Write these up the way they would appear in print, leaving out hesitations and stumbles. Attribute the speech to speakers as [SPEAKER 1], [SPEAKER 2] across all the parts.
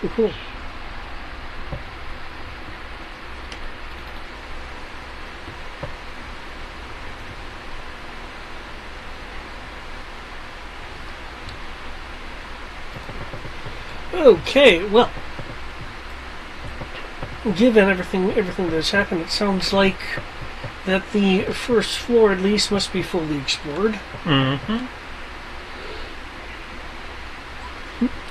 [SPEAKER 1] Cool. Okay, well, given everything that's happened, it sounds like that the first floor at least must be fully explored.
[SPEAKER 2] Mm-hmm.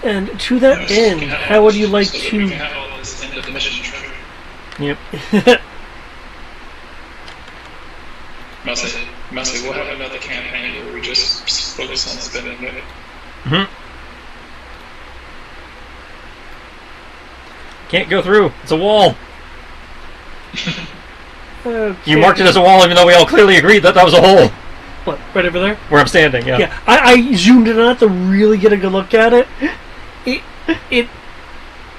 [SPEAKER 1] And to that end, how would you like to?
[SPEAKER 3] We can have all this end of the mission treasure.
[SPEAKER 2] Yep.
[SPEAKER 3] Mostly, we'll have another campaign where we just focus on spending it.
[SPEAKER 2] Mm-hmm. Can't go through. It's a wall.
[SPEAKER 1] Okay.
[SPEAKER 2] You marked it as a wall, even though we all clearly agreed that was a hole.
[SPEAKER 1] What? Right over there?
[SPEAKER 2] Where I'm standing. Yeah.
[SPEAKER 1] Yeah. I zoomed in on it to really get a good look at it.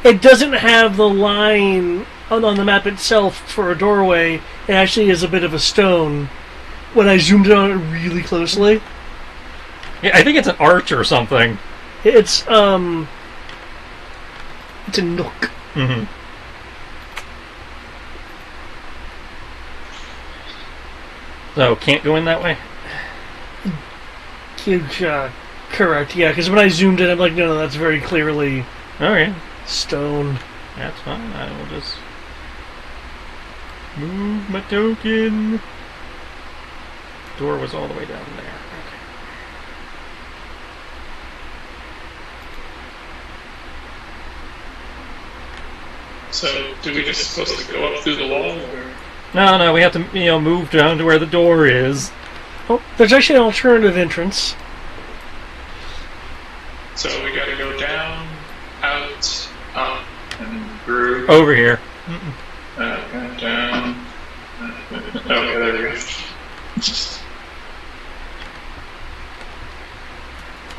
[SPEAKER 1] It doesn't have the line on the map itself for a doorway. It actually is a bit of a stone. When I zoomed in on it really closely,
[SPEAKER 2] Yeah, I think it's an arch or something.
[SPEAKER 1] it's a nook.
[SPEAKER 2] Mm-hmm. So, can't go in that way?
[SPEAKER 1] Correct. Yeah, because when I zoomed in, I'm like, no, that's very clearly
[SPEAKER 2] Okay.
[SPEAKER 1] stone.
[SPEAKER 2] That's fine. I will just move my token. Door was all the way down there. Okay.
[SPEAKER 3] So, do we just supposed to go up through the wall, or?
[SPEAKER 2] No, we have to, move down to where the door is.
[SPEAKER 1] Oh, there's actually an alternative entrance.
[SPEAKER 3] So we gotta go down, out, up, and through.
[SPEAKER 2] Over here.
[SPEAKER 3] Down. Okay, there we go.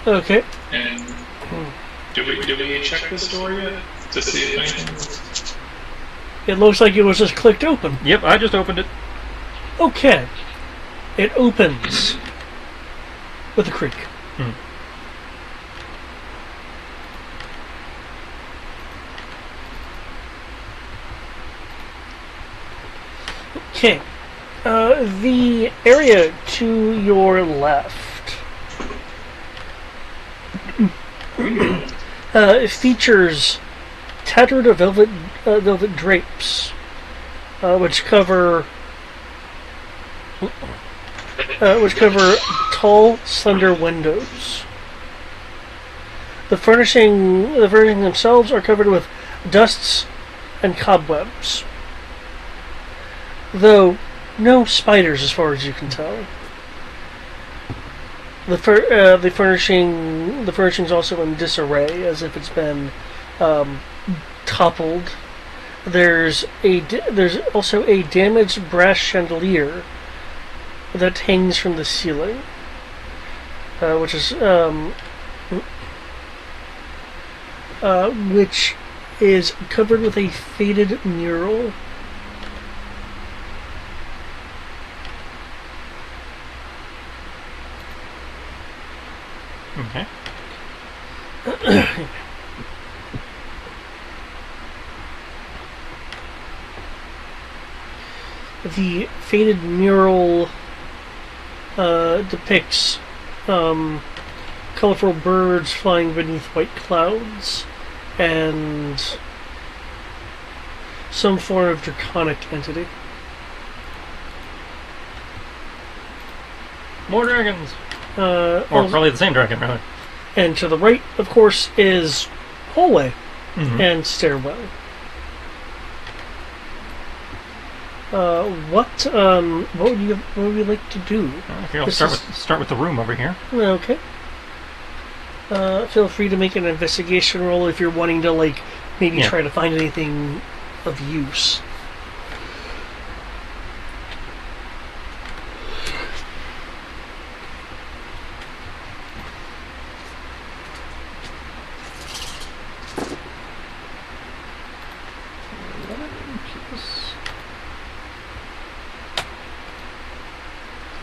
[SPEAKER 1] Okay.
[SPEAKER 3] And do we check this door yet to see if anything?
[SPEAKER 1] It looks like it was just clicked open.
[SPEAKER 2] Yep, I just opened it.
[SPEAKER 1] Okay. It opens with a creak.
[SPEAKER 2] Hmm.
[SPEAKER 1] Okay. The area to your left features tattered velvet drapes, which cover tall, slender windows. The furnishings themselves are covered with dusts and cobwebs, though no spiders, as far as you can tell. The furnishings also in disarray, as if it's been toppled. There's also a damaged brass chandelier that hangs from the ceiling, which is covered with a faded mural.
[SPEAKER 2] Okay.
[SPEAKER 1] The faded mural depicts colorful birds flying beneath white clouds and some form of draconic entity.
[SPEAKER 2] More dragons. Or probably the same dragon, really.
[SPEAKER 1] And to the right, of course, is hallway
[SPEAKER 2] Mm-hmm.
[SPEAKER 1] and stairwell. What would you like to do?
[SPEAKER 2] Okay, I'll
[SPEAKER 1] This
[SPEAKER 2] start with the room over here.
[SPEAKER 1] Okay. Feel free to make an investigation roll if you're wanting to, maybe
[SPEAKER 2] Yeah.
[SPEAKER 1] try to find anything of use.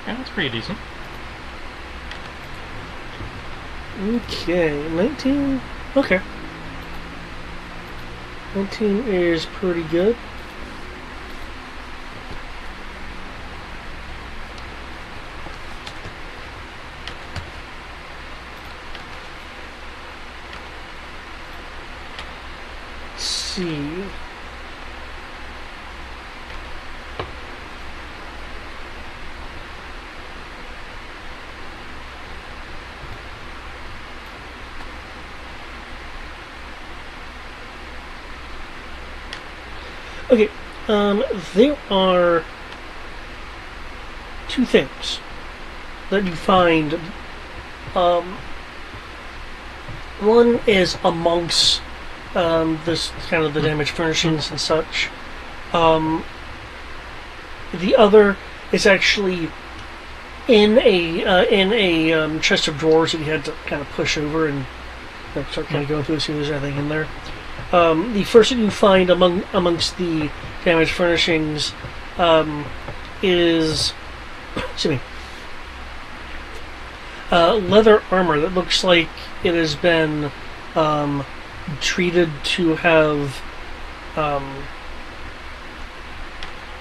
[SPEAKER 2] Yeah, that's pretty decent.
[SPEAKER 1] Okay, 19. Okay. 19 is pretty good. Let's see. Okay, there are two things that you find. One is amongst this kind of the damaged furnishings and such. The other is actually in a chest of drawers that you had to kind of push over and start kind of going through to see if there's anything in there. The first thing you find amongst the damaged furnishings is, excuse me, leather armor that looks like it has been treated to have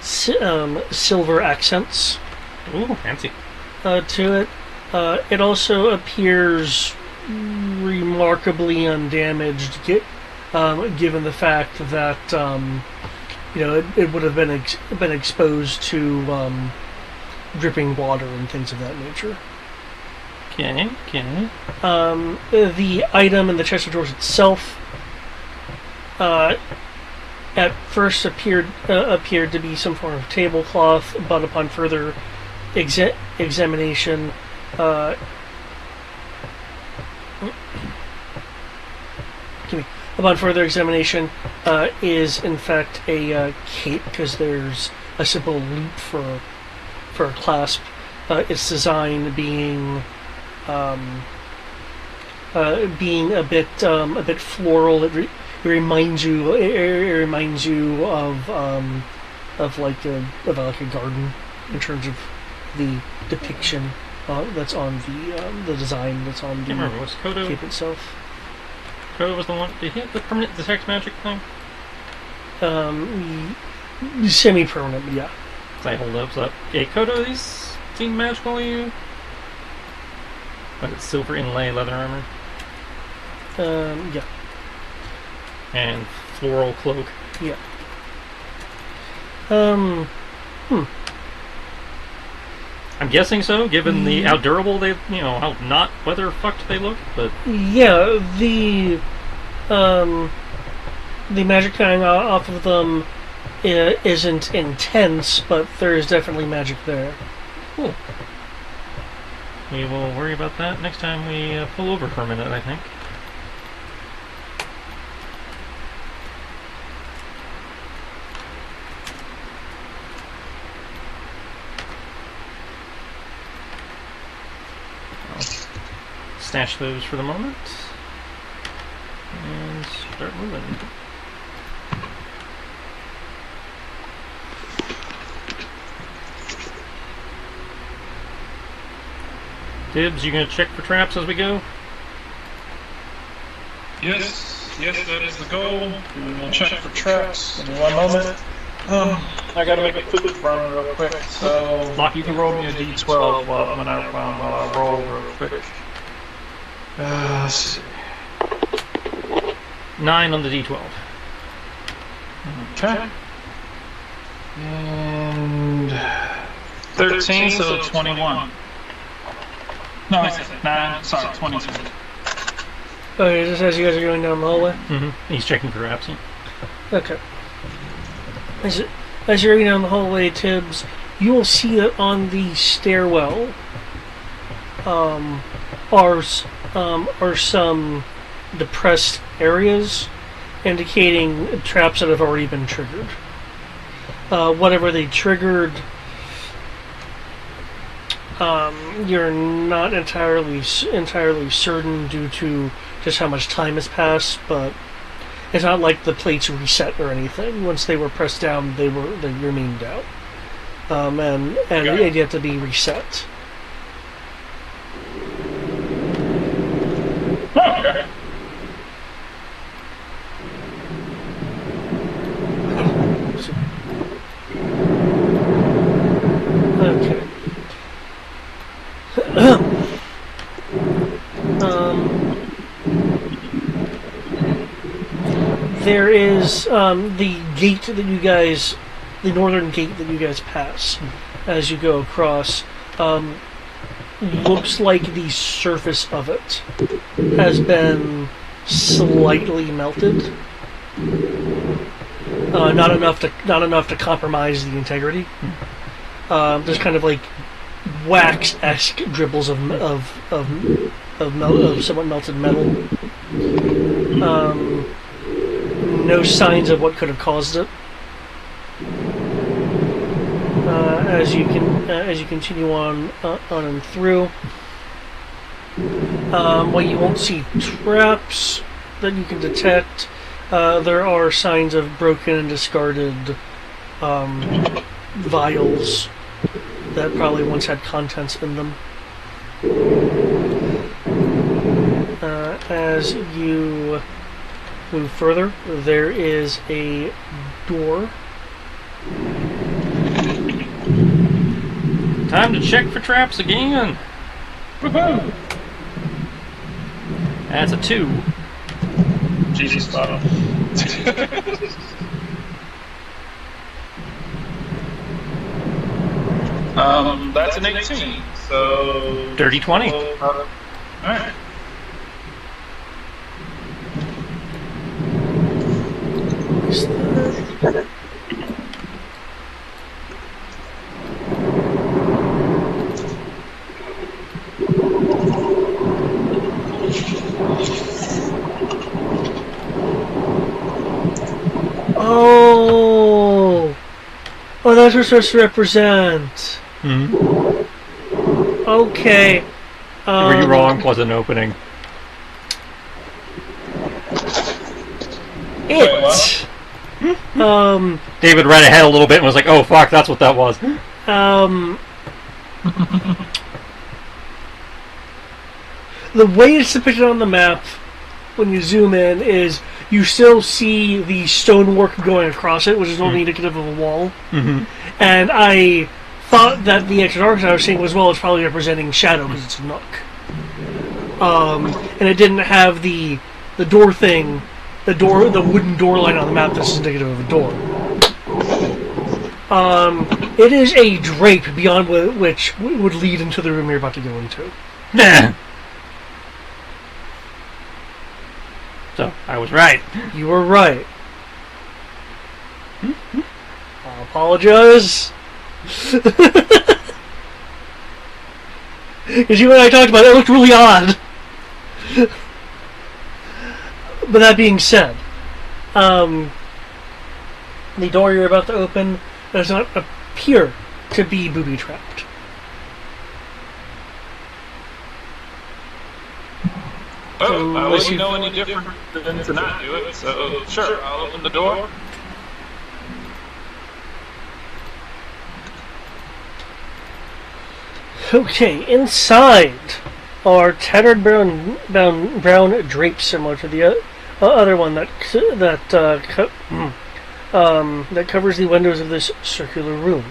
[SPEAKER 1] silver accents.
[SPEAKER 2] Ooh, fancy.
[SPEAKER 1] To it. It also appears remarkably undamaged, given the fact that it would have been exposed to dripping water and things of that nature.
[SPEAKER 2] Okay.
[SPEAKER 1] The item in the chest of drawers itself at first appeared to be some form of tablecloth, but upon further examination, is in fact a cape, because there's a simple loop for a clasp. Its design being a bit floral. It reminds you of like a garden in terms of the depiction that's on the design that's on the cape itself.
[SPEAKER 2] Kodo was the one. Did he have the permanent detect magic thing?
[SPEAKER 1] Semi-permanent, but yeah.
[SPEAKER 2] I hold up. Okay, Kodo, these seem magical to you? But it's silver inlay leather armor.
[SPEAKER 1] Yeah.
[SPEAKER 2] And floral cloak.
[SPEAKER 1] Yeah.
[SPEAKER 2] I'm guessing so, given how durable they, how not weather fucked they look. But
[SPEAKER 1] yeah, the magic coming off of them isn't intense, but there is definitely magic there.
[SPEAKER 2] Cool. We will worry about that next time we pull over for a minute, I think. Stash those for the moment and start moving. Dibs, you gonna check for traps as we go?
[SPEAKER 3] Yes, that is the goal. We will check for traps. Give me 1 moment. I gotta make a quick run real quick. So, you can roll me a d12 while I roll real quick. Let's see.
[SPEAKER 2] 9 on the d12.
[SPEAKER 3] Okay. And 13, so 21. No, I said 9. Sorry, 22.
[SPEAKER 1] Okay, just as you guys are going down the hallway?
[SPEAKER 2] Mm-hmm. He's checking for traps.
[SPEAKER 1] Okay. As you're going down the hallway, Tibbs, you will see that on the stairwell are some depressed areas indicating traps that have already been triggered. Whatever they triggered, you're not entirely certain due to just how much time has passed, but it's not like the plates reset or anything. Once they were pressed down, they remained down, and they had to be reset.
[SPEAKER 3] Okay.
[SPEAKER 1] there is the gate that you guys, the northern gate that you guys pass as you go across. Looks like the surface of it has been slightly melted. Not enough to compromise the integrity. There's kind of like wax-esque dribbles of somewhat melted metal. No signs of what could have caused it. As you continue on and through, while you won't see traps that you can detect, there are signs of broken and discarded vials that probably once had contents in them. As you move further, there is a door.
[SPEAKER 2] Time to check for traps again.
[SPEAKER 3] Woohoo!
[SPEAKER 2] That's a 2.
[SPEAKER 3] Jesus, Father. That's an 18. So.
[SPEAKER 2] Dirty 20.
[SPEAKER 3] Alright.
[SPEAKER 1] Oh, that's what it's supposed to represent. Okay.
[SPEAKER 2] Were you wrong? Was an opening.
[SPEAKER 1] It.
[SPEAKER 2] David read ahead a little bit and was like, "Oh fuck, that's what that was."
[SPEAKER 1] The way it's depicted on the map, when you zoom in, is you still see the stonework going across it, which is only indicative of a wall. And I thought that the extra dark I was seeing as well is probably representing shadow because it's a nook. And it didn't have the door thing, the wooden door line on the map that's indicative of a door. It is a drape beyond which would lead into the room you're about to go into.
[SPEAKER 2] Nah. So I was right.
[SPEAKER 1] You were right. I apologize. Because you and I talked about it, it looked really odd. But that being said, the door you're about to open does not appear to be booby-trapped.
[SPEAKER 3] Oh, I wouldn't know any different than to not do it, so sure, I'll open the door.
[SPEAKER 1] Okay, inside are tattered brown drapes similar to the other one that covers the windows of this circular room.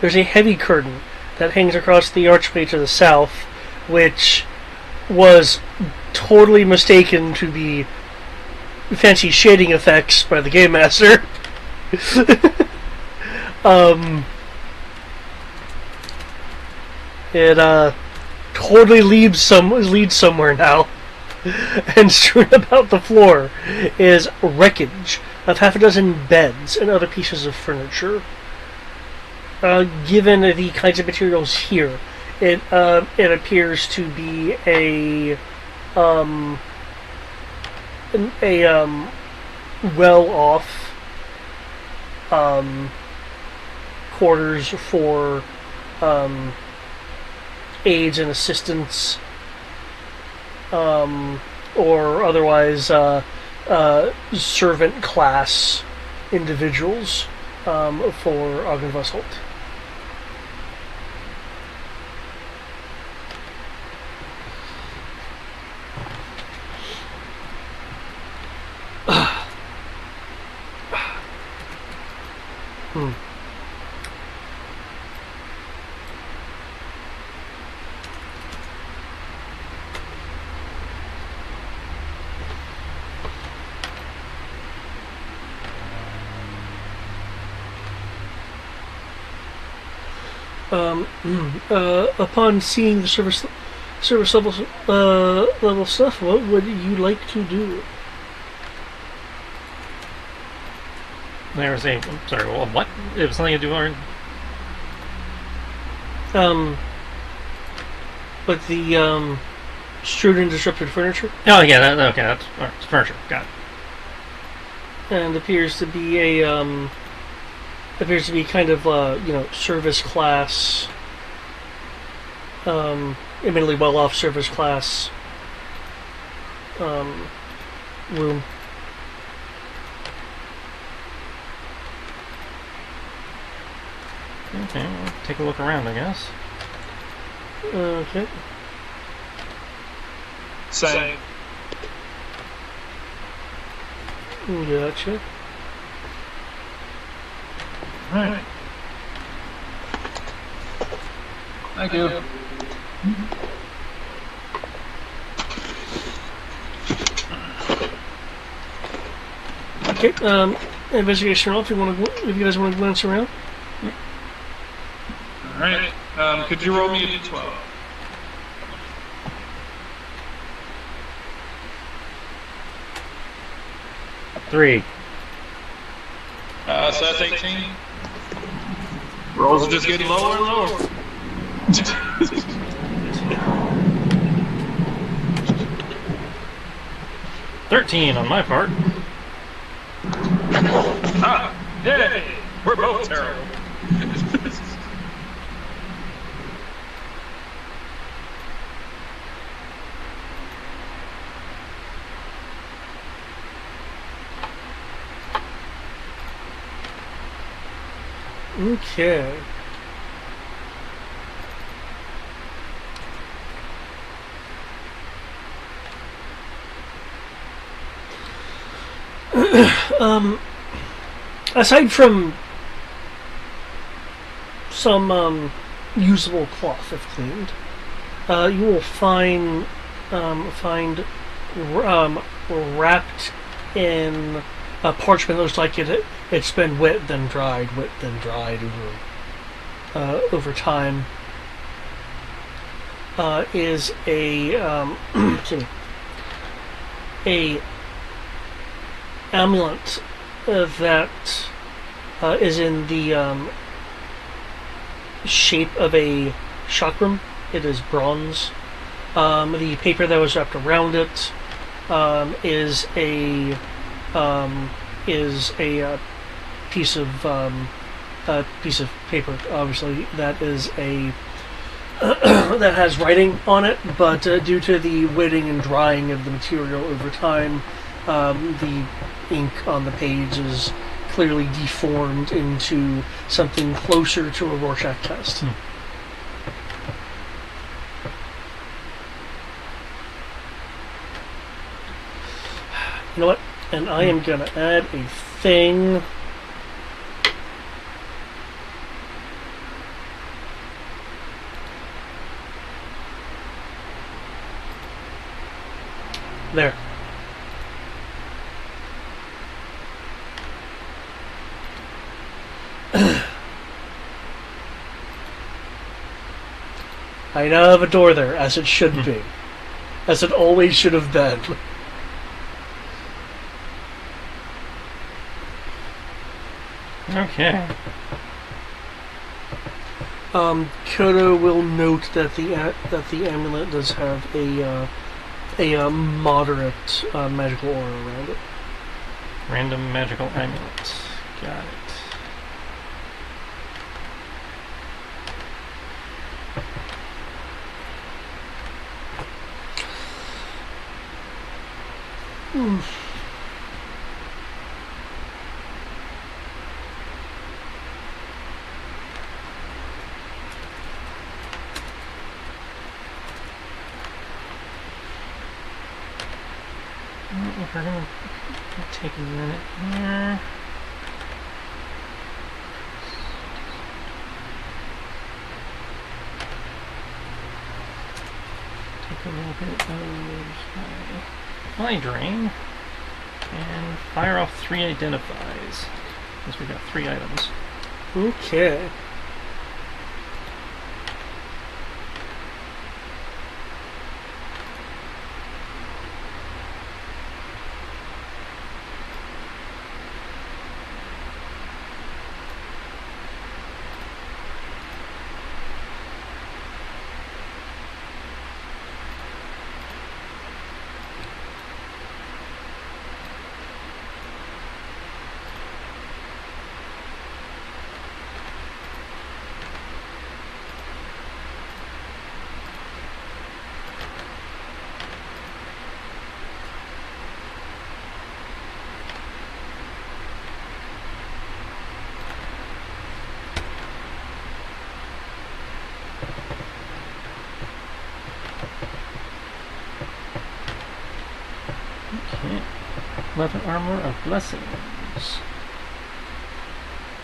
[SPEAKER 1] There's a heavy curtain that hangs across the archway to the south, which was totally mistaken to be fancy shading effects by the game master. It totally leads somewhere now. And strewn about the floor is wreckage of half a dozen beds and other pieces of furniture. Given the kinds of materials here, it appears to be a well-off quarters for aides and assistants, or otherwise servant class individuals for Augenvasselt. Upon seeing the service level stuff, what would you like to do?
[SPEAKER 2] There's a. I'm sorry. Well, what? It was something to do.
[SPEAKER 1] With the strewed and disrupted furniture.
[SPEAKER 2] Oh yeah. Okay. That's all right, furniture. Got it.
[SPEAKER 1] And appears to be a kind of service class, admittedly well off service class room.
[SPEAKER 2] Okay. We'll take a look around, I guess.
[SPEAKER 1] Okay.
[SPEAKER 3] Same.
[SPEAKER 1] Gotcha.
[SPEAKER 3] Alright. Thank you.
[SPEAKER 1] Okay. Investigation roll if you guys want to glance around.
[SPEAKER 3] Alright. Could you roll me a d12?
[SPEAKER 2] Three.
[SPEAKER 3] So that's 18. Rolls are just getting lower and lower.
[SPEAKER 2] 13 on my part.
[SPEAKER 3] Ah, yay! We're both terrible.
[SPEAKER 1] Okay. Aside from some usable cloth if cleaned, you will find wrapped in a parchment that looks like it's been wet then dried over time. Is a excuse me, a amulet that is in the shape of a chakram. It is bronze. The paper that was wrapped around it is a piece of paper. Obviously, that is a that has writing on it, but due to the wetting and drying of the material over time, the ink on the page is clearly deformed into something closer to a Rorschach test. You know what? And I am going to add a thing. There. I now have a door there, as it should be. As it always should have been.
[SPEAKER 2] Okay.
[SPEAKER 1] Kodo will note that the amulet does have a moderate magical aura around it.
[SPEAKER 2] Random magical amulet. Got it. If we're gonna take a minute here. Take a little bit of my drain and fire off 3 identifies. Because we got 3 items.
[SPEAKER 1] Okay.
[SPEAKER 2] Leather armor of blessings.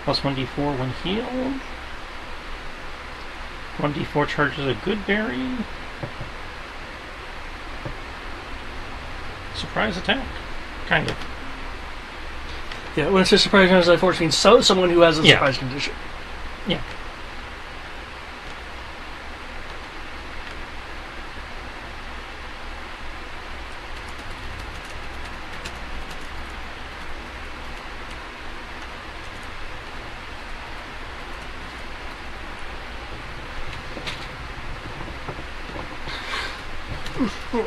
[SPEAKER 2] Plus 1d4 when healed. 1d4 charges a good berry. Surprise attack. Kind of.
[SPEAKER 1] Yeah, when it says surprise condition, unfortunately, someone who has a surprise condition.
[SPEAKER 2] Yeah. Cool.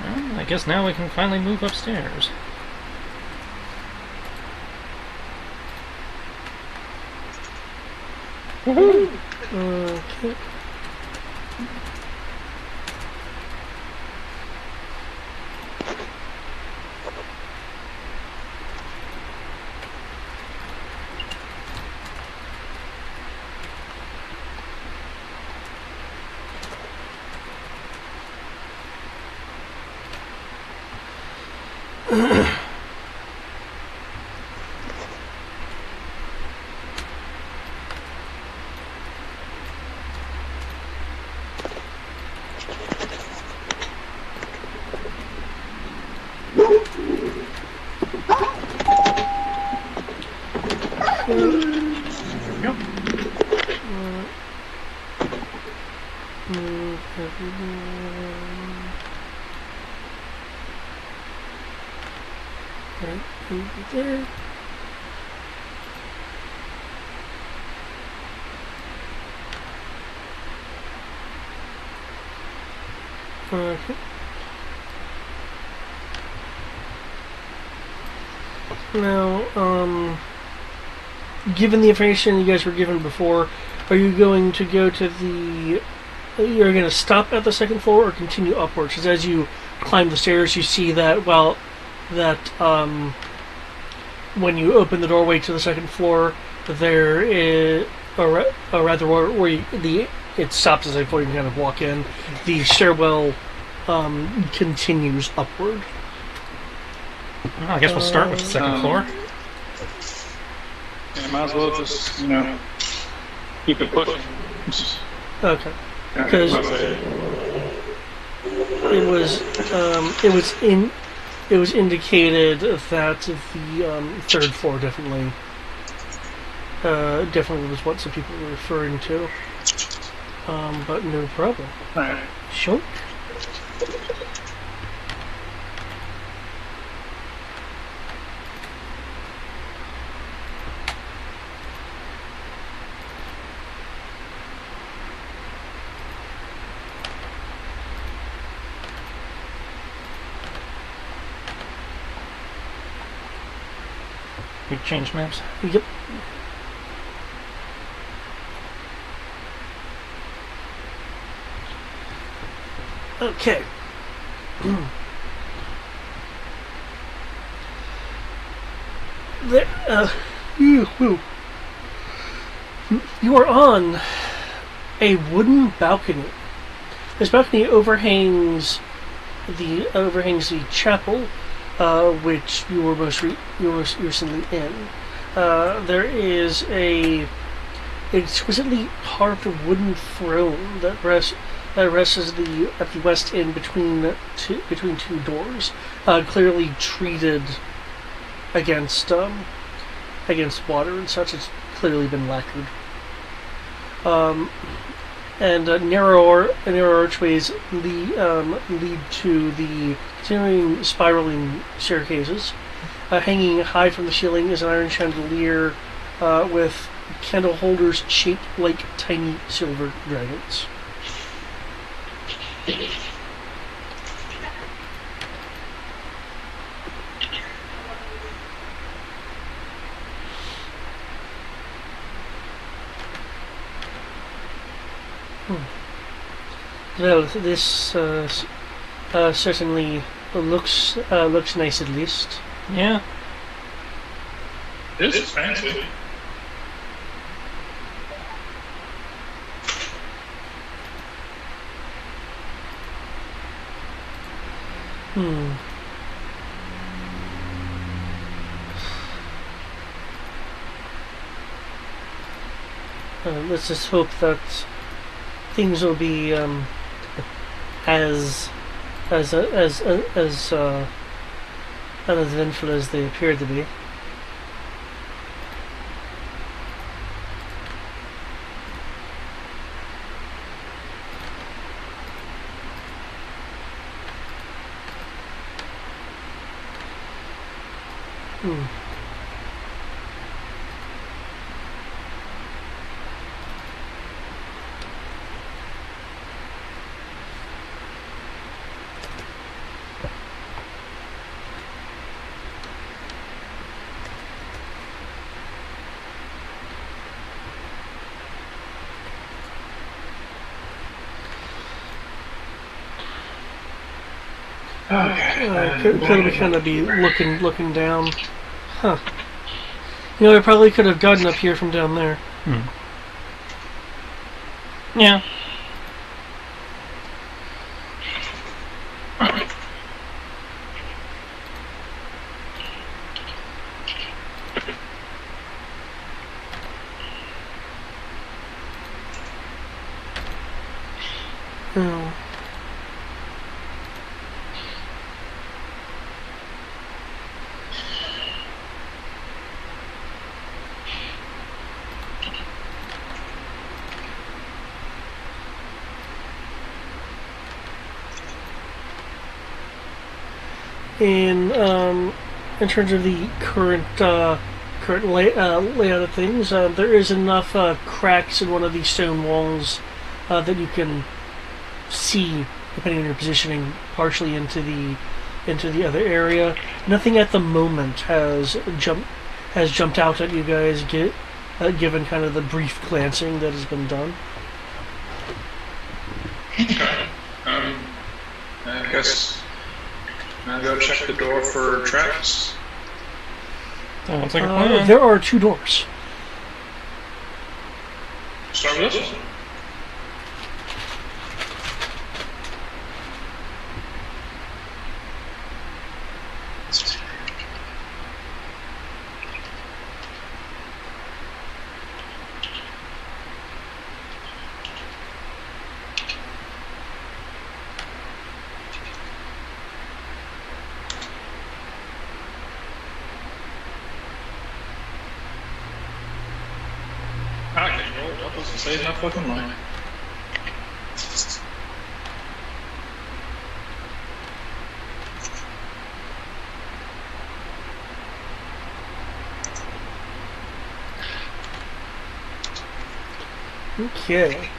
[SPEAKER 2] Well, I guess now we can finally move upstairs.
[SPEAKER 1] Okay. There. Okay. Now, given the information you guys were given before, are you going to go to the... You're going to stop at the second floor or continue upwards? Because as you climb the stairs, you see that, when you open the doorway to the second floor, there is... it stops as before you can kind of walk in. The stairwell continues upward.
[SPEAKER 2] Well, I guess we'll start with the second floor.
[SPEAKER 3] Yeah, might as well just, keep it pushing.
[SPEAKER 1] Okay. Because it was indicated that the third floor definitely was what some people were referring to. But no problem.
[SPEAKER 3] All right.
[SPEAKER 1] Sure.
[SPEAKER 2] We changed maps.
[SPEAKER 1] Yep. Okay. You are on a wooden balcony. This balcony overhangs the chapel, which you were recently in. There is a exquisitely carved wooden throne that rests at the west end between two doors, clearly treated against water and such. It's clearly been lacquered. And narrow archways lead to the continuing spiraling staircases. Hanging high from the ceiling is an iron chandelier with candle holders shaped like tiny silver dragons. Well, this certainly looks nice at least.
[SPEAKER 2] Yeah.
[SPEAKER 3] This is fancy.
[SPEAKER 1] Hmm. Let's just hope that things will be as as uneventful as they appear to be. Hmm.
[SPEAKER 3] Okay.
[SPEAKER 1] Could we kind of be looking down? Huh. You know, I probably could have gotten up here from down there.
[SPEAKER 2] Yeah.
[SPEAKER 1] Oh. In terms of the current layout of things, there is enough cracks in one of these stone walls that you can see, depending on your positioning, partially into the other area. Nothing at the moment has jumped out at you guys, given kind of the brief glancing that has been done.
[SPEAKER 3] Okay. I guess I'll go check the door for traps.
[SPEAKER 2] Sounds like a plan.
[SPEAKER 1] There are 2 doors.
[SPEAKER 3] Start with this one. I can't roll. That doesn't save my fucking line.
[SPEAKER 1] Okay.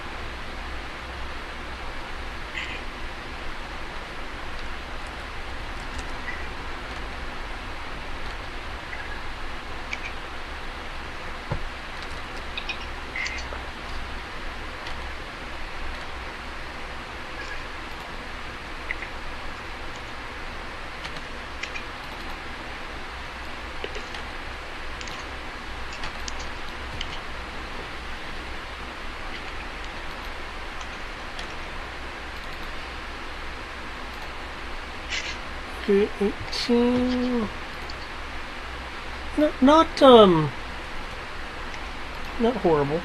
[SPEAKER 1] Okay, 18. No, not horrible.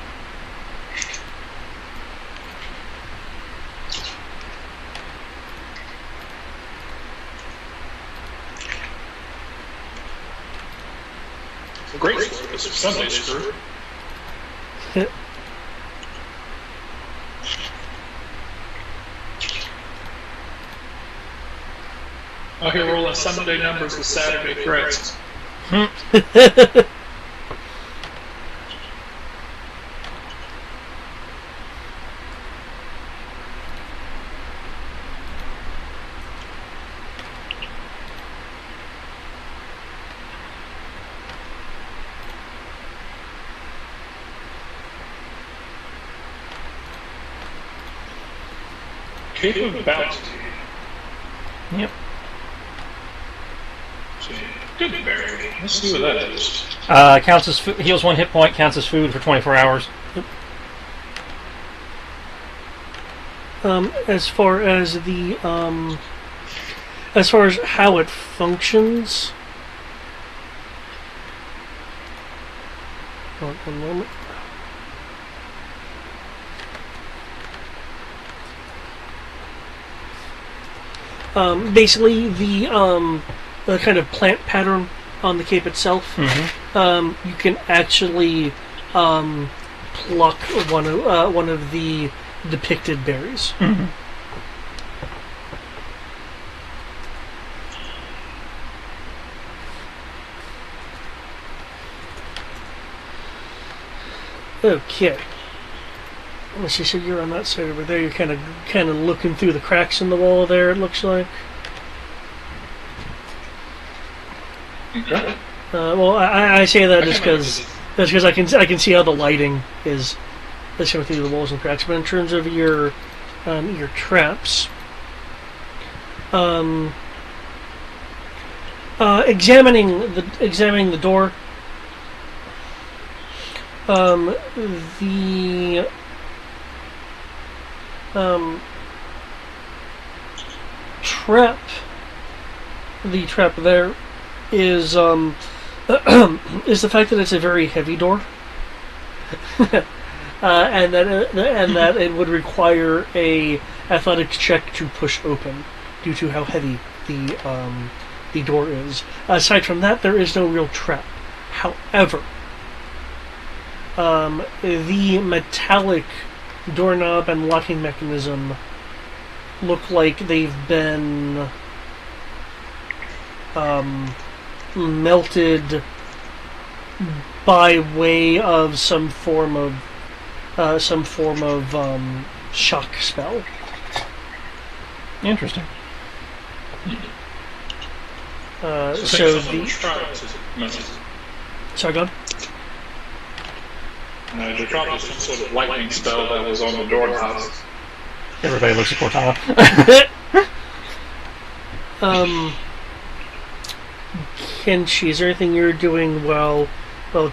[SPEAKER 3] Great sword. It's a Sunday screw. Oh, here rolling Sunday numbers with Saturday threats. Cape of Bounty.
[SPEAKER 2] Yep.
[SPEAKER 3] Good berry. Let's see what that is.
[SPEAKER 2] Counts as heals 1 hit point. Counts as food for 24 hours.
[SPEAKER 1] As far as the as far as how it functions. Hold on 1 moment. Basically, the kind of plant pattern on the cape itself, you can actually pluck one of the depicted berries. Okay. Let's see. So you're on that side over there. You're kind of looking through the cracks in the wall there. It looks like. Well, I say that just because I can see how the lighting is showing through the walls and cracks. But in terms of your traps, examining the door, the trap there is is the fact that it's a very heavy door, and that it would require a athletics check to push open due to how heavy the door is. Aside from that, there is no real trap. However, the metallic doorknob and locking mechanism look like they've been melted by way of some form of shock spell.
[SPEAKER 2] Interesting.
[SPEAKER 1] Sorry, go on.
[SPEAKER 3] There probably some sort of lightning spell that was on the doorknobs.
[SPEAKER 2] Everybody looks at Cortana.
[SPEAKER 1] Kenshi, is there anything you're doing while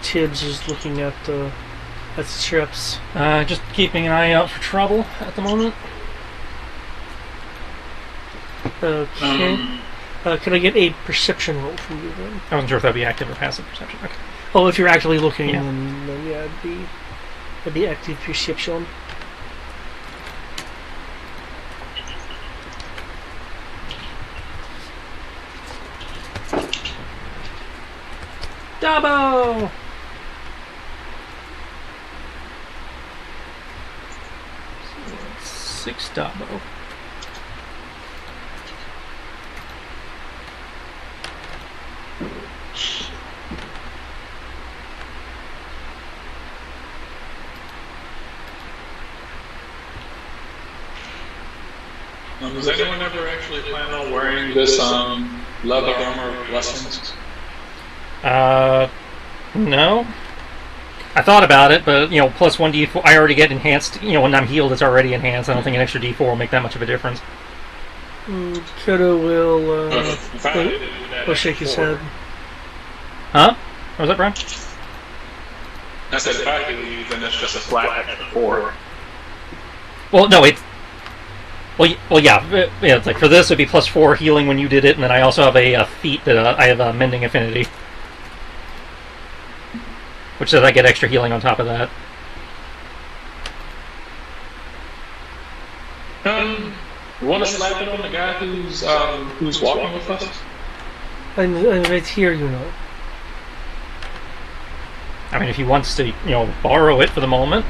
[SPEAKER 1] Tibbs is looking at the strips?
[SPEAKER 2] Just keeping an eye out for trouble at the moment.
[SPEAKER 1] Okay. Can I get a perception roll from you then?
[SPEAKER 2] I wasn't sure if that'd be active or passive perception. Okay.
[SPEAKER 1] Oh, if you're actively looking,
[SPEAKER 2] Yeah.
[SPEAKER 1] then yeah, it'd be active perception.
[SPEAKER 2] Double! Six double.
[SPEAKER 3] Does anyone ever actually plan on wearing this leather armor of blessings?
[SPEAKER 2] No. I thought about it, but, plus 1d4. I already get enhanced. When I'm healed, it's already enhanced. I don't think an extra d4 will make that much of a difference.
[SPEAKER 1] Kodo will shake his head.
[SPEAKER 2] Huh? What was that, Brian?
[SPEAKER 3] I said if I could leave, then it's just a flat extra 4.
[SPEAKER 2] Well, no, it's... Well, yeah. It's like for this, it'd be plus 4 healing when you did it, and then I also have a feat that I have a mending affinity, which says I get extra healing on top of that.
[SPEAKER 3] You want to slap it on the guy who's walking with us?
[SPEAKER 1] I'm right here,
[SPEAKER 2] I mean, if he wants to, borrow it for the moment.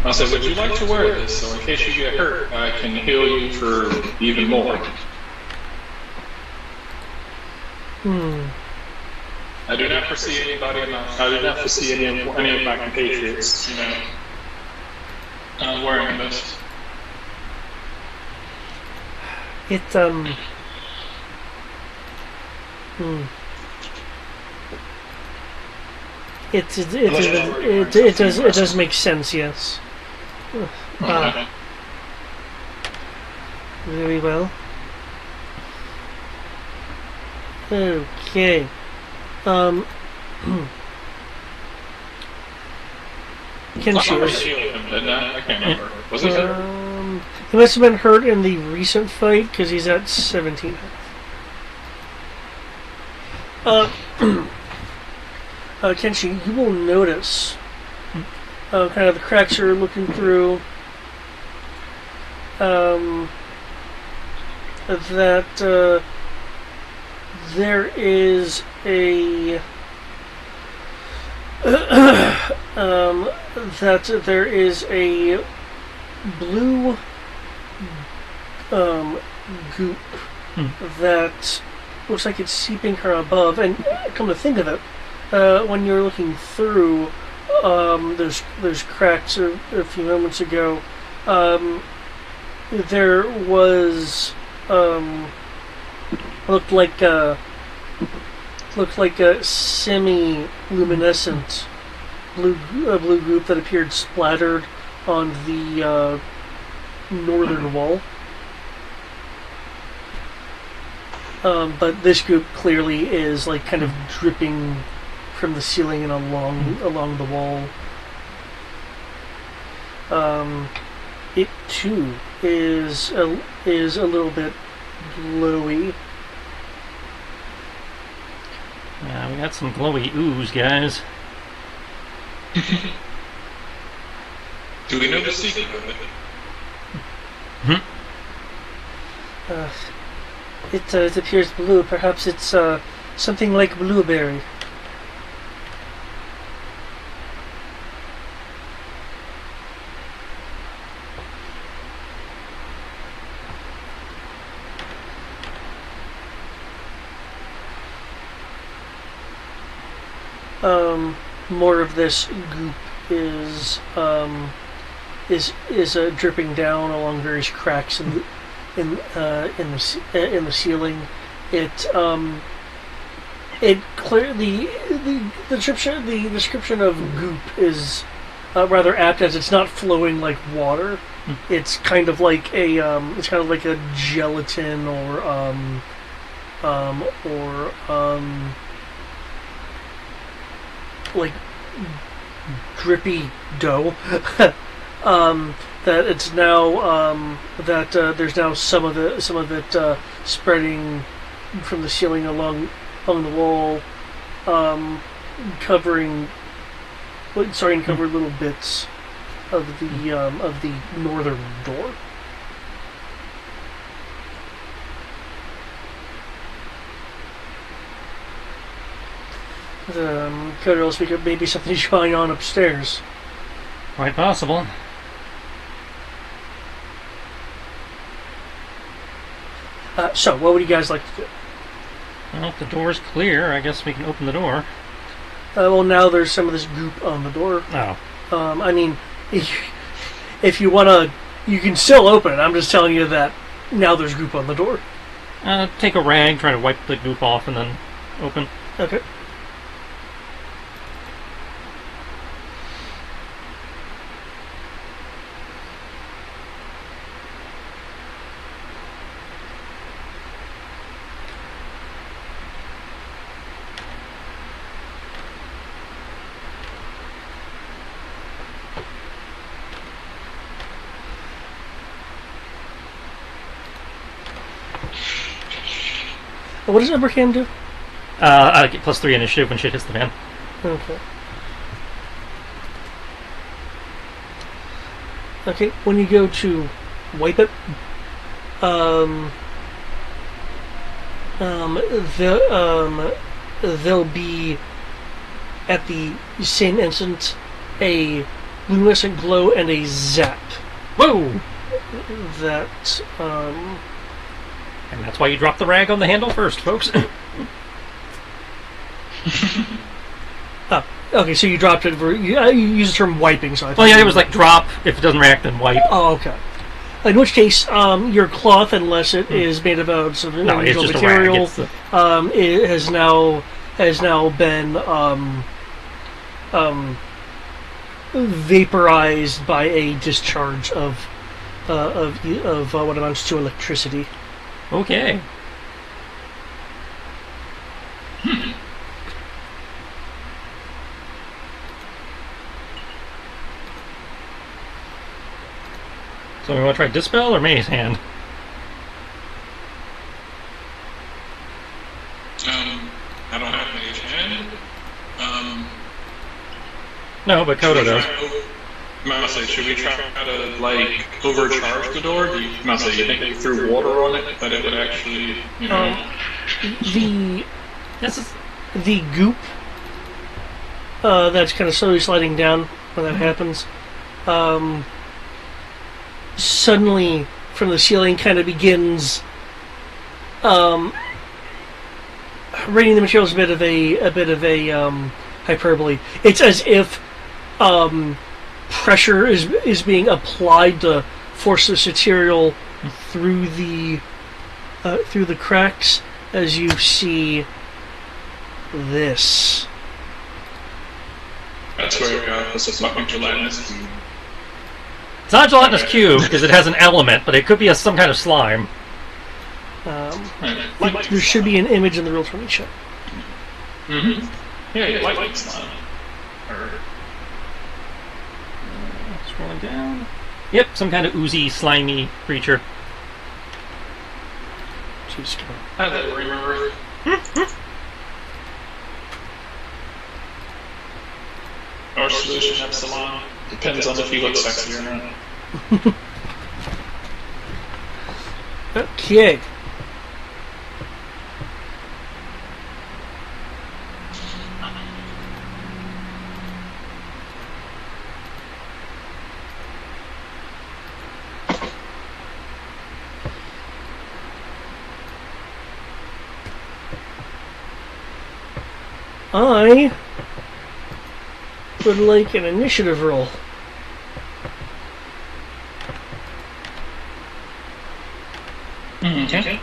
[SPEAKER 3] I said, would you like to wear this? So in case you get hurt, I can heal you for even more. I do not foresee anybody. I do not foresee any of my compatriots, wearing this.
[SPEAKER 1] It It does make sense, yes. Very well. Okay. Kenshi is.
[SPEAKER 3] I can't remember. Was it hurt?
[SPEAKER 1] He must have been hurt in the recent fight because he's at 17 health. Kenshi, you will notice kind of the cracks you're looking through. That there is a that there is a blue goop that looks like it's seeping from above. And come to think of it, when you're looking through, there's cracks a few moments ago. There was looked like a semi-luminescent blue goop that appeared splattered on the northern wall. But this goop clearly is like kind of dripping from the ceiling and along the wall. It too is a little bit glowy.
[SPEAKER 2] Yeah, we got some glowy ooze, guys.
[SPEAKER 3] Do we know the secret of it?
[SPEAKER 1] It appears blue. Perhaps it's something like blueberry. More of this goop is dripping down along various cracks in the ceiling. It clearly the description of goop is rather apt, as it's not flowing like water. It's kind of like a gelatin or like drippy dough. That it's now there's now some of it spreading from the ceiling along the wall, starting to cover little bits of the northern door. Could also be maybe something's going on upstairs.
[SPEAKER 2] Quite possible.
[SPEAKER 1] So, what would you guys like to do?
[SPEAKER 2] Well, if the door's clear, I guess we can open the door.
[SPEAKER 1] Well, now there's some of this goop on the door.
[SPEAKER 2] Oh.
[SPEAKER 1] I mean, if you want to, you can still open it. I'm just telling you that now there's goop on the door.
[SPEAKER 2] Take a rag, try to wipe the goop off, and then open.
[SPEAKER 1] Okay. What does Abraham do?
[SPEAKER 2] I get +3 initiative when shit hits the fan.
[SPEAKER 1] Okay. Okay, when you go to wipe it, there'll be at the same instant a luminescent glow and a zap.
[SPEAKER 2] Whoa!
[SPEAKER 1] That
[SPEAKER 2] And that's why you drop the rag on the handle first, folks.
[SPEAKER 1] Oh, okay, so you dropped it. You use the term wiping, so I thought.
[SPEAKER 2] Well, yeah, it was like drop. If it doesn't react, then wipe.
[SPEAKER 1] Oh, okay. In which case, your cloth, unless it is made of some unusual material, it has now been vaporized by a discharge of of what amounts to electricity.
[SPEAKER 2] Okay. So we want to try Dispel or Maze Hand?
[SPEAKER 4] I don't have Mage Hand.
[SPEAKER 2] No, but Kodo does.
[SPEAKER 4] Mouse, should we try to, like, overcharge the door? Mouse, you think if you threw water on it, that it would actually, you know...
[SPEAKER 1] The goop that's kind of slowly sliding down when that happens, suddenly from the ceiling kind of begins rating the materials a bit of a hyperbole. It's as if pressure is being applied to force this material through the cracks, as you see this.
[SPEAKER 4] That's where this is fucking gelatinous.
[SPEAKER 2] It's not a gelatinous cube because it has an element, but it could be some kind of slime.
[SPEAKER 1] There should be an image in the Roll20 chat.
[SPEAKER 4] Mm-hmm. Yeah, like slime.
[SPEAKER 2] Scrolling down. Yep, some kind of oozy, slimy creature.
[SPEAKER 1] Jeez, come
[SPEAKER 4] I don't remember. Our solution, Epsilon, depends on if you look sexy or not.
[SPEAKER 1] Okay. I would like an initiative roll.
[SPEAKER 4] Okay.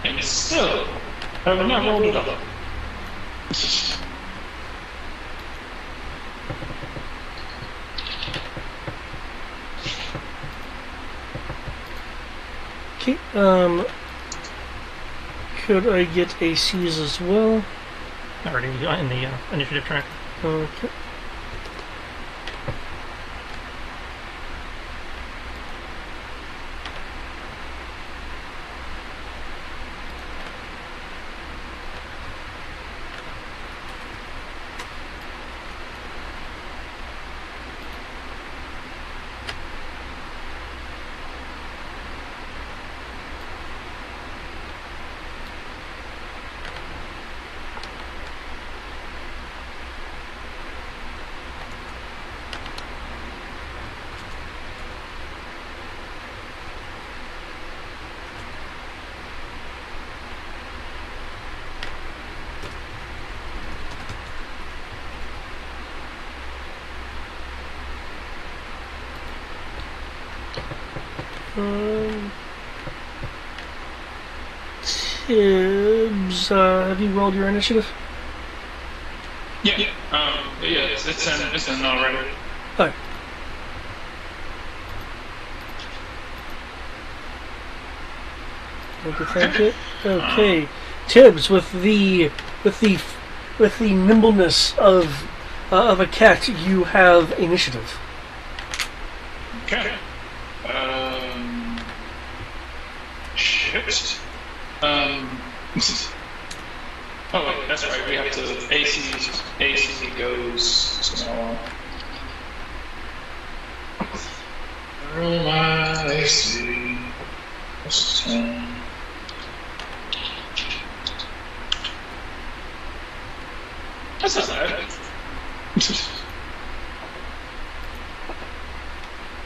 [SPEAKER 4] And still, I have not rolled it up.
[SPEAKER 1] Okay, could I get ACs as well?
[SPEAKER 2] Already in the initiative track.
[SPEAKER 1] Okay. Tibbs, have you rolled your initiative?
[SPEAKER 4] Yeah, it's in already.
[SPEAKER 1] Oh. Thank you. Okay, Tibbs, with the nimbleness of a cat, you have initiative.
[SPEAKER 4] Okay. Shit.
[SPEAKER 3] Oh wait, that's right. We have to AC goes. Roll my AC. Plus 10. That's not bad.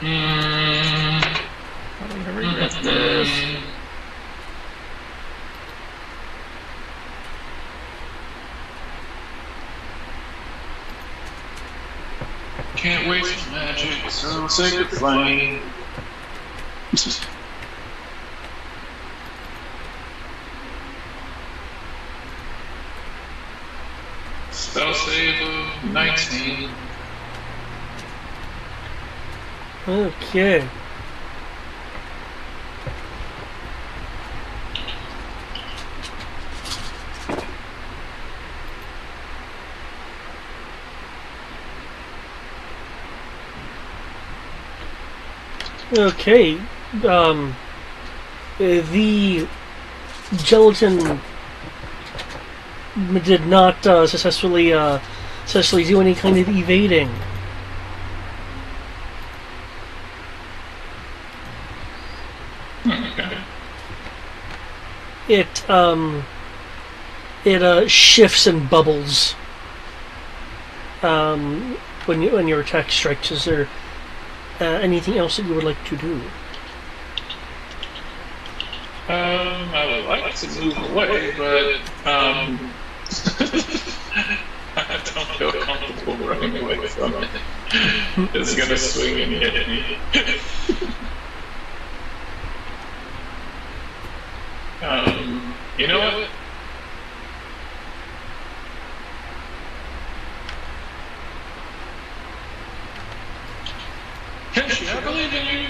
[SPEAKER 2] I'm gonna regret this.
[SPEAKER 3] Can't waste magic, so sacred flame. Spell save of 19.
[SPEAKER 1] Okay. Okay. The gelatin did not successfully do any kind of evading.
[SPEAKER 3] Okay.
[SPEAKER 1] It shifts and bubbles when your attack strikes. Is there anything else that you would like to do?
[SPEAKER 3] I would like to move away, but I don't feel comfortable running away from it. It's gonna swing and hit me. You know what? Kenshi, I believe in you.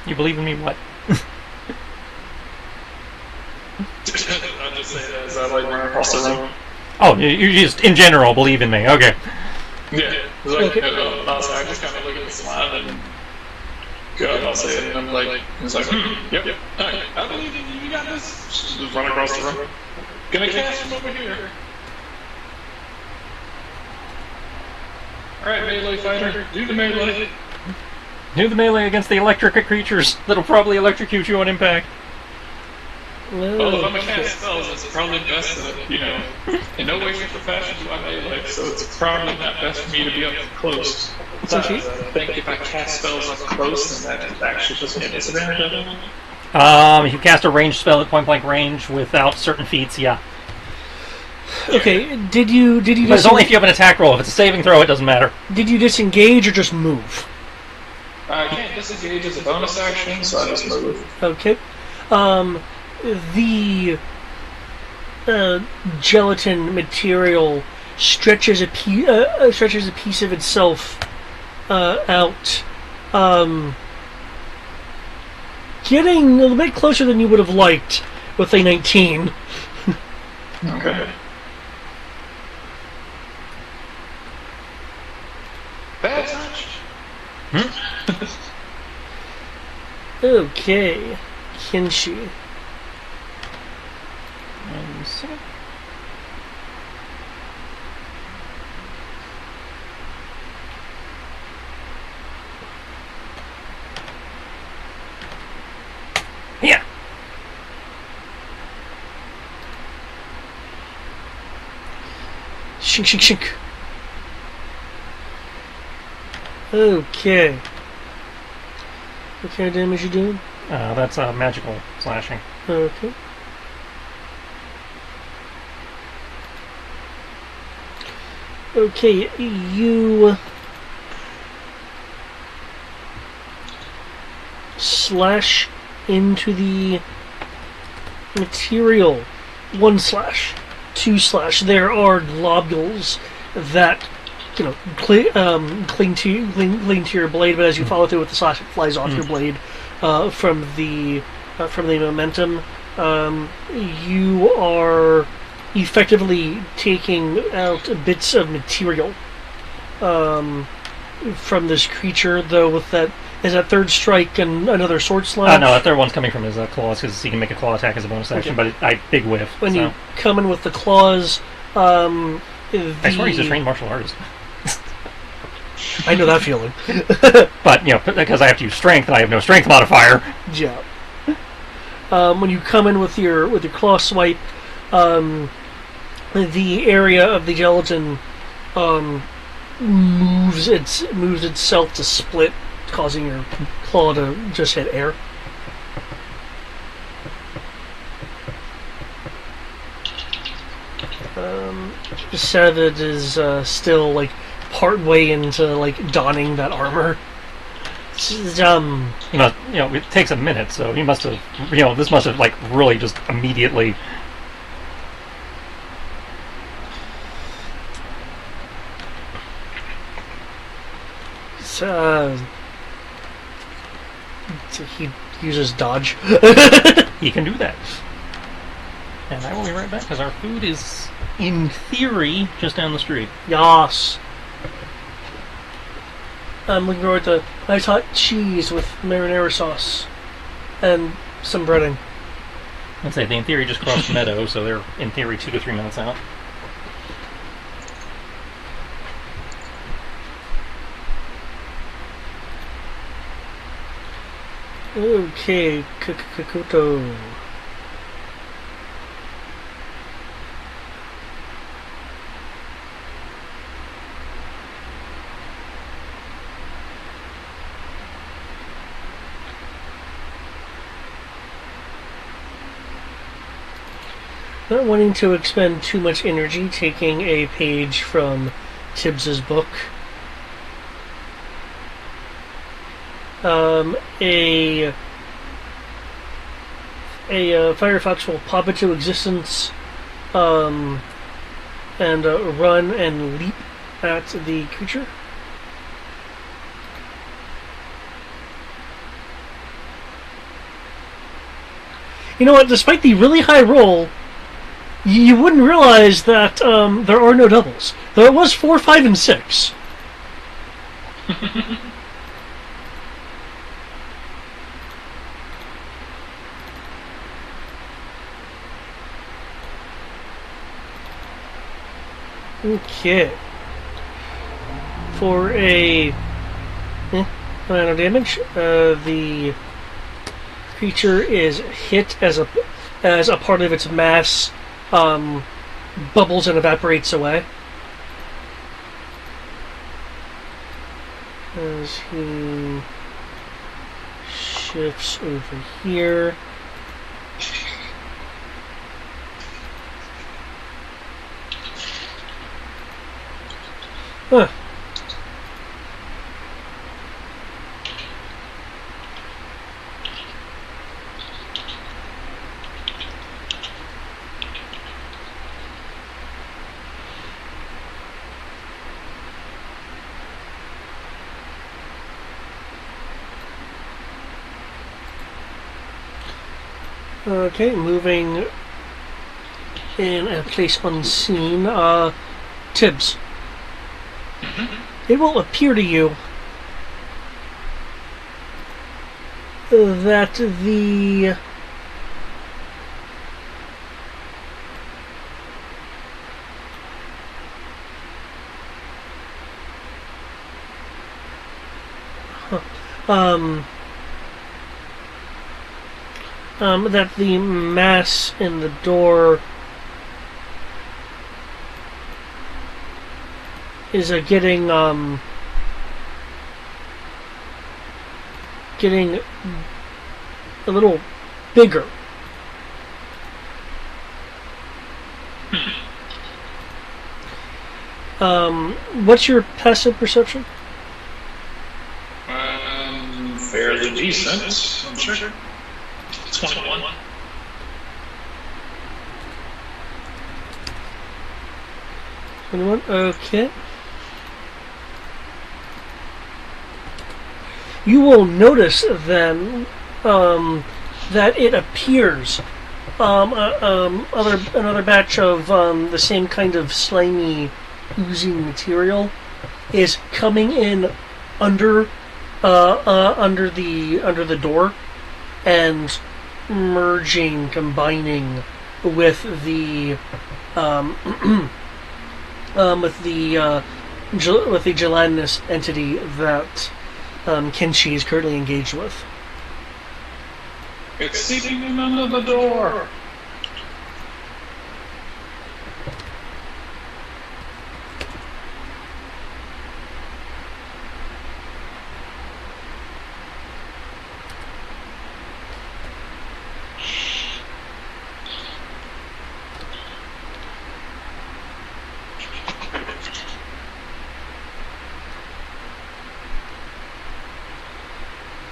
[SPEAKER 2] You believe in me? What?
[SPEAKER 3] I'll just say that as I like run across the room.
[SPEAKER 2] Oh, you just in general believe in me? Okay.
[SPEAKER 3] Yeah. Like, I just kind of look at the slide and go up, I'll say it, and I'm like, it's like, yep, alright, I believe in you, you got this. Just run across the room. Gonna cast from over here. Alright, melee fighter, do the melee.
[SPEAKER 2] Do the melee against the electric creatures that'll probably electrocute you on impact.
[SPEAKER 3] Well, if I'm gonna cast spells, it's probably best that, you know, in no way, shape, or fashion do I melee, so it's probably not best for me to be up close. I think if I cast spells up close, then that actually puts me at disadvantage of them.
[SPEAKER 2] If you cast a ranged spell at point blank range without certain feats, yeah.
[SPEAKER 1] Okay, did you
[SPEAKER 2] But it's only if you have an attack roll. If it's a saving throw, it doesn't matter.
[SPEAKER 1] Did you disengage or just move?
[SPEAKER 3] I can't disengage as a bonus action, so I just move.
[SPEAKER 1] Okay. The gelatin material stretches a piece of itself out, getting a little bit closer than you would have liked with a 19.
[SPEAKER 3] Okay. Bad touch.
[SPEAKER 1] Okay, Kinshi.
[SPEAKER 2] 1 second. Yeah.
[SPEAKER 1] Shink, shink, shink. Okay. What kind of damage you doing?
[SPEAKER 2] That's magical slashing.
[SPEAKER 1] Okay. Okay, you slash into the material. 1 slash, 2 slash. There are globules that cling to your blade, but as you follow through with the slash, it flies off your blade from the momentum. You are effectively taking out bits of material from this creature, though, with that is that third strike and another sword slash?
[SPEAKER 2] No, that third one's coming from his claws because he can make a claw attack as a bonus action.
[SPEAKER 1] Okay.
[SPEAKER 2] But I big whiff.
[SPEAKER 1] When
[SPEAKER 2] so.
[SPEAKER 1] you come in with the claws,
[SPEAKER 2] I swear he's a trained martial artist.
[SPEAKER 1] I know that feeling.
[SPEAKER 2] But because I have to use strength and I have no strength modifier.
[SPEAKER 1] Yeah. When you come in with your claw swipe, the area of the gelatin moves itself to split, causing your claw to just hit air. Savage is still like part way into like donning that armor.
[SPEAKER 2] It takes a minute, so he must have, this must have like really just immediately.
[SPEAKER 1] He uses dodge.
[SPEAKER 2] He can do that. And I will be right back because our food is, in theory, just down the street.
[SPEAKER 1] Yas. I'm looking forward to nice hot cheese with marinara sauce and some breading.
[SPEAKER 2] I'd say they, in theory, just crossed the meadow, so they're, in theory, 2 to 3 minutes out.
[SPEAKER 1] Okay, Kakuto. Not wanting to expend too much energy, taking a page from Tibbs's book. A Firefox will pop into existence and run and leap at the creature. You know what? Despite the really high roll, you wouldn't realize that there are no doubles. There was 4, 5, and 6. Okay. For a amount of damage, the creature is hit as a part of its mass bubbles and evaporates away. As he shifts over here. Huh. Okay, moving in a place unseen. Tibbs. It will appear to you that the that the mass in the door is getting a little bigger. What's your passive perception?
[SPEAKER 4] Fairly decent, I'm sure. 21.
[SPEAKER 1] Okay. You will notice then that it appears another batch of the same kind of slimy, oozing material is coming in under the door and merging, combining with the with the gelatinous entity that Kenshi is currently engaged with.
[SPEAKER 4] It's seeping in under the door.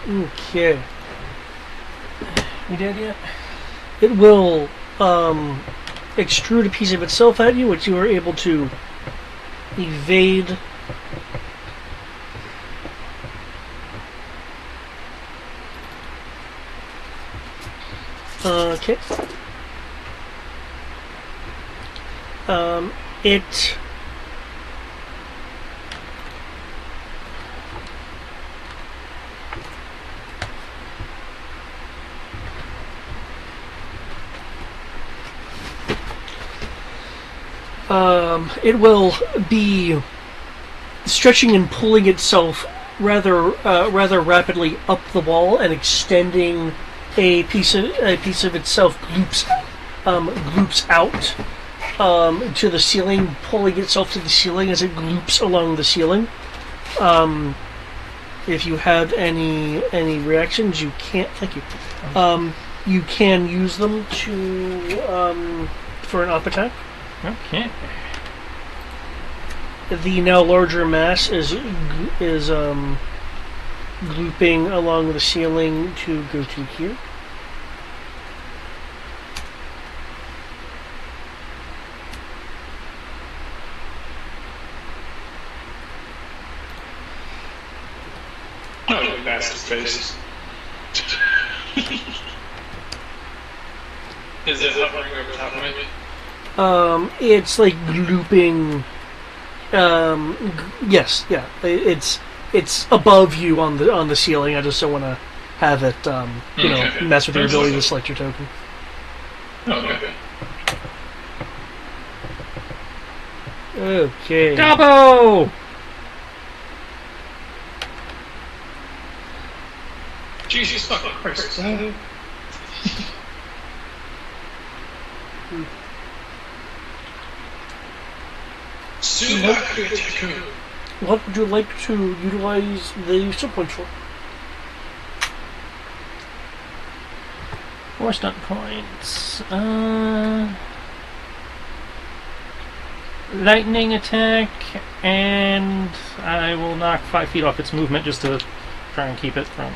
[SPEAKER 1] Okay.
[SPEAKER 2] You dead yet?
[SPEAKER 1] It will extrude a piece of itself at you, which you are able to evade. Okay. It it will be stretching and pulling itself rather rapidly up the wall and extending a piece of itself gloops out to the ceiling, pulling itself to the ceiling as it gloops along the ceiling. If you have any reactions, you can't. Thank you. You can use them to for an up attack.
[SPEAKER 2] Okay.
[SPEAKER 1] The now larger mass is glooping along the ceiling to go to here.
[SPEAKER 4] Oh, you nasty face. Is it hovering over top of me?
[SPEAKER 1] It's like looping. Yes, yeah. It's above you on the ceiling. I just don't want to have it, mess with your ability to select your token.
[SPEAKER 4] Okay.
[SPEAKER 1] Okay.
[SPEAKER 2] Gabo!
[SPEAKER 4] Jesus fucking Christ.
[SPEAKER 1] What would you like to utilize the skill points for?
[SPEAKER 2] 4 stunt points. Lightning attack, and I will knock 5 feet off its movement just to try and keep it from.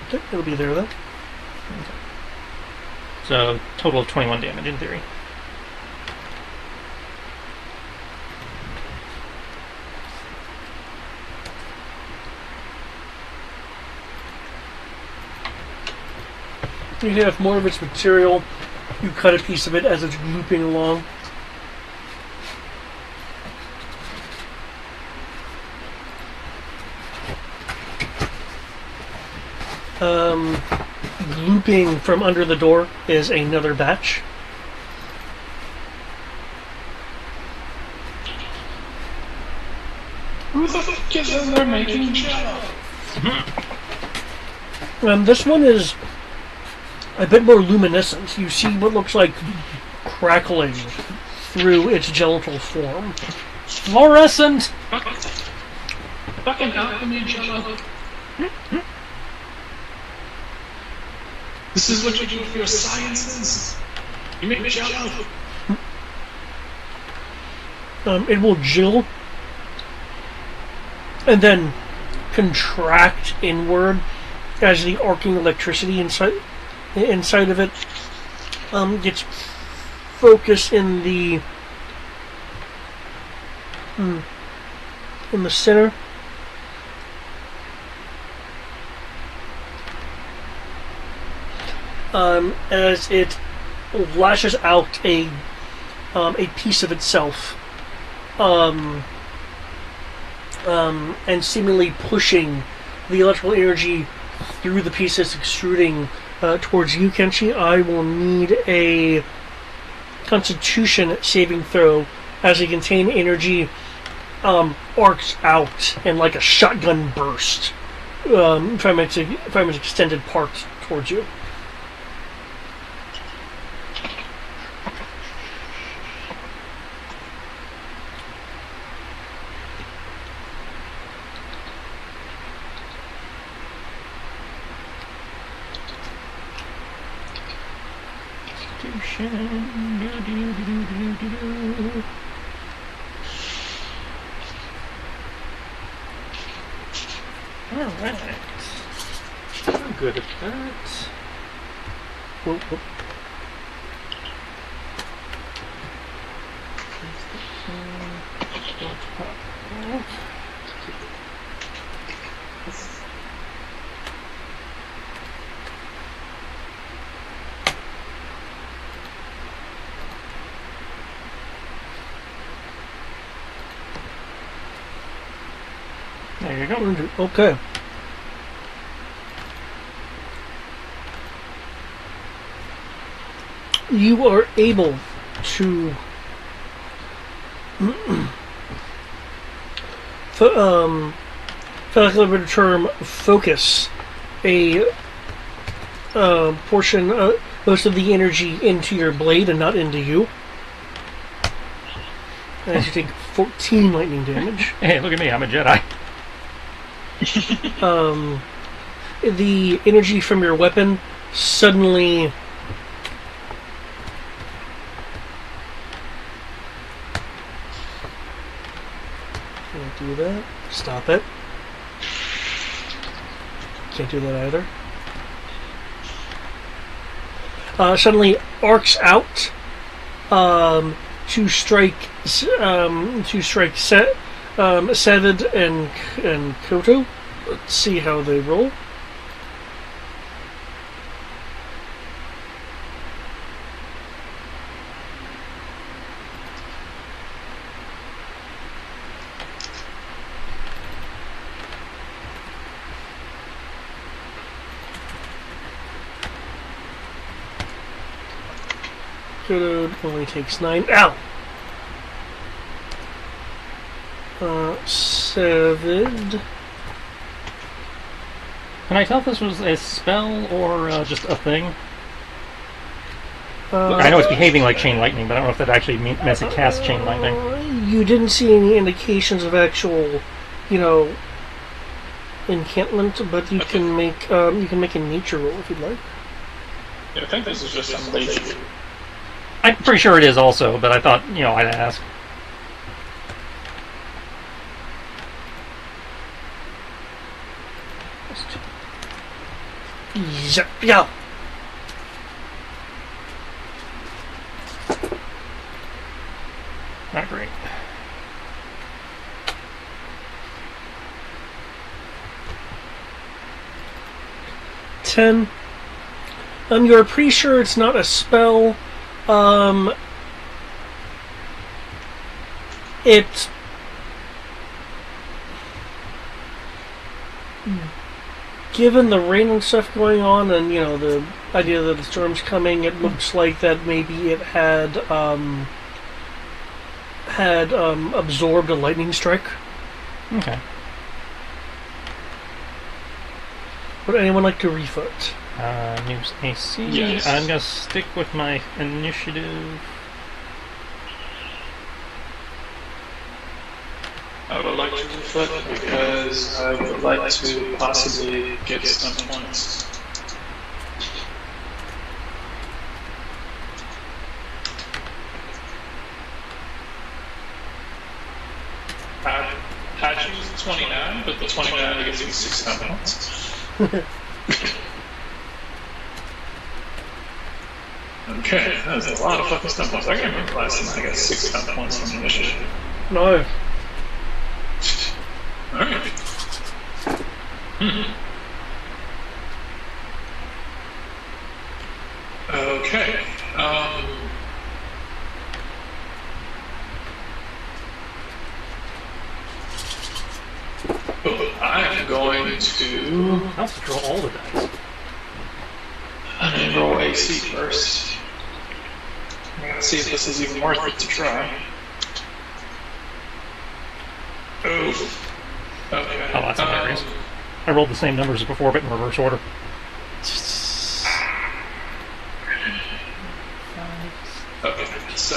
[SPEAKER 1] Okay, it'll be there then.
[SPEAKER 2] Okay. So, total of 21 damage in theory.
[SPEAKER 1] You have more of its material. You cut a piece of it as it's looping along. Looping from under the door is another batch.
[SPEAKER 4] Who the fuck is in there making jello?
[SPEAKER 1] This one is a bit more luminescent. You see what looks like crackling through its genital form.
[SPEAKER 2] Fluorescent!
[SPEAKER 4] Fucking alchemy jello. This is what you do for your sciences. You make jello.
[SPEAKER 1] It will jiggle and then contract inward as the arcing electricity inside of it gets focused in the center. As it lashes out a piece of itself and seemingly pushing the electrical energy through the piece that's extruding towards you, Kenshi. I will need a Constitution saving throw as the contained energy arcs out in like a shotgun burst from its extended part towards you.
[SPEAKER 2] Alright. I'm good at that.
[SPEAKER 1] Whoop, whoop.
[SPEAKER 2] There you go.
[SPEAKER 1] Okay. You are able to for lack of a better term, focus a portion, most of the energy into your blade and not into you. As you take 14 lightning damage.
[SPEAKER 2] Hey, look at me, I'm a Jedi.
[SPEAKER 1] The energy from your weapon suddenly can't do that. Stop it. Can't do that either. Suddenly arcs out to strike Sevid and Koto. Let's see how they roll. Koto only takes 9. Ow! Sevid.
[SPEAKER 2] Can I tell if this was a spell or just a thing? I know it's behaving like chain lightning, but I don't know if that actually means it casts chain lightning.
[SPEAKER 1] You didn't see any indications of actual, enchantment, but you can make a nature roll if you'd like.
[SPEAKER 3] Yeah, I think this is just some lazy.
[SPEAKER 2] I'm pretty sure it is also, but I thought, I'd ask.
[SPEAKER 1] Yeah.
[SPEAKER 2] Not great.
[SPEAKER 1] Ten. You're pretty sure it's not a spell. It. Given the rain and stuff going on, and the idea that the storm's coming, it looks like that maybe it had absorbed a lightning strike.
[SPEAKER 2] Okay.
[SPEAKER 1] Would anyone like to refoot?
[SPEAKER 2] Use AC.
[SPEAKER 3] Yes.
[SPEAKER 2] I'm gonna stick with my initiative.
[SPEAKER 3] I would like to reflect because I would like to possibly get some points. I choose 29, but the 29 gives me 6 points. Okay, that was a lot of fucking stuff points. I can't remember last time I got 6 points on the initiative.
[SPEAKER 1] No.
[SPEAKER 3] Alright. Okay. I'm going to...
[SPEAKER 2] I'll just roll all the dice.
[SPEAKER 3] I'm going to roll AC first. I'm going to see if this is even worth it to try. Oh. Okay.
[SPEAKER 2] Oh, that's hilarious. I rolled the same numbers as before, but in reverse order.
[SPEAKER 3] Okay, so...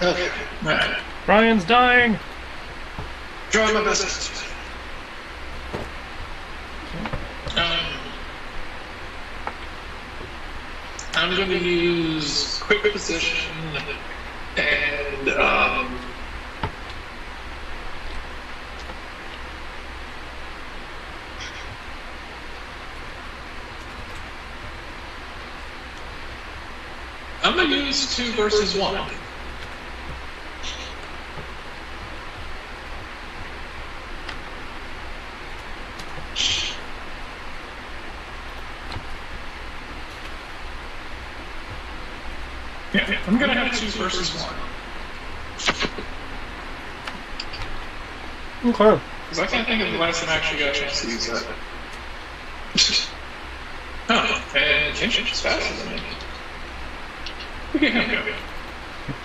[SPEAKER 3] Okay, alright.
[SPEAKER 2] Brian's dying!
[SPEAKER 3] Try my best. I'm going to use quick position and I'm going to use 2 versus 1. Yeah, I'm going to have 2 versus 1.
[SPEAKER 1] Okay.
[SPEAKER 3] Because I can't think of the last time I actually got a chance to use that. Oh, and Kenshin's faster than me. Look at him go.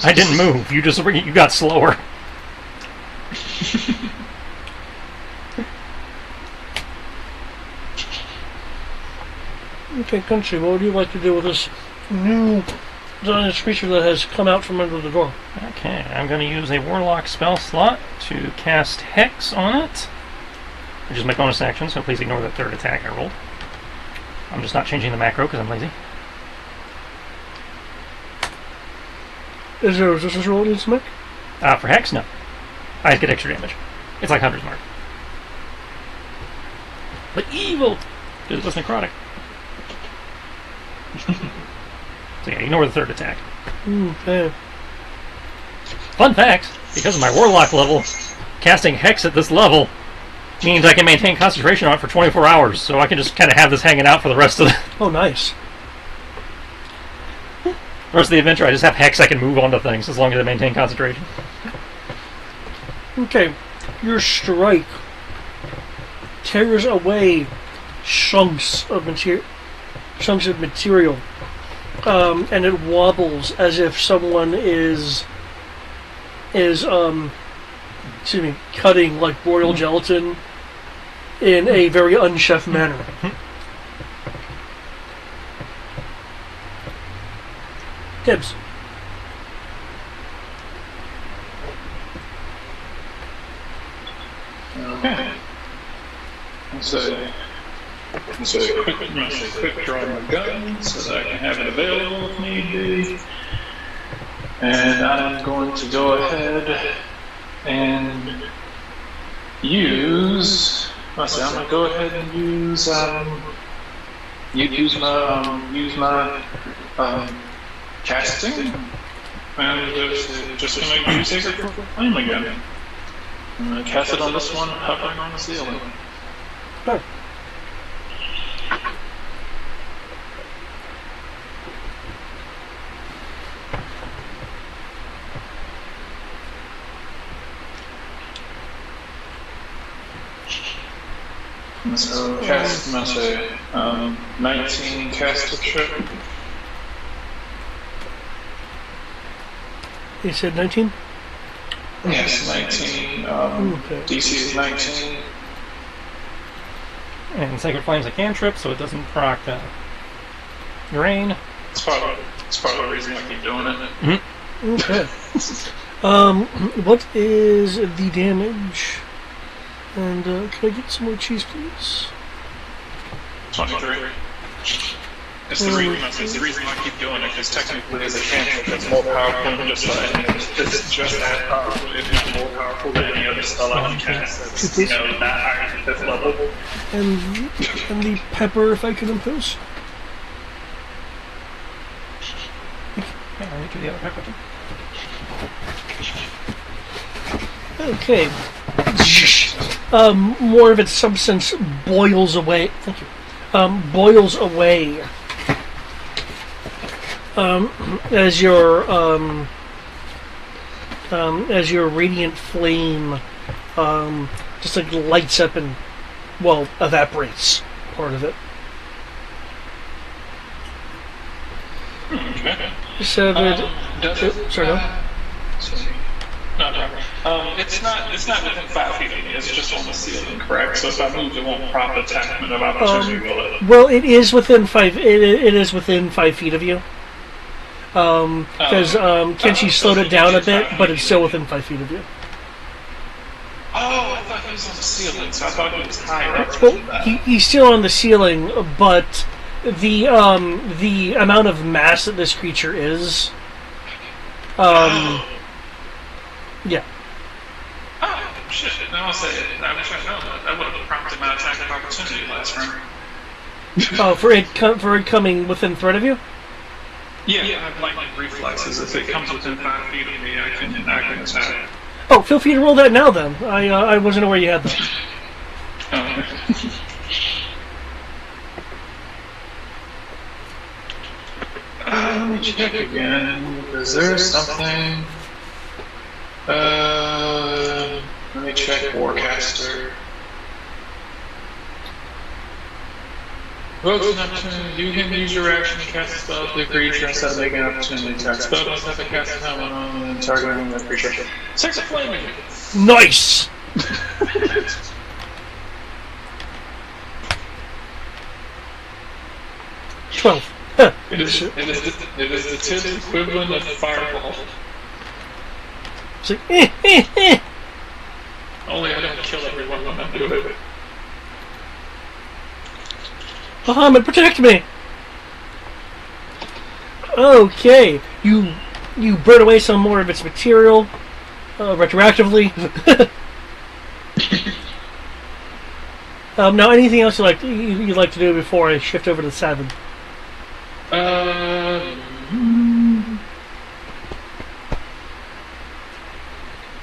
[SPEAKER 2] I didn't move. You got slower.
[SPEAKER 1] Okay, Country, what would you like to do with this new giant creature that has come out from under the door?
[SPEAKER 2] Okay, I'm going to use a Warlock spell slot to cast Hex on it, which is my bonus action, so please ignore that third attack I rolled. I'm just not changing the macro because I'm lazy.
[SPEAKER 1] Is there a resistance roll it needs to make?
[SPEAKER 2] For Hex, no. I get extra damage. It's like Hunter's Mark. But evil! Because it was necrotic. So yeah, ignore the third attack.
[SPEAKER 1] Okay.
[SPEAKER 2] Fun fact, because of my Warlock level, casting Hex at this level means I can maintain concentration on it for 24 hours, so I can just kind of have this hanging out for the rest of the
[SPEAKER 1] Oh, nice.
[SPEAKER 2] rest of the adventure. I just have Hex I can move onto things as long as I maintain concentration.
[SPEAKER 1] Okay. Your strike tears away chunks of material, and it wobbles as if someone is cutting like boreal gelatin in a very unchef manner. Tibbs.
[SPEAKER 3] Okay. So quick draw my gun so that I can have it available if need be. And I'm going to go ahead and use. I'm going to go ahead and use my casting, and just going to use Sacred Flame again. I'm going to cast it on this one, hovering on the ceiling.
[SPEAKER 1] Go.
[SPEAKER 3] So cast, I'm going to say 19 cast a trip.
[SPEAKER 1] You said 19?
[SPEAKER 3] Yes, 19.
[SPEAKER 1] Okay.
[SPEAKER 3] DC is 19.
[SPEAKER 2] And Sacred Flame's a cantrip, so it doesn't proc rain.
[SPEAKER 3] It's part of the reason I keep doing it.
[SPEAKER 2] Mm-hmm.
[SPEAKER 1] Okay. What is the damage? And can I get some more cheese, please?
[SPEAKER 3] 23. It's the reason I keep doing it, because technically as a cantrip it's more powerful than just it's just as powerful, if not more powerful than any other spell I can cast that's, that higher than 5th level.
[SPEAKER 1] And the pepper, if I could impose.
[SPEAKER 2] Yeah, I'll do the other pepper too.
[SPEAKER 1] Okay. More of its substance boils away. Thank you. boils away as your radiant flame just like lights up and evaporates part of it.
[SPEAKER 4] Okay.
[SPEAKER 1] So sorry, no?
[SPEAKER 4] No. It's not within 5 feet of me. It's just on the ceiling, correct? So if I move, it won't prompt attackment of opportunity, will it?
[SPEAKER 1] Well, it is within 5. It is within 5 feet of you. Because Kenshi slowed it down a bit, but it's still within 5 feet of you.
[SPEAKER 4] Oh, I thought he was on the ceiling, so I thought he was higher up.
[SPEAKER 1] Well, he's still on the ceiling, but the amount of mass that this creature is, yeah.
[SPEAKER 4] Oh, shit. No, I'll say it. I wish I'd known that. That would have prompted my attack of opportunity last round.
[SPEAKER 1] Oh, for it coming within threat of you?
[SPEAKER 4] Yeah, I have lightning reflexes. If it comes within 5 feet of me, I can attack.
[SPEAKER 1] Oh, feel free to roll that now then. I wasn't aware you had that.
[SPEAKER 4] Let me check again. Is there something? Let me check Warcaster. Well, an opportunity. You can use your action to cast a spell to the creature instead of making an opportunity attack. Spell does have to cast a spell on targeting the creature. Sex of flaming.
[SPEAKER 1] Nice. 12. Huh.
[SPEAKER 4] It is the tip equivalent of fireball.
[SPEAKER 1] It's like,
[SPEAKER 4] Only I don't kill everyone when I do it.
[SPEAKER 1] Bahamut, protect me! Okay, you burn away some more of its material retroactively. Now, anything else you'd like to do before I shift over to 7?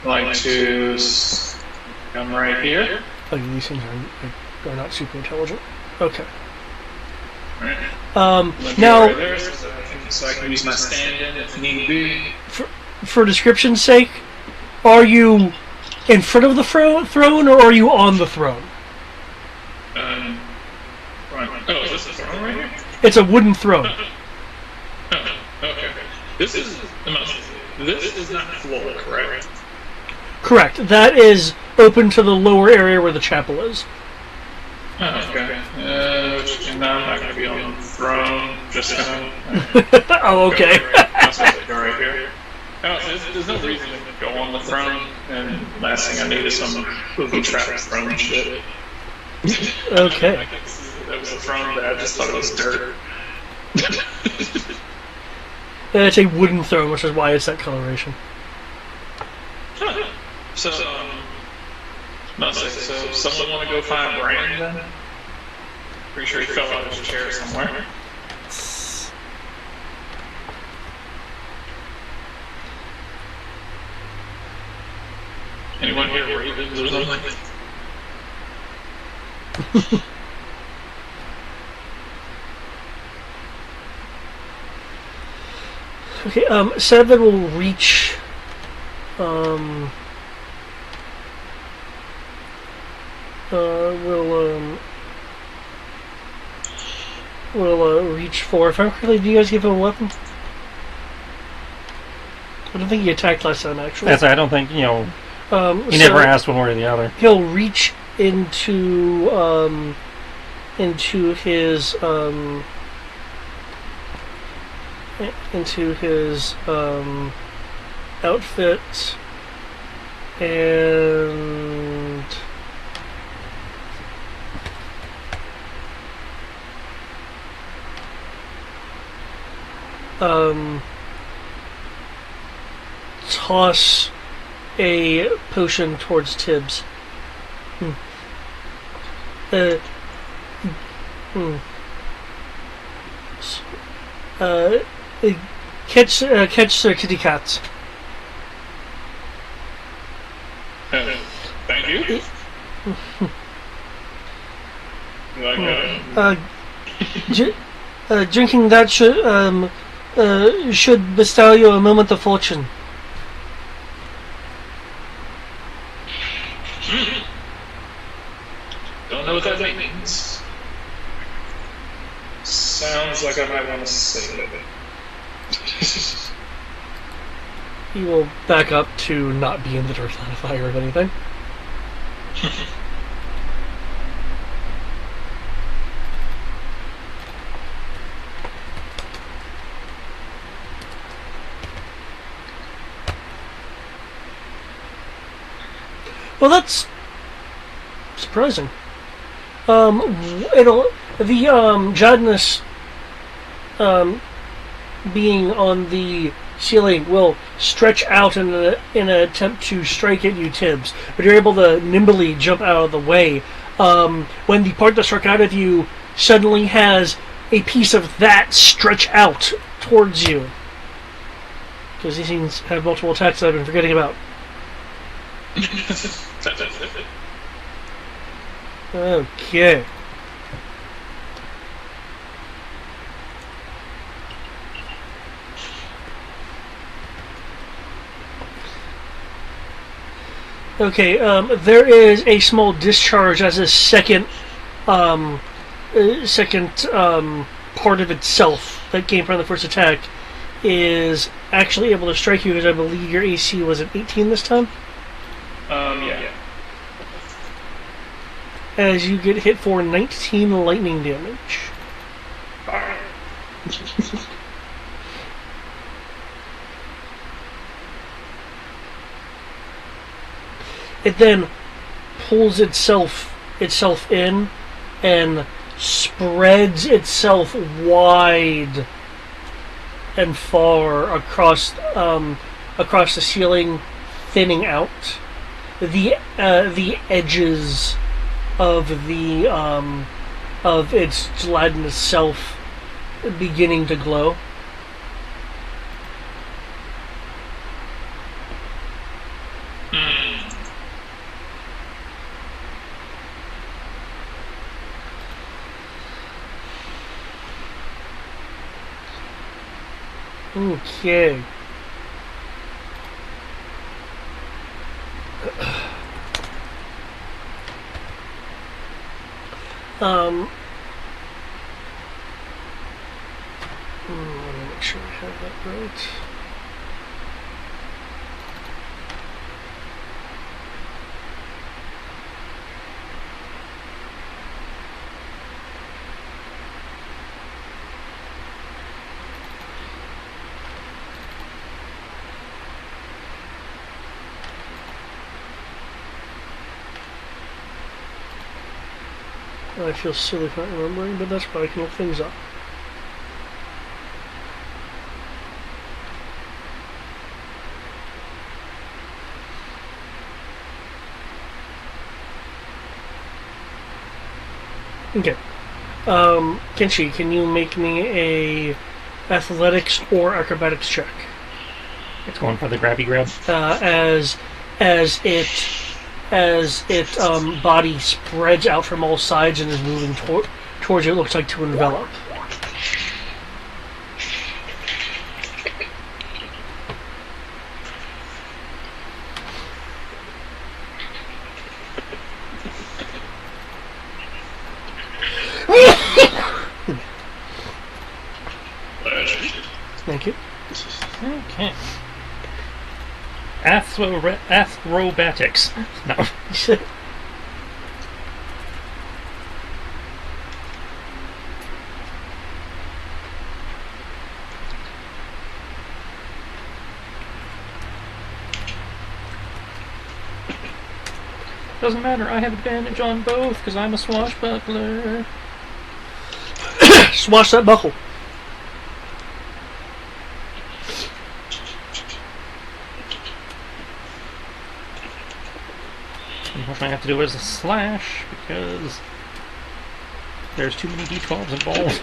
[SPEAKER 4] Like to come right here.
[SPEAKER 1] Oh, these things are not super intelligent. Okay.
[SPEAKER 4] Right.
[SPEAKER 1] Now,
[SPEAKER 4] right there, so I can use my stand-in if need be.
[SPEAKER 1] For description's sake, are you in front of the throne or are you on the throne?
[SPEAKER 4] Right. Oh, is this a throne right here?
[SPEAKER 1] It's a wooden throne.
[SPEAKER 4] Oh, okay. This is not floor, correct?
[SPEAKER 1] Correct. That is open to the lower area where the chapel is.
[SPEAKER 4] Oh, okay. And now I'm not going to be on the throne. Just gonna.
[SPEAKER 1] Oh, okay.
[SPEAKER 4] I'm supposed to go right here. No, there's no reason to go on the throne. And last thing I need is some booby trap throne shit.
[SPEAKER 1] Okay.
[SPEAKER 4] That was a throne, but I just thought it was dirt.
[SPEAKER 1] It's a wooden throne, which is why it's that coloration.
[SPEAKER 4] So, someone want to go find Brand then? Pretty sure he fell out of his chair somewhere. Anyone hear ravens or something?
[SPEAKER 1] Okay, Seven will reach will reach for. If I'm correctly, do you guys give him a weapon? I don't think he attacked last time, actually.
[SPEAKER 2] Yes, I don't think, he never asked one way or the other.
[SPEAKER 1] He'll reach into his outfit and toss a potion towards Tibbs. Catch kitty cats.
[SPEAKER 4] Thank you. You like that?
[SPEAKER 1] Drinking that should bestow you a moment of fortune.
[SPEAKER 4] Don't know what that means. Sounds like I might want to save it.
[SPEAKER 1] You will back up to not be in the direct line of fire of anything. Well, that's surprising. Jadness, being on the ceiling will stretch out in an attempt to strike at you, Tibbs, but you're able to nimbly jump out of the way. When the part that struck out at you suddenly has a piece of that stretch out towards you. Because these things have multiple attacks that I've been forgetting about. Okay. Okay, there is a small discharge as a second part of itself that came from the first attack is actually able to strike you, because I believe your AC was at 18 this time?
[SPEAKER 4] Yeah.
[SPEAKER 1] As you get hit for 19 lightning damage. It then pulls itself in and spreads itself wide and far across the ceiling, thinning out. The edges of its gelatinous self beginning to glow. Okay. Let me make sure I have that right. I feel silly for not remembering, but that's why I can look things up. Okay. Kenshi, can you make me a athletics or acrobatics check?
[SPEAKER 2] It's going for the grabby grab.
[SPEAKER 1] As its body spreads out from all sides and is moving towards you, it looks like to envelop. Thank you.
[SPEAKER 2] Okay. Acrobatics. No. Doesn't matter, I have advantage on both because I'm a swashbuckler.
[SPEAKER 1] Swash that buckle.
[SPEAKER 2] What I have to do is a slash because there's too many d12s involved.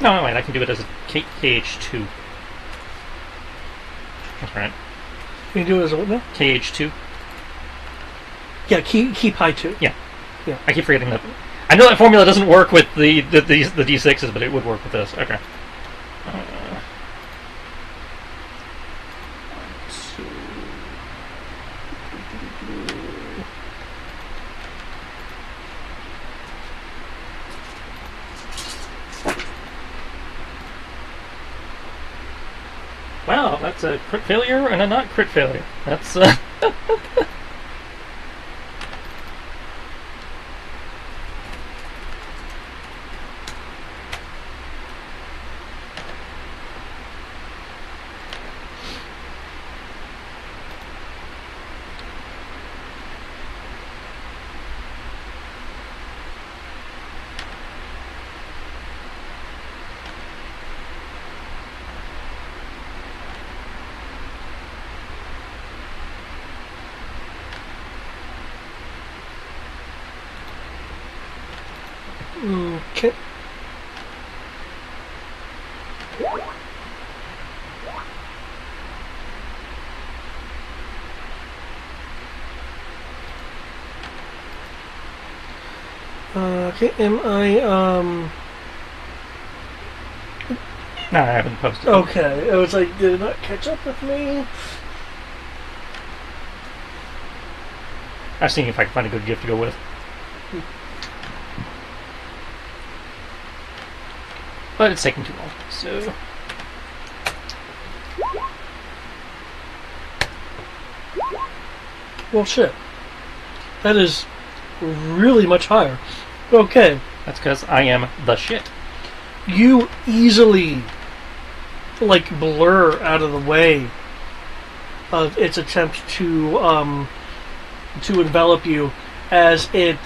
[SPEAKER 2] No, wait, I can do it as a KH2. That's right.
[SPEAKER 1] Can you do it as a what now?
[SPEAKER 2] KH2.
[SPEAKER 1] Yeah, keep high 2.
[SPEAKER 2] Yeah.
[SPEAKER 1] Yeah.
[SPEAKER 2] I keep forgetting that. I know that formula doesn't work with the D6s, but it would work with this. Okay. Wow, that's a crit failure and a not crit failure. That's
[SPEAKER 1] Okay. Okay, am I,
[SPEAKER 2] no, I haven't posted.
[SPEAKER 1] okay, I was like, did it not catch up with me?
[SPEAKER 2] I was seeing if I can find a good gift to go with. But it's taking too long, so...
[SPEAKER 1] Well, shit. That is really much higher. Okay.
[SPEAKER 2] That's because I am the shit.
[SPEAKER 1] You easily, like, blur out of the way of its attempt to envelop you as it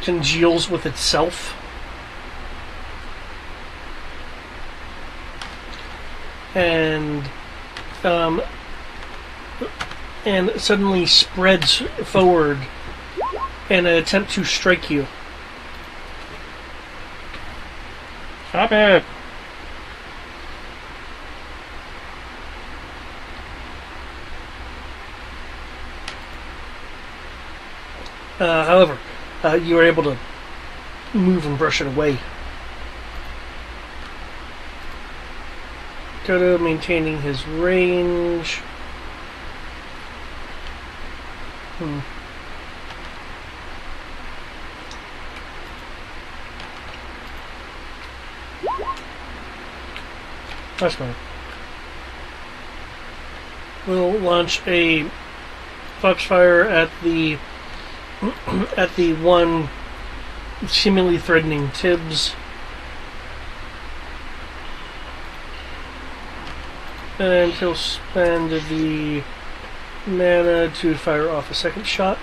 [SPEAKER 1] congeals with itself. And suddenly spreads forward in an attempt to strike you.
[SPEAKER 2] Stop it!
[SPEAKER 1] However, you are able to move and brush it away. Toto maintaining his range. That's fine. We'll launch a Foxfire at the one seemingly threatening Tibbs. And he'll spend the mana to fire off a second shot.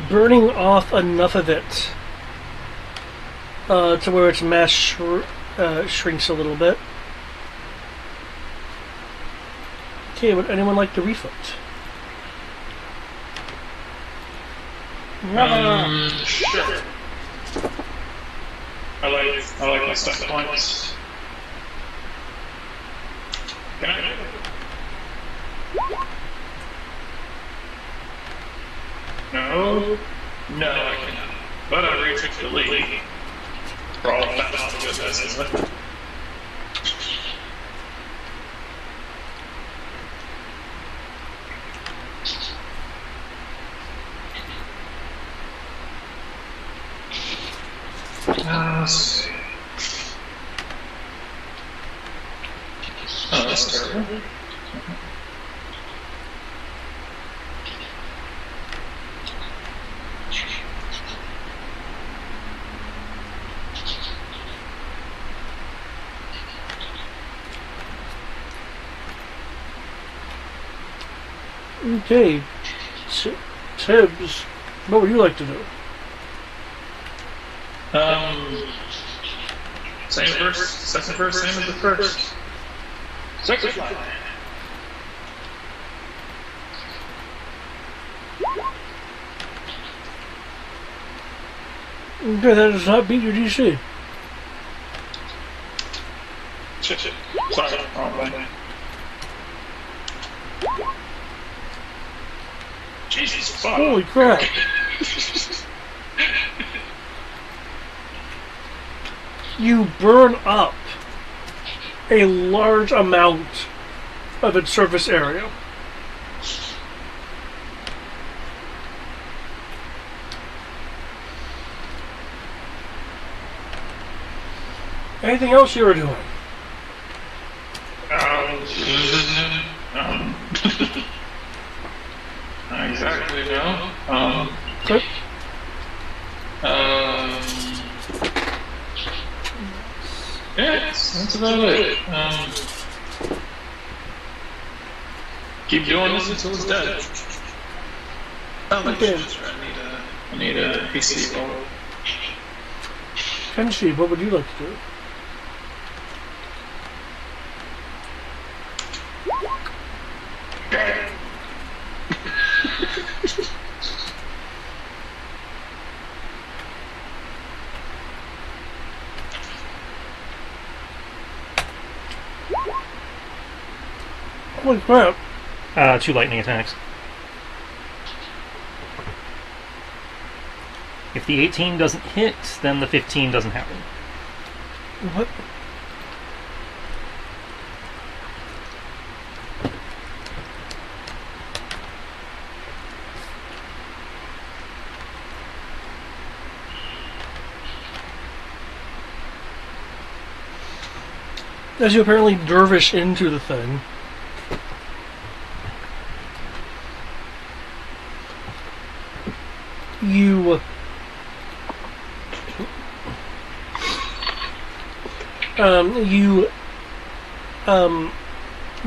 [SPEAKER 1] Burning off enough of it to where its mass shrinks a little bit. Okay, would anyone like to refund?
[SPEAKER 4] Sure. I like my stuff points. Can I? No, I cannot. But I retook the lead. For all of that not goodness, isn't it? Let's see. Oh, that's terrible.
[SPEAKER 1] Okay, Tibbs, what would you like to do?
[SPEAKER 4] Same first, second first, same as the first. Second fly.
[SPEAKER 1] Okay, that does not beat your DC.
[SPEAKER 4] Shit. Sorry, wrong way. Jesus fuck.
[SPEAKER 1] Holy crap. You burn up a large amount of its surface area. Anything else you were doing?
[SPEAKER 4] Not exactly, no.
[SPEAKER 1] Okay.
[SPEAKER 4] Yeah, that's about it. Keep doing this until it's dead.
[SPEAKER 1] Okay.
[SPEAKER 4] I need a PC roll.
[SPEAKER 1] Kenshi, what would you like to do? Holy crap.
[SPEAKER 2] 2 lightning attacks. If the 18 doesn't hit, then the 15 doesn't happen.
[SPEAKER 1] What? As you apparently dervish into the thing, you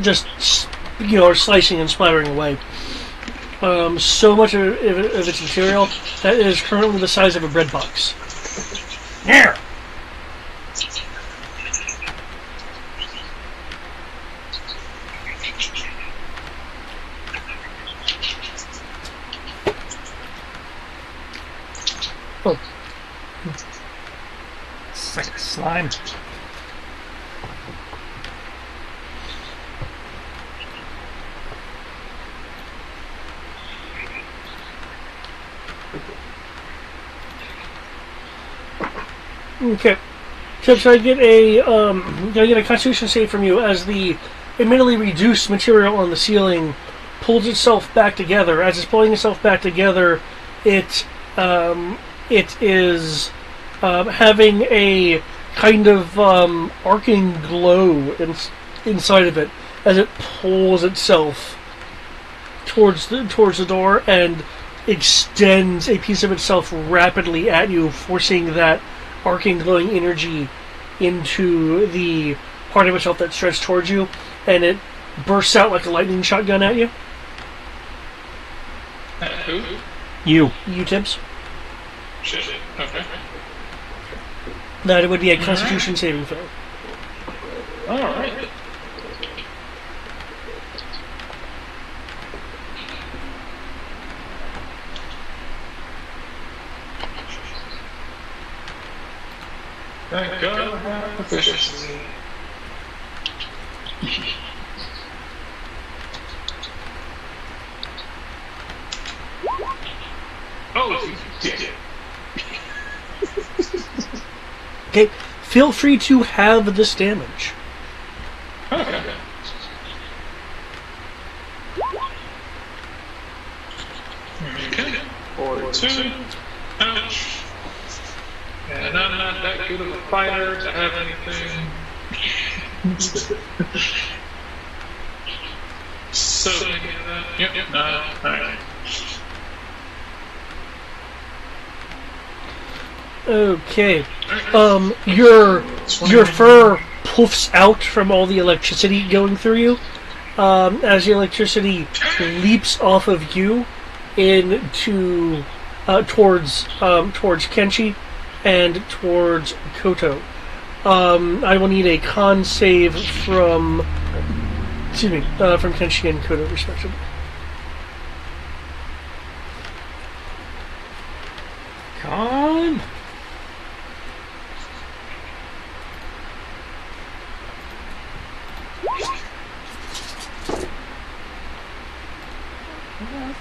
[SPEAKER 1] just are slicing and splattering away. So much of its material that it is currently the size of a bread box.
[SPEAKER 2] Yeah.
[SPEAKER 1] Oh.
[SPEAKER 2] Sick slime.
[SPEAKER 1] Okay. So I get a Constitution save from you as the admittedly reduced material on the ceiling pulls itself back together. As it's pulling itself back together, it is having a kind of arcing glow inside of it as it pulls itself towards the door and extends a piece of itself rapidly at you, forcing that arcing glowing energy into the part of itself that's stretched towards you, and it bursts out like a lightning shotgun at you.
[SPEAKER 4] Who?
[SPEAKER 2] You.
[SPEAKER 1] You, Tibbs.
[SPEAKER 4] Shit. Okay.
[SPEAKER 1] That it would be a Constitution saving throw.
[SPEAKER 4] Alright. Thank God I have proficiency. Oh, you did.
[SPEAKER 1] Okay, feel free to have this damage.
[SPEAKER 4] Okay. Okay. 42. Ouch. And I'm not that good of a fighter to have anything. So, yep, no, alright.
[SPEAKER 1] Okay. Your fur poofs out from all the electricity going through you. As the electricity leaps off of you into towards Kenshi and towards Koto. I will need a con save from Kenshi and Koto respectively.
[SPEAKER 2] Con.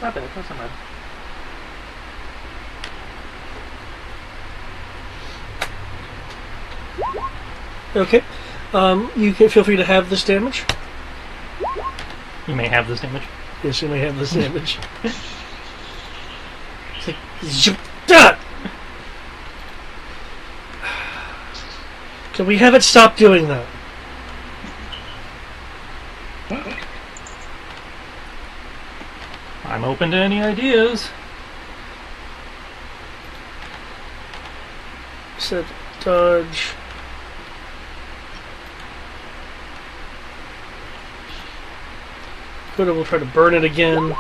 [SPEAKER 2] not bad. That's not bad.
[SPEAKER 1] Okay. You can feel free to have this damage.
[SPEAKER 2] You may have this damage.
[SPEAKER 1] Yes, you may have this damage. It's like, zoop, ah! Can we have it stop doing that?
[SPEAKER 2] I'm open to any ideas.
[SPEAKER 1] Set dodge. Good, we'll try to burn it again.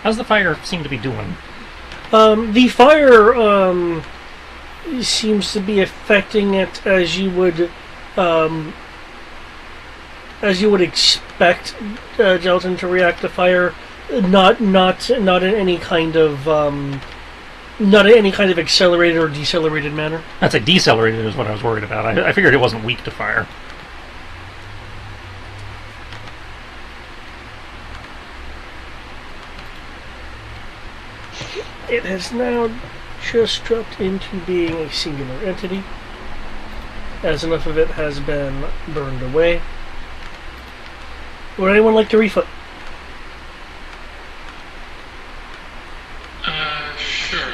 [SPEAKER 2] How's the fire seem to be doing?
[SPEAKER 1] The fire seems to be affecting it as you would expect gelatin to react to fire, not in any kind of accelerated or decelerated manner.
[SPEAKER 2] That's a decelerated is what I was worried about. I figured it wasn't weak to fire.
[SPEAKER 1] It has now just dropped into being a singular entity, as enough of it has been burned away. Would anyone like to refoot?
[SPEAKER 4] Sure.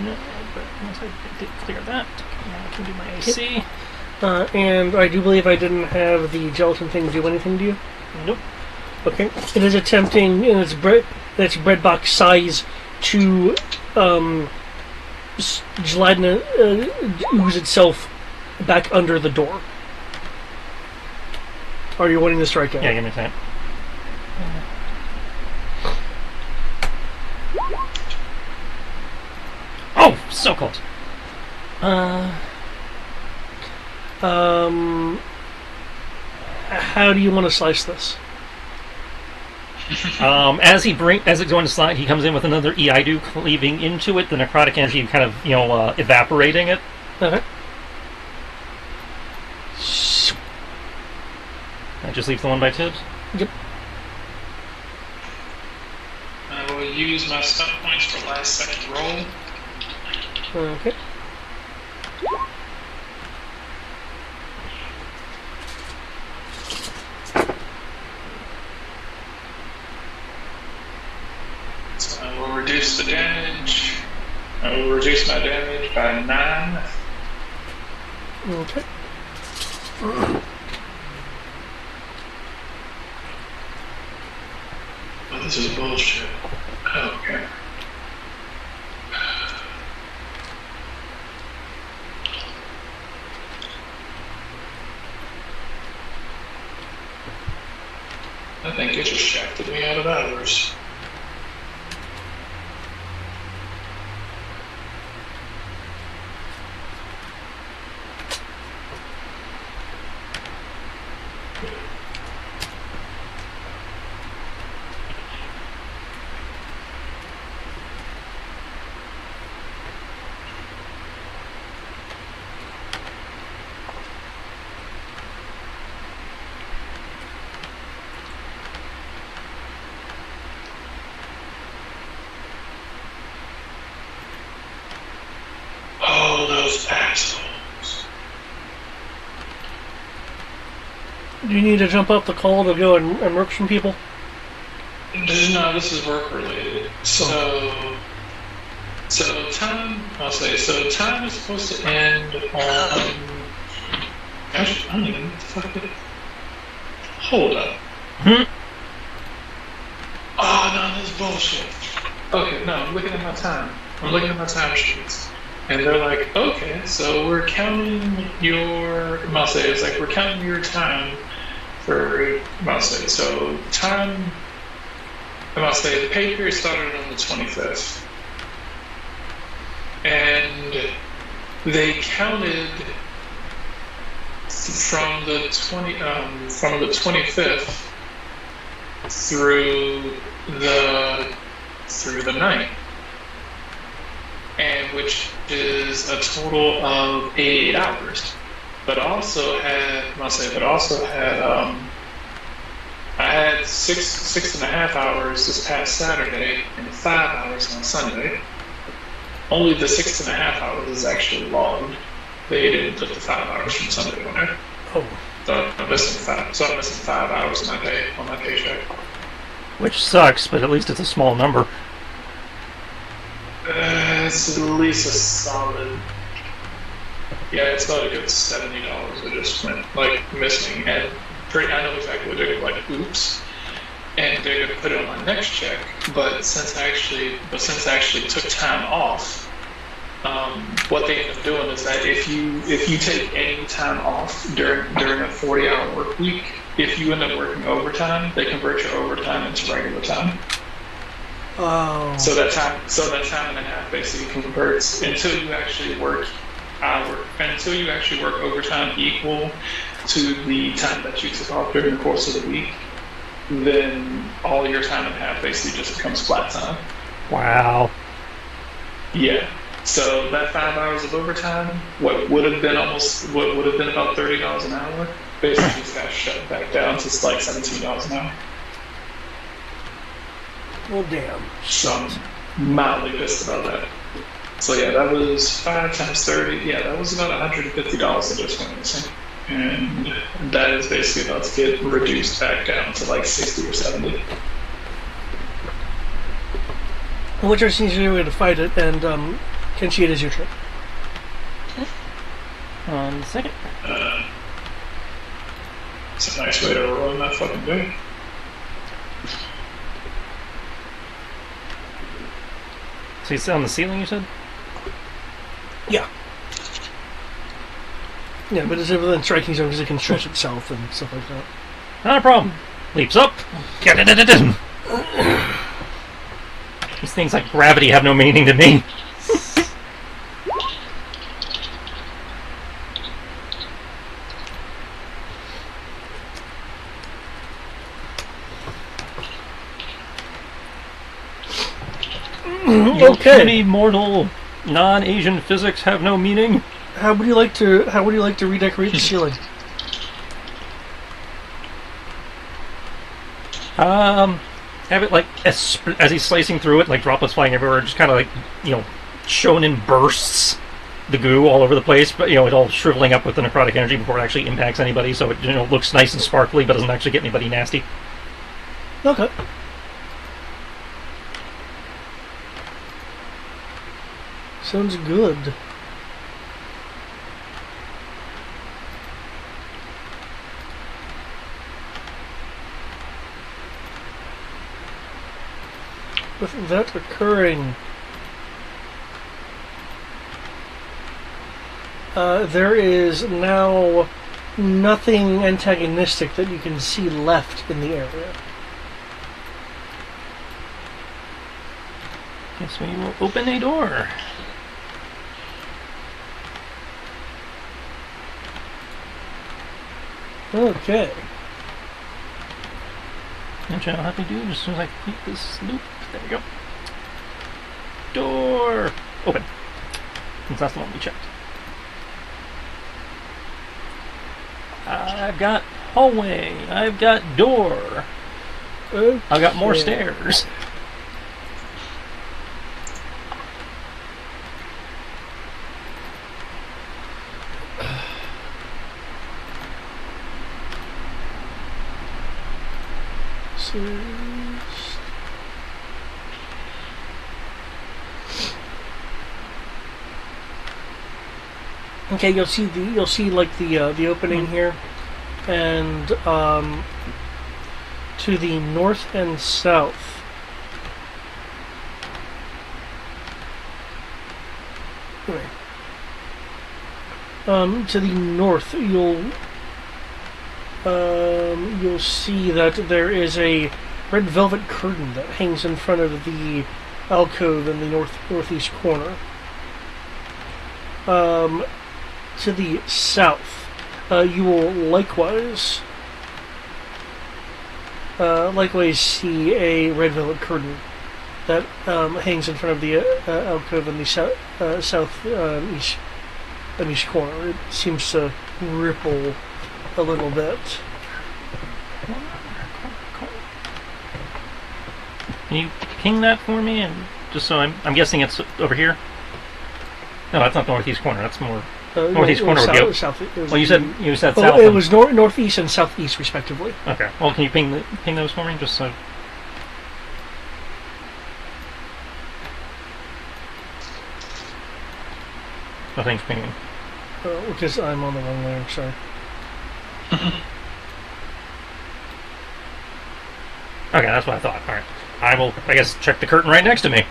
[SPEAKER 2] No, but once I did clear that, now I can do my AC.
[SPEAKER 1] And I do believe I didn't have the gelatin thing do anything to you.
[SPEAKER 2] Nope.
[SPEAKER 1] Okay. It is attempting in its bread box size to Ladrina ooze itself back under the door. Are you wanting to strike out?
[SPEAKER 2] Yeah, give me a second. Oh, so close.
[SPEAKER 1] How do you want to slice this?
[SPEAKER 2] As it's going to slide, he comes in with another Eidu cleaving into it, the necrotic energy kind of, evaporating it.
[SPEAKER 1] Okay.
[SPEAKER 2] That just leaves the one by Tibbs.
[SPEAKER 1] Yep.
[SPEAKER 4] I will use my stunt points for last second roll.
[SPEAKER 1] Okay.
[SPEAKER 4] So I will reduce the damage. I will reduce my damage by 9.
[SPEAKER 1] Okay.
[SPEAKER 4] Oh, this is bullshit. Okay. I think it just shafted me out of hours. Oh, those assholes.
[SPEAKER 1] Do you need to jump up the call to go and murk some people?
[SPEAKER 4] No, this is work related. So time, I'll say, so time is supposed to end on. Actually, I don't even know what the fuck it is. Hold up. Oh, no, this is bullshit. Okay, no, I'm looking at my time. I'm looking at my time sheets. And they're like, okay, so we're counting your, I'll say, it's like we're counting your time for, I'll say, so time, I'll say, the pay period started on the 25th. And they counted from the 25th through the night, and which is a total of 88 hours. but also had I had six and a half hours this past Saturday and 5 hours on Sunday. Only the 6.5 hours is actually logged. They didn't put the 5 hours from Sunday on there.
[SPEAKER 1] Oh.
[SPEAKER 4] So I'm missing 5 hours of my day on my paycheck.
[SPEAKER 2] Which sucks, but at least it's a small number.
[SPEAKER 4] It's at least a solid. Yeah, it's about a good $70 I just went missing, and I know exactly what they're gonna oops, and they're gonna put it on my next check. But since I actually took time off, what they end up doing is that if you take any time off during a 40-hour work week, if you end up working overtime, they convert your overtime into regular time.
[SPEAKER 1] Oh.
[SPEAKER 4] So that time and a half basically converts until you actually work overtime equal to the time that you took off during the course of the week. Then all your time and a half basically just becomes flat time.
[SPEAKER 2] Wow.
[SPEAKER 4] Yeah. So that 5 hours of overtime, what would have been about $30 an hour, basically just got shut back down to $17 an hour.
[SPEAKER 1] Well, damn.
[SPEAKER 4] So I'm mildly pissed about that. So yeah, that was 5 times 30. Yeah, that was about $150 I just went missing. And that is basically about to get reduced back down to 60 or 70.
[SPEAKER 1] Which are seems to way to fight it, and Kenshi, it is your turn.
[SPEAKER 2] On the second.
[SPEAKER 4] It's a nice way to ruin that fucking day.
[SPEAKER 2] So he's on the ceiling, you said?
[SPEAKER 1] Yeah. Yeah, but it's within striking zone because it can stretch itself and stuff like that.
[SPEAKER 2] Not a problem. Leaps up. These things like gravity have no meaning to me.
[SPEAKER 1] Okay.
[SPEAKER 2] Puny mortal non-Asian physics have no meaning.
[SPEAKER 1] How would you like to redecorate the ceiling?
[SPEAKER 2] Have it as he's slicing through it, droplets flying everywhere, just kind of shown in bursts, the goo all over the place, but it all shriveling up with the necrotic energy before it actually impacts anybody, so it looks nice and sparkly, but doesn't actually get anybody nasty.
[SPEAKER 1] Okay. Sounds good. With that occurring, there is now nothing antagonistic that you can see left in the area.
[SPEAKER 2] Guess we will open a door.
[SPEAKER 1] Okay.
[SPEAKER 2] Which I'll have to do as soon as I complete this loop. There we go. Door! Open. Since that's the one we checked. I've got hallway. I've got door.
[SPEAKER 1] Okay.
[SPEAKER 2] I've got more stairs.
[SPEAKER 1] Okay, you'll see the opening here, and to the north and south. Anyway. To the north, you'll see that there is a red velvet curtain that hangs in front of the alcove in the northeast corner. To the south, you will likewise see a red velvet curtain that hangs in front of the alcove in the southeast corner. It seems to ripple a little bit.
[SPEAKER 2] Can you ping that for me? And just so I'm guessing it's over here. No, that's not the northeast corner. That's more northeast corner would be. Well, you said south.
[SPEAKER 1] It was northeast and southeast respectively.
[SPEAKER 2] Okay. Well, can you ping those for me, just so? Nothing's pinging.
[SPEAKER 1] Because I'm on the wrong layer. Sorry.
[SPEAKER 2] Okay, that's what I thought. All right. I will, I guess, check the curtain right next to me.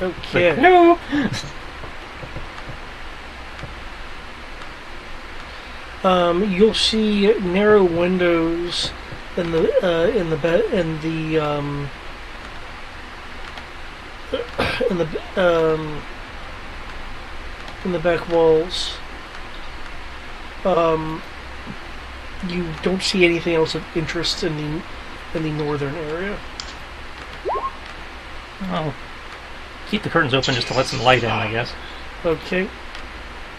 [SPEAKER 1] Okay.
[SPEAKER 2] Like, no.
[SPEAKER 1] You'll see narrow windows in the back walls. You don't see anything else of interest in the northern area.
[SPEAKER 2] Well, keep the curtains open just to let some light in, I guess.
[SPEAKER 1] Okay.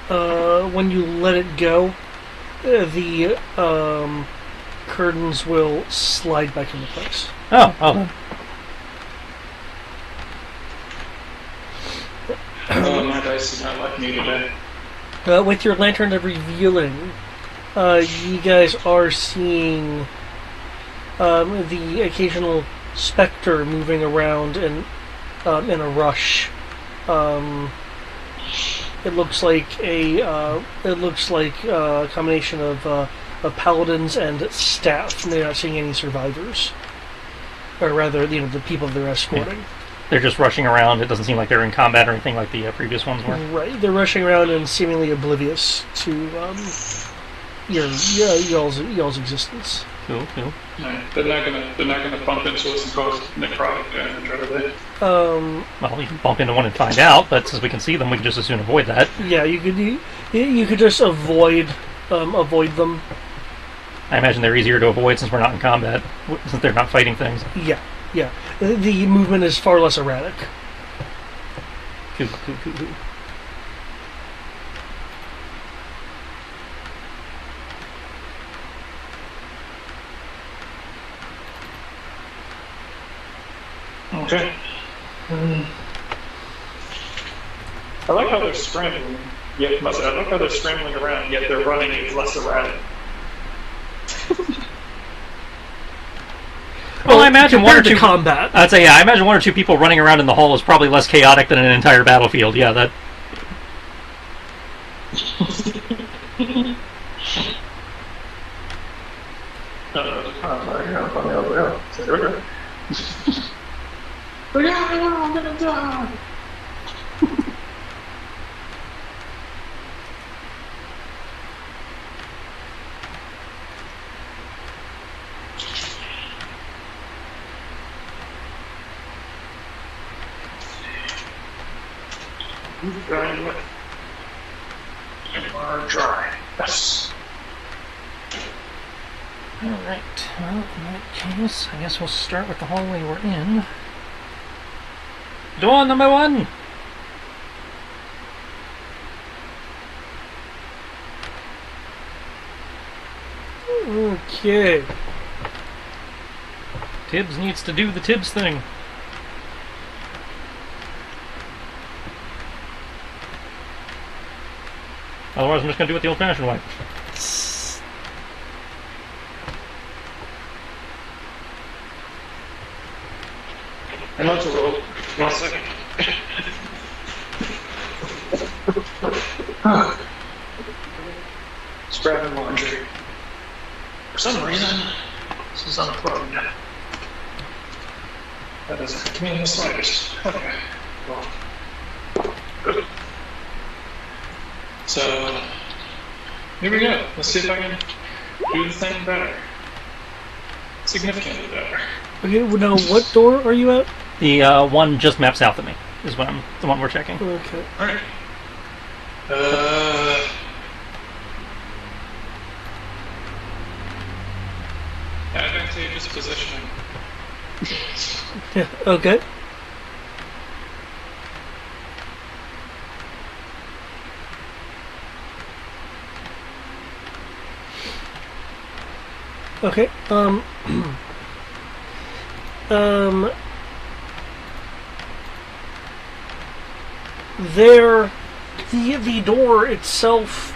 [SPEAKER 1] When you let it go, the curtains will slide back into place.
[SPEAKER 2] Oh.
[SPEAKER 4] Oh, my dice do not like me today.
[SPEAKER 1] With your lantern of revealing, you guys are seeing the occasional specter moving around in a rush. It looks like a combination of paladins and staff. They're not seeing any survivors, or rather, the people they're escorting.
[SPEAKER 2] Yeah. They're just rushing around. It doesn't seem like they're in combat or anything like the previous ones were.
[SPEAKER 1] Right, they're rushing around and seemingly oblivious to y'all's existence.
[SPEAKER 2] Cool.
[SPEAKER 4] No, they're not gonna bump into us and cause necrotic damage, are they?
[SPEAKER 2] Well, we can bump into one and find out, but since we can see them, we can just as soon avoid that.
[SPEAKER 1] Yeah, you could just avoid them.
[SPEAKER 2] I imagine they're easier to avoid since we're not in combat, since they're not fighting things.
[SPEAKER 1] Yeah. The movement is far less erratic.
[SPEAKER 2] Cool.
[SPEAKER 4] Okay. I like how they're scrambling. I like how they're scrambling around, yet they're running is less erratic.
[SPEAKER 2] Well, I imagine one or two
[SPEAKER 1] combat.
[SPEAKER 2] I'd say, yeah. I imagine one or two people running around in the hall is probably less chaotic than an entire battlefield. Yeah, that.
[SPEAKER 4] I'm gonna die. Dry. Dry. Yes.
[SPEAKER 2] Alright, well, in that case, I guess we'll start with the hallway we're in. Door number 1!
[SPEAKER 1] Okay.
[SPEAKER 2] Tibbs needs to do the Tibbs thing. Otherwise, I'm just going to do it the old-fashioned way.
[SPEAKER 4] I'm about to roll. 1 second. Just grabbing laundry. For some reason, this is unplugged. That doesn't hurt me in the slightest. Okay. Well. So, here we go. Let's see if I can do the thing better. Significantly better.
[SPEAKER 1] Okay, well, now what door are you at?
[SPEAKER 2] The one just mapped south of me is what the one we're checking.
[SPEAKER 1] Okay.
[SPEAKER 4] Alright. Advantageous positioning.
[SPEAKER 1] Yeah, okay. Okay. Um. There, the door itself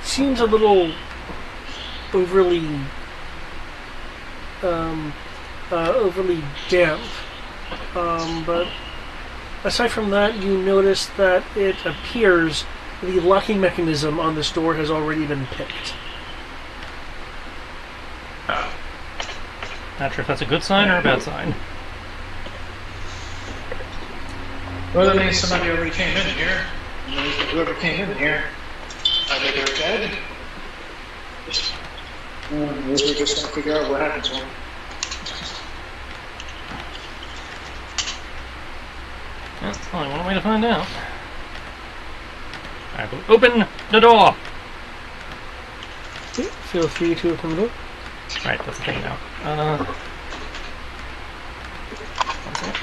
[SPEAKER 1] seems a little overly overly damp. But aside from that, you notice that it appears the locking mechanism on this door has already been picked.
[SPEAKER 2] Not sure if that's a good sign or a bad sign.
[SPEAKER 4] Well, that means somebody already came in here. That means that whoever came in here, either they're dead. I guess we're just gonna figure out what happened to them.
[SPEAKER 2] That's only one way to find out. I will open the door!
[SPEAKER 1] Feel free to open the door.
[SPEAKER 2] Right, that's the thing now. One second.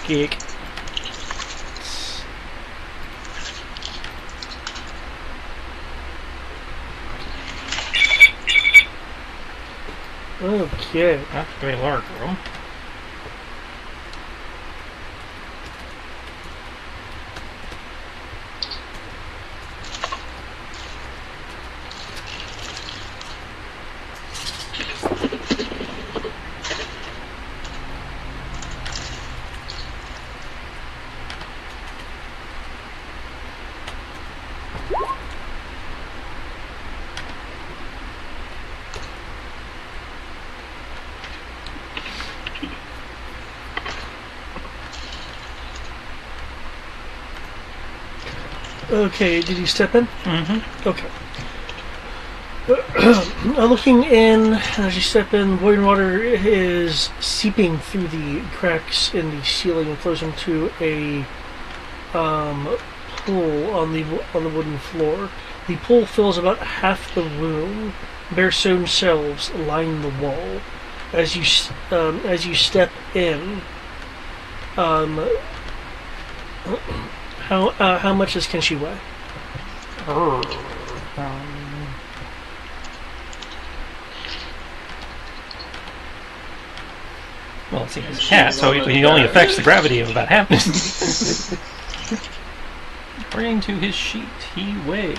[SPEAKER 2] Geek.
[SPEAKER 1] Okay.
[SPEAKER 2] That's a very large room.
[SPEAKER 1] Okay, did you step in?
[SPEAKER 2] Mm-hmm.
[SPEAKER 1] Okay. Looking in, as you step in, boiling water is seeping through the cracks in the ceiling and flows into a pool on the wooden floor. The pool fills about half the room. Bare stone shelves line the wall. As you step in, how much can she weigh?
[SPEAKER 2] Well, let's see, he's a cat, so he only affects the gravity of about half. According to his sheet, he weighs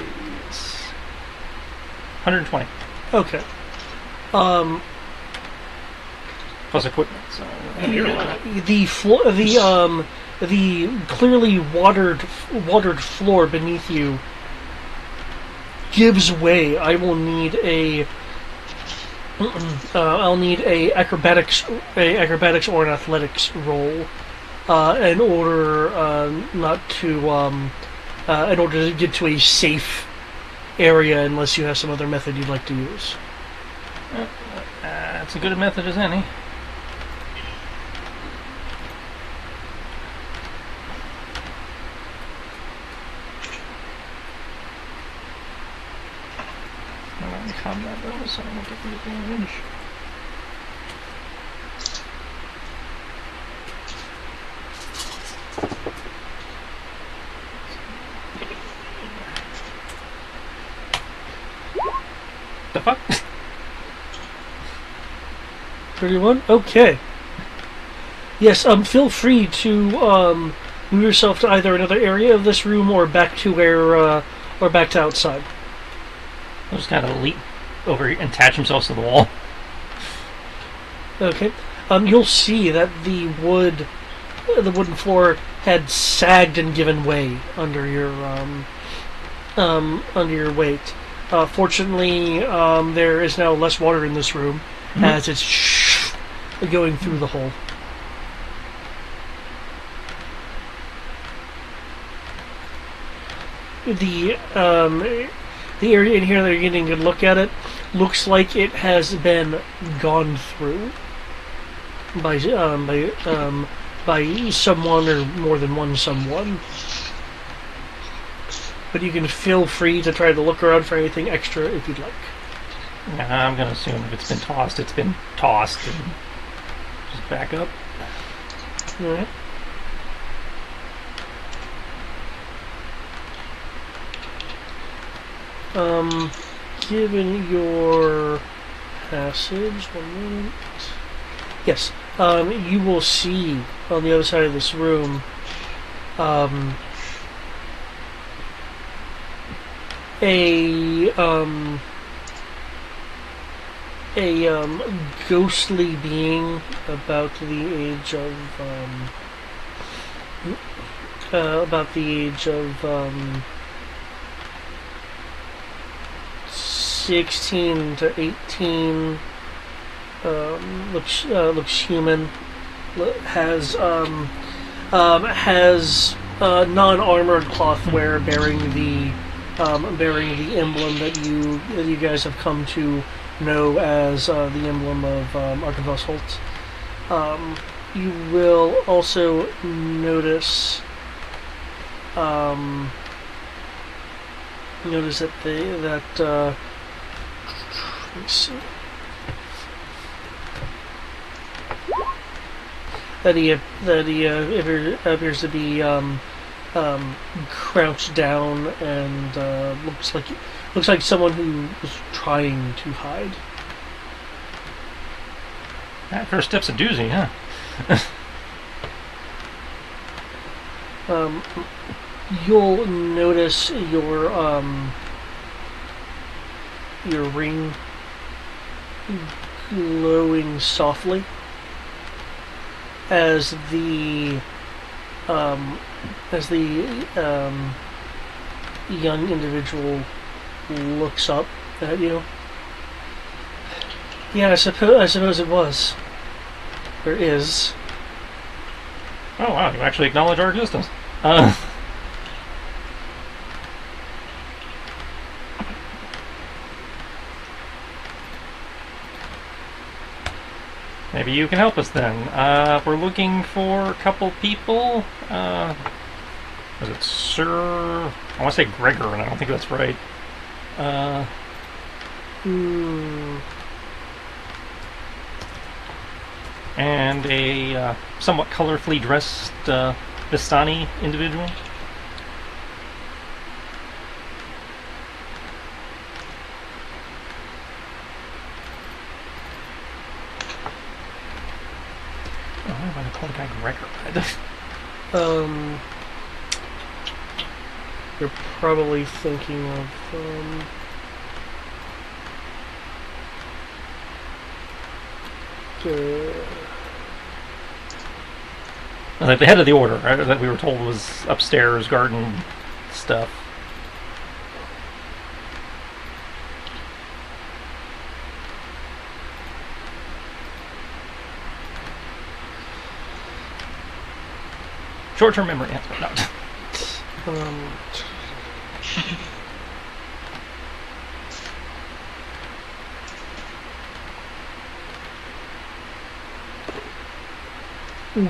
[SPEAKER 2] 120
[SPEAKER 1] Okay.
[SPEAKER 2] plus equipment. So
[SPEAKER 1] the clearly watered floor beneath you gives way. I will need a I'll need a acrobatics or an athletics roll in order in order to get to a safe area, unless you have some other method you'd like to use.
[SPEAKER 2] That's as good a method as any. Combat though, so I won't get the advantage. The fuck?
[SPEAKER 1] 31? Okay. Yes, feel free to move yourself to either another area of this room or back to or back to outside.
[SPEAKER 2] I'll just kind of leap over and attach themselves to the wall.
[SPEAKER 1] Okay. You'll see that the wooden floor had sagged and given way under your weight. Fortunately, there is now less water in this room as it's going through the hole. The area in here that you're getting a good look at it looks like it has been gone through. by someone or more than one someone. But you can feel free to try to look around for anything extra if you'd like.
[SPEAKER 2] Nah, I'm gonna assume if it's been tossed, it's been tossed, and just back up.
[SPEAKER 1] All right. Given your passage, 1 moment. Yes, you will see on the other side of this room, a ghostly being about the age of 16 to 18. Looks human. Has non-armored clothwear bearing the emblem that you guys have come to know as the emblem of Archivos Holt. You will also notice that let me see. That he appears to be crouched down and looks like someone who was trying to hide.
[SPEAKER 2] That first step's a doozy, huh?
[SPEAKER 1] You'll notice your ring glowing softly as the young individual looks up at you. Yeah, I suppose it was. Or is.
[SPEAKER 2] Oh wow, you actually acknowledge our existence. Maybe you can help us then. We're looking for a couple people. Was it Sir? I want to say Gregor, and I don't think that's right. And a somewhat colorfully dressed Vistani individual. Why am I going to call the guy Gregor?
[SPEAKER 1] You're probably thinking of
[SPEAKER 2] like the head of the order, right, that we were told was upstairs, garden stuff. Short-term memory enhancement. No.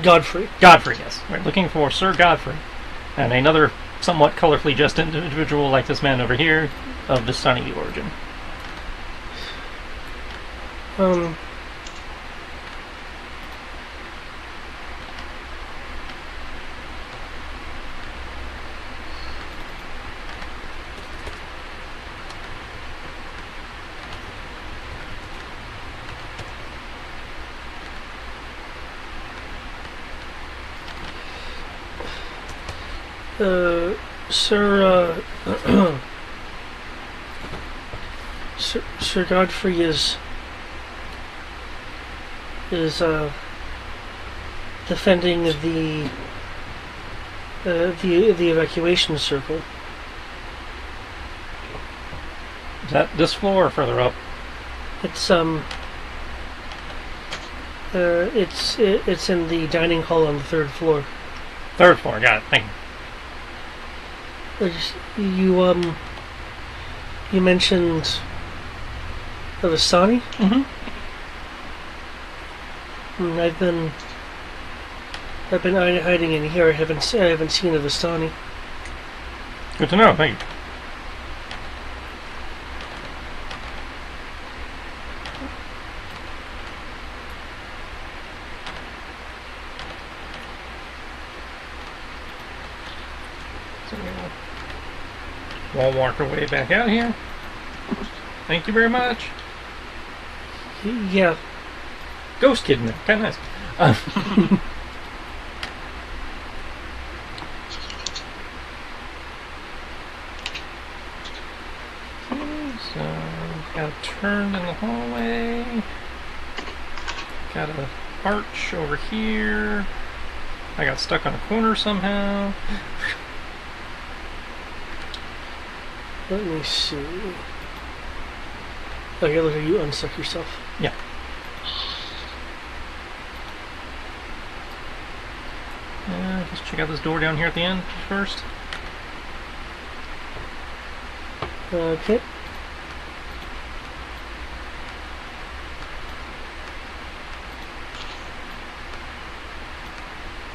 [SPEAKER 1] Godfrey.
[SPEAKER 2] Godfrey, yes. We're looking for Sir Godfrey. And another somewhat colorfully dressed individual like this man over here of Vistani origin.
[SPEAKER 1] Sir Godfrey is defending the evacuation circle.
[SPEAKER 2] Is that this floor or further up?
[SPEAKER 1] It's in the dining hall on the 3rd floor.
[SPEAKER 2] 3rd floor, got it. Thank you.
[SPEAKER 1] You mentioned the Vistani?
[SPEAKER 2] Mm-hmm.
[SPEAKER 1] I've been hiding in here. I haven't seen a Vistani.
[SPEAKER 2] Good to know. Thank you. We'll walk our way back out here. Thank you very much.
[SPEAKER 1] Yeah.
[SPEAKER 2] Ghost kid in there. Kind of nice. So, got a turn in the hallway. Got a arch over here. I got stuck on a corner somehow.
[SPEAKER 1] Let me see. Okay, look, you unstuck yourself.
[SPEAKER 2] Yeah. Just check out this door down here at the end first.
[SPEAKER 1] Okay.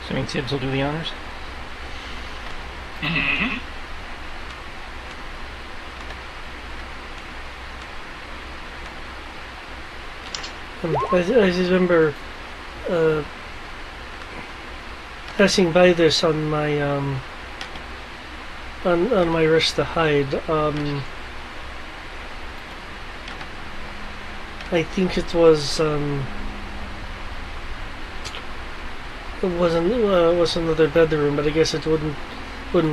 [SPEAKER 2] Assuming Tibbs will do the honors.
[SPEAKER 4] Mm-hmm.
[SPEAKER 1] I remember passing by this on my on my wrist to hide. I think it was was another bedroom, but I guess it wouldn't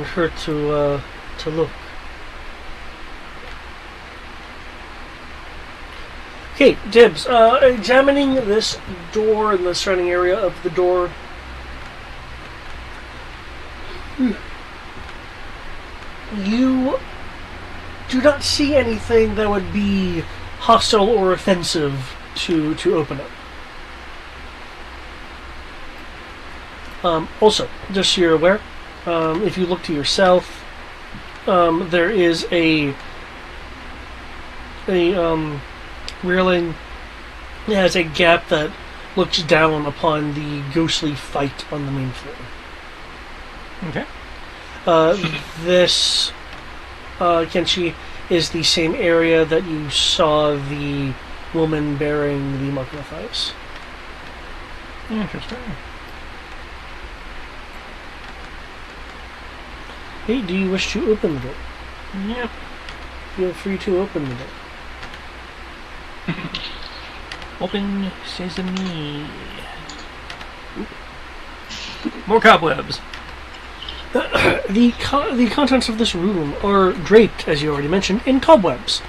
[SPEAKER 1] hurt to look. Okay, Dibs. Examining this door and the surrounding area of the door, you do not see anything that would be hostile or offensive to open it. Also, just so you're aware, if you look to your south, there is a railing. It has a gap that looks down upon the ghostly fight on the main floor.
[SPEAKER 2] Okay.
[SPEAKER 1] This, Kenshi, is the same area that you saw the woman bearing the mark of Matthias.
[SPEAKER 2] Interesting.
[SPEAKER 1] Hey, do you wish to open the door?
[SPEAKER 2] Yep.
[SPEAKER 1] Feel free to open the door.
[SPEAKER 2] Open sesame. More cobwebs.
[SPEAKER 1] The contents of this room are draped, as you already mentioned, in cobwebs.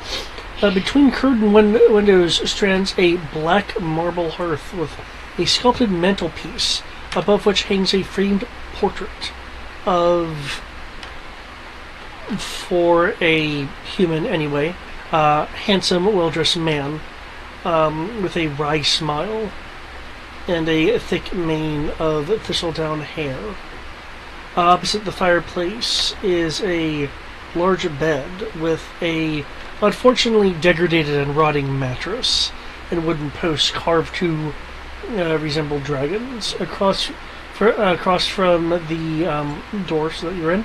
[SPEAKER 1] Between curtain windows stands a black marble hearth with a sculpted mantelpiece, above which hangs a framed portrait of, for a human anyway, handsome, well-dressed man with a wry smile and a thick mane of thistledown hair. Opposite the fireplace is a large bed with a unfortunately degraded and rotting mattress and wooden posts carved to resemble dragons. Across from the door that you're in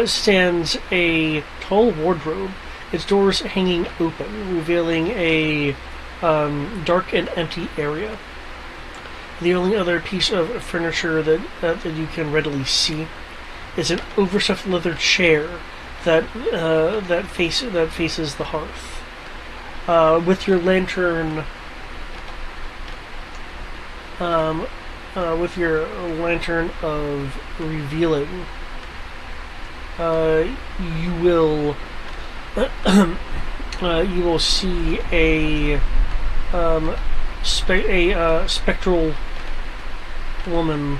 [SPEAKER 1] stands a tall wardrobe, its doors hanging open, revealing a dark and empty area. The only other piece of furniture that you can readily see is an overstuffed leather chair that faces the hearth. With your lantern, of revealing, you will see a spectral woman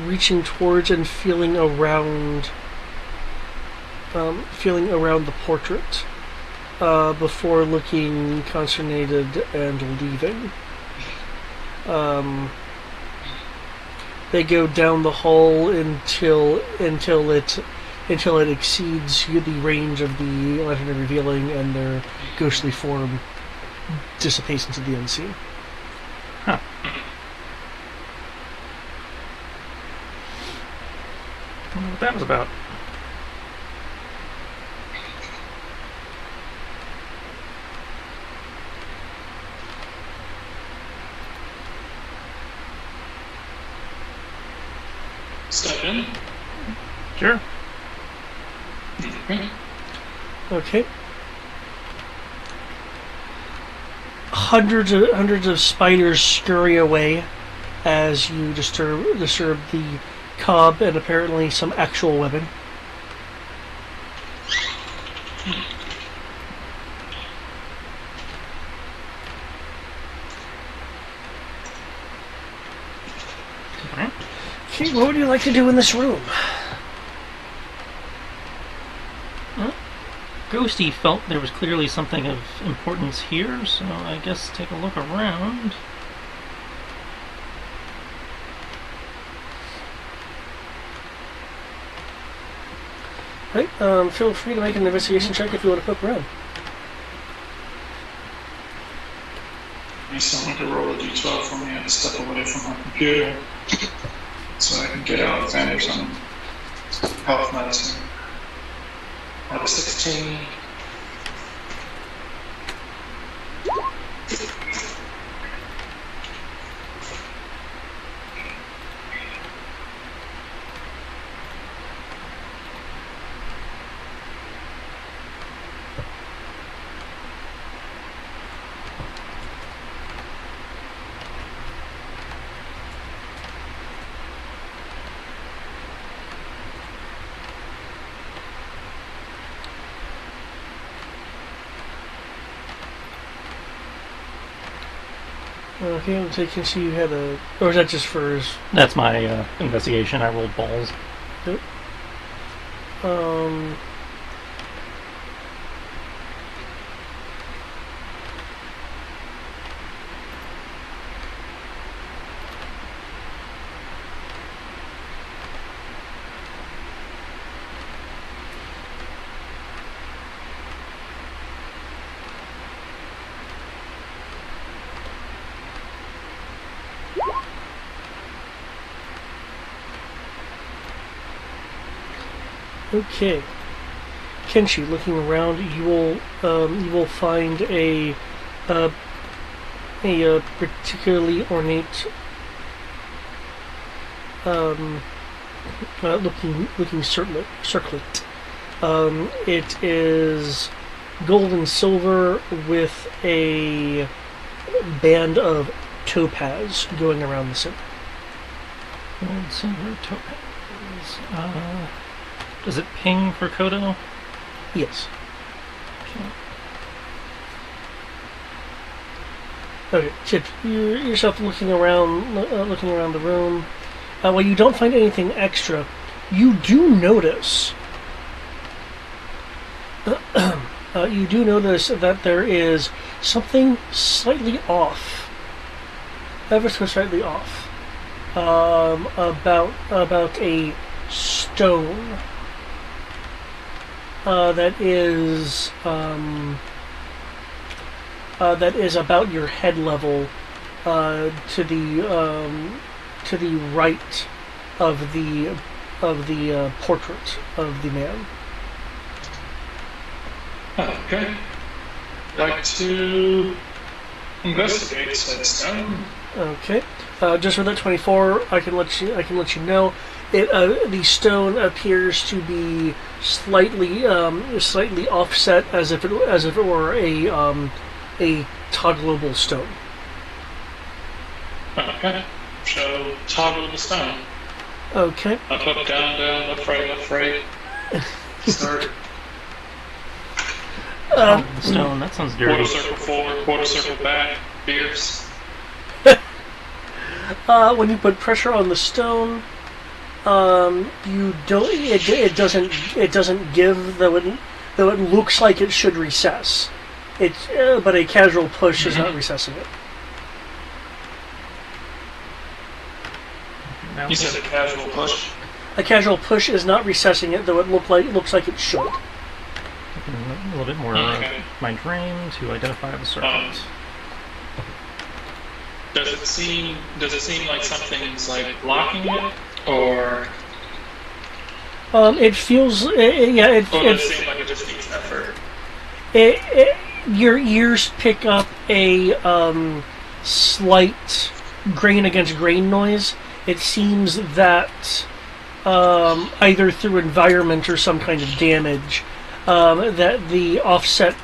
[SPEAKER 1] reaching towards and feeling around the portrait before looking consternated and leaving. They go down the hall until it until it exceeds the range of the legendary revealing, and their ghostly form dissipates into the unseen.
[SPEAKER 2] Huh. I wonder what that was about.
[SPEAKER 4] Step in.
[SPEAKER 2] Sure.
[SPEAKER 1] Okay. Hundreds of spiders scurry away as you disturb the cob and apparently some actual women. Okay, what would you like to do in this room?
[SPEAKER 2] Ghosty felt there was clearly something of importance here, so I guess take a look around.
[SPEAKER 1] Right, feel free to make an investigation check if you want to poke around.
[SPEAKER 4] Someone to roll a d12 for me and step away from my computer so I can get Alexander some health medicine. I have a 16.
[SPEAKER 1] Okay, I'm taking. So you had a, or is that just for?
[SPEAKER 2] That's my investigation. I rolled balls.
[SPEAKER 1] Yep. Okay, Kenshi, looking around, you will find a particularly ornate looking circlet. It is gold and silver with a band of topaz going around the center.
[SPEAKER 2] Gold, silver, topaz. Does it ping for Kodo?
[SPEAKER 1] Yes.
[SPEAKER 2] Okay.
[SPEAKER 1] Okay, Chip, you're yourself looking around the room. While you don't find anything extra, you do notice. You do notice that there is something slightly off, ever so slightly off, about a stone. That is about your head level, to the right of the portrait of the man.
[SPEAKER 4] Okay. I'd like to investigate said stone.
[SPEAKER 1] Okay. Just for that 24, I can let you know. The stone appears to be slightly offset, as if it were a toggleable stone.
[SPEAKER 4] Okay. So toggle the stone.
[SPEAKER 1] Okay.
[SPEAKER 4] Up, up, down, down, left, right. Start.
[SPEAKER 2] Stone. That sounds dirty.
[SPEAKER 4] Quarter circle forward, quarter circle back. Fierce.
[SPEAKER 1] When you put pressure on the stone, you don't. It doesn't give, though it looks like it should recess. But a casual push is not recessing it.
[SPEAKER 4] You said a casual push.
[SPEAKER 1] A casual push is not recessing it, though it looks like it should.
[SPEAKER 2] A little bit more of my dream to identify the serpent.
[SPEAKER 4] Does it seem like something's like blocking it, or?
[SPEAKER 1] It feels, yeah.
[SPEAKER 4] It seems like it just needs effort.
[SPEAKER 1] Your ears pick up a slight grain against grain noise. It seems that either through environment or some kind of damage, that the offset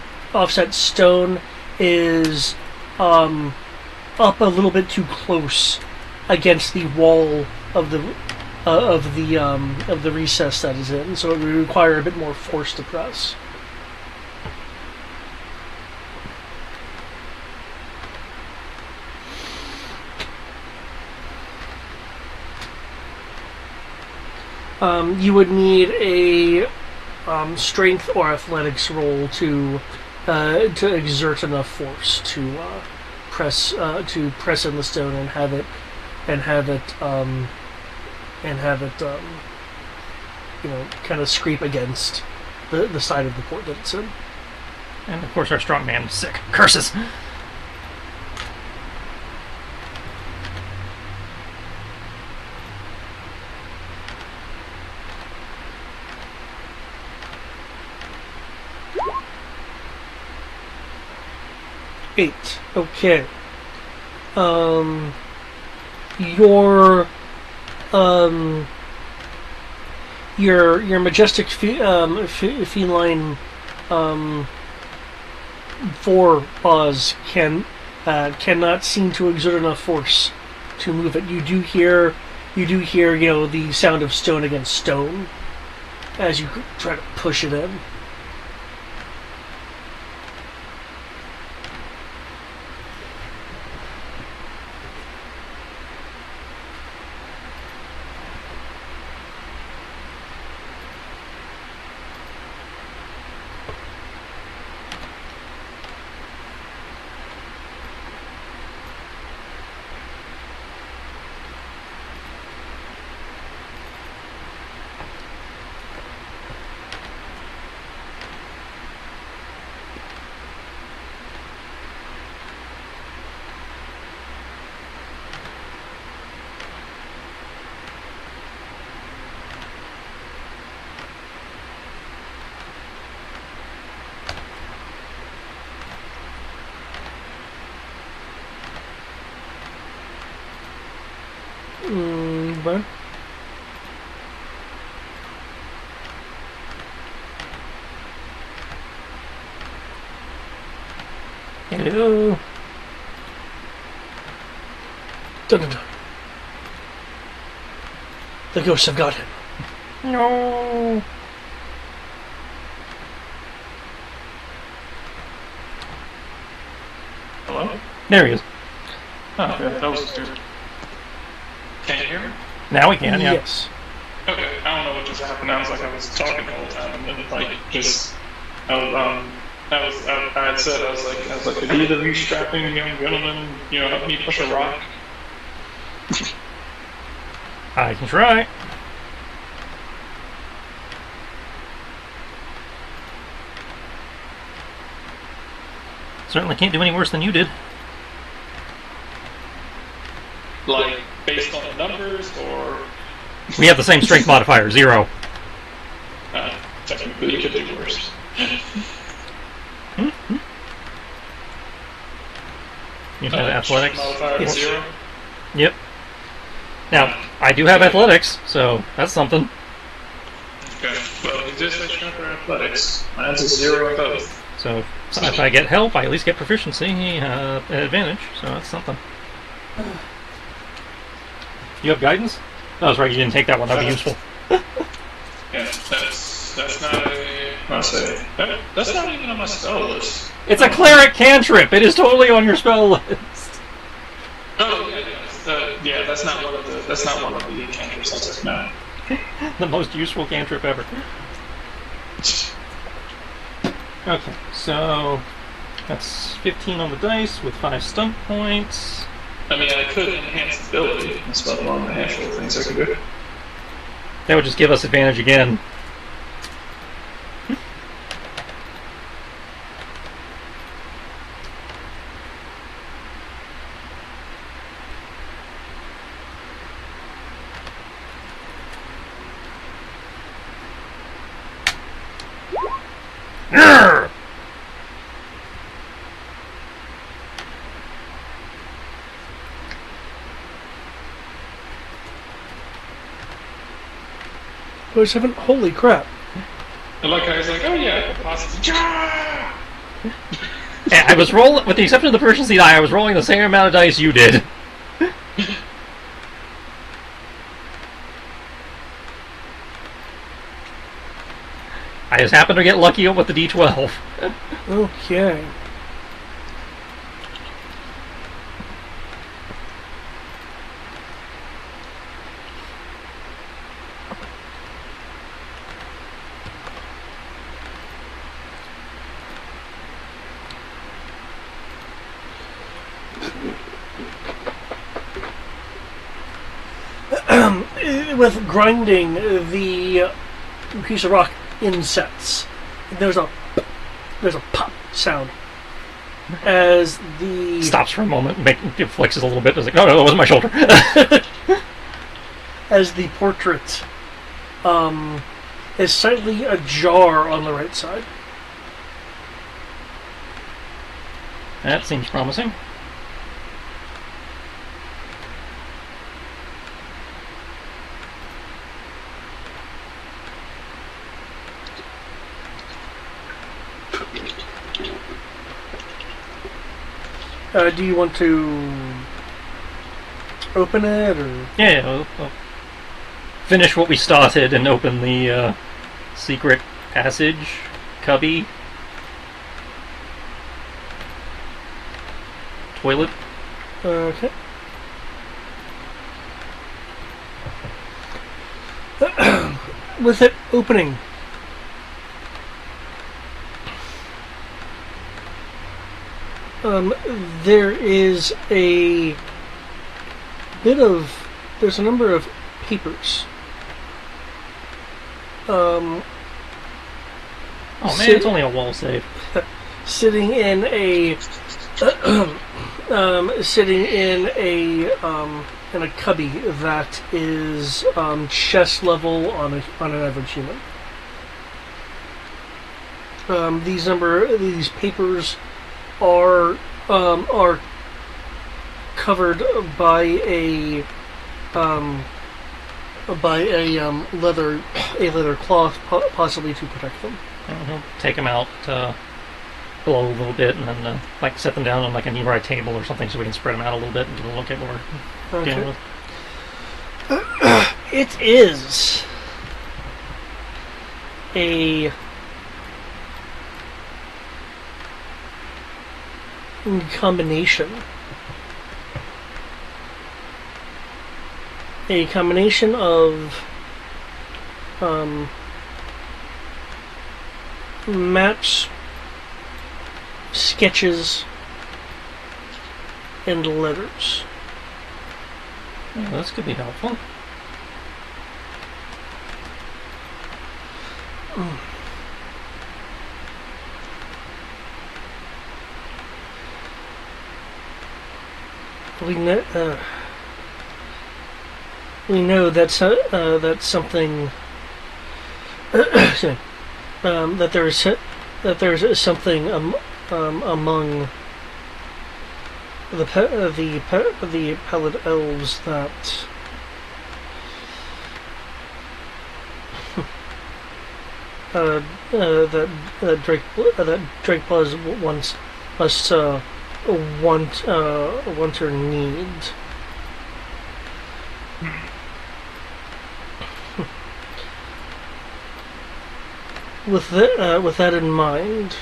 [SPEAKER 1] stone is up a little bit too close against the wall of the recess that is in, so it would require a bit more force to press. You would need a strength or athletics roll to exert enough force to press in the stone and have it kind of scrape against the side of the port that it's in.
[SPEAKER 2] And of course, our strong man is sick. Curses.
[SPEAKER 1] Eight. Okay. Your majestic feline forepaws cannot seem to exert enough force to move it. You do hear the sound of stone against stone as you try to push it in. Burn.
[SPEAKER 2] Hello.
[SPEAKER 1] Dun. The ghosts have got him.
[SPEAKER 2] No.
[SPEAKER 4] Hello?
[SPEAKER 2] There he is.
[SPEAKER 4] Oh, okay, that was good. Can you hear me?
[SPEAKER 2] Now we can, yeah.
[SPEAKER 1] Yes.
[SPEAKER 4] Okay, I don't know what just happened. I was like, I was talking the whole time, and then like just, I had said, I was like, could either of you strapping young gentlemen, help me push a rock?
[SPEAKER 2] I can try. Certainly can't do any worse than you did.
[SPEAKER 4] Like, based on the numbers, or?
[SPEAKER 2] We have the same strength modifier, 0.
[SPEAKER 4] Technically, you could do worse.
[SPEAKER 2] You have athletics?
[SPEAKER 4] Modifier 0?
[SPEAKER 2] Yep. Now, I do have athletics, so that's something.
[SPEAKER 4] Okay, well, you just said strength or athletics. Mine's a 0 in both.
[SPEAKER 2] So if I get help, I at least get proficiency advantage, so that's something. You have guidance? Oh, that's right, you didn't take that one, that'd be useful.
[SPEAKER 4] Yeah, that's not a... That's not even on my spell list.
[SPEAKER 2] It's a cleric cantrip! It is totally on your spell list!
[SPEAKER 4] Oh, yeah, that's not one of the cantrips I took now.
[SPEAKER 2] The most useful cantrip ever. Okay, so that's 15 on the dice with 5 stunt points.
[SPEAKER 4] I mean, I could enhance ability. That's about one of the handful of things I could do.
[SPEAKER 2] That would just give us advantage again.
[SPEAKER 1] Holy crap.
[SPEAKER 4] And like I was like, oh yeah, I could possibly.
[SPEAKER 2] I was rolling, with the exception of the proficiency die, I was rolling the same amount of dice you did. I just happened to get lucky with the D12.
[SPEAKER 1] Okay. With grinding the piece of rock in sets, there's a pop sound as the
[SPEAKER 2] Stops for a moment, flexes a little bit. It's like, no, that wasn't my shoulder.
[SPEAKER 1] as the portrait is slightly ajar on the right side.
[SPEAKER 2] That seems promising.
[SPEAKER 1] Do you want to open it, or?
[SPEAKER 2] Yeah, we'll finish what we started and open the secret passage cubby. Toilet.
[SPEAKER 1] Okay. With it opening, there's a number of papers.
[SPEAKER 2] Oh man, it's only a wall save.
[SPEAKER 1] Sitting in a cubby that is chest level on an average human. These papers are covered by a leather cloth, possibly to protect them.
[SPEAKER 2] He'll take them out below a little bit, and then like set them down on like a nearby table or something, so we can spread them out a little bit and get a look at what we're dealing with.
[SPEAKER 1] It is a combination of maps, sketches, and letters.
[SPEAKER 2] Oh, this could be helpful.
[SPEAKER 1] We know that's something that there's something among the Pellet Elves that Drake Buzz must want or need. With that in mind,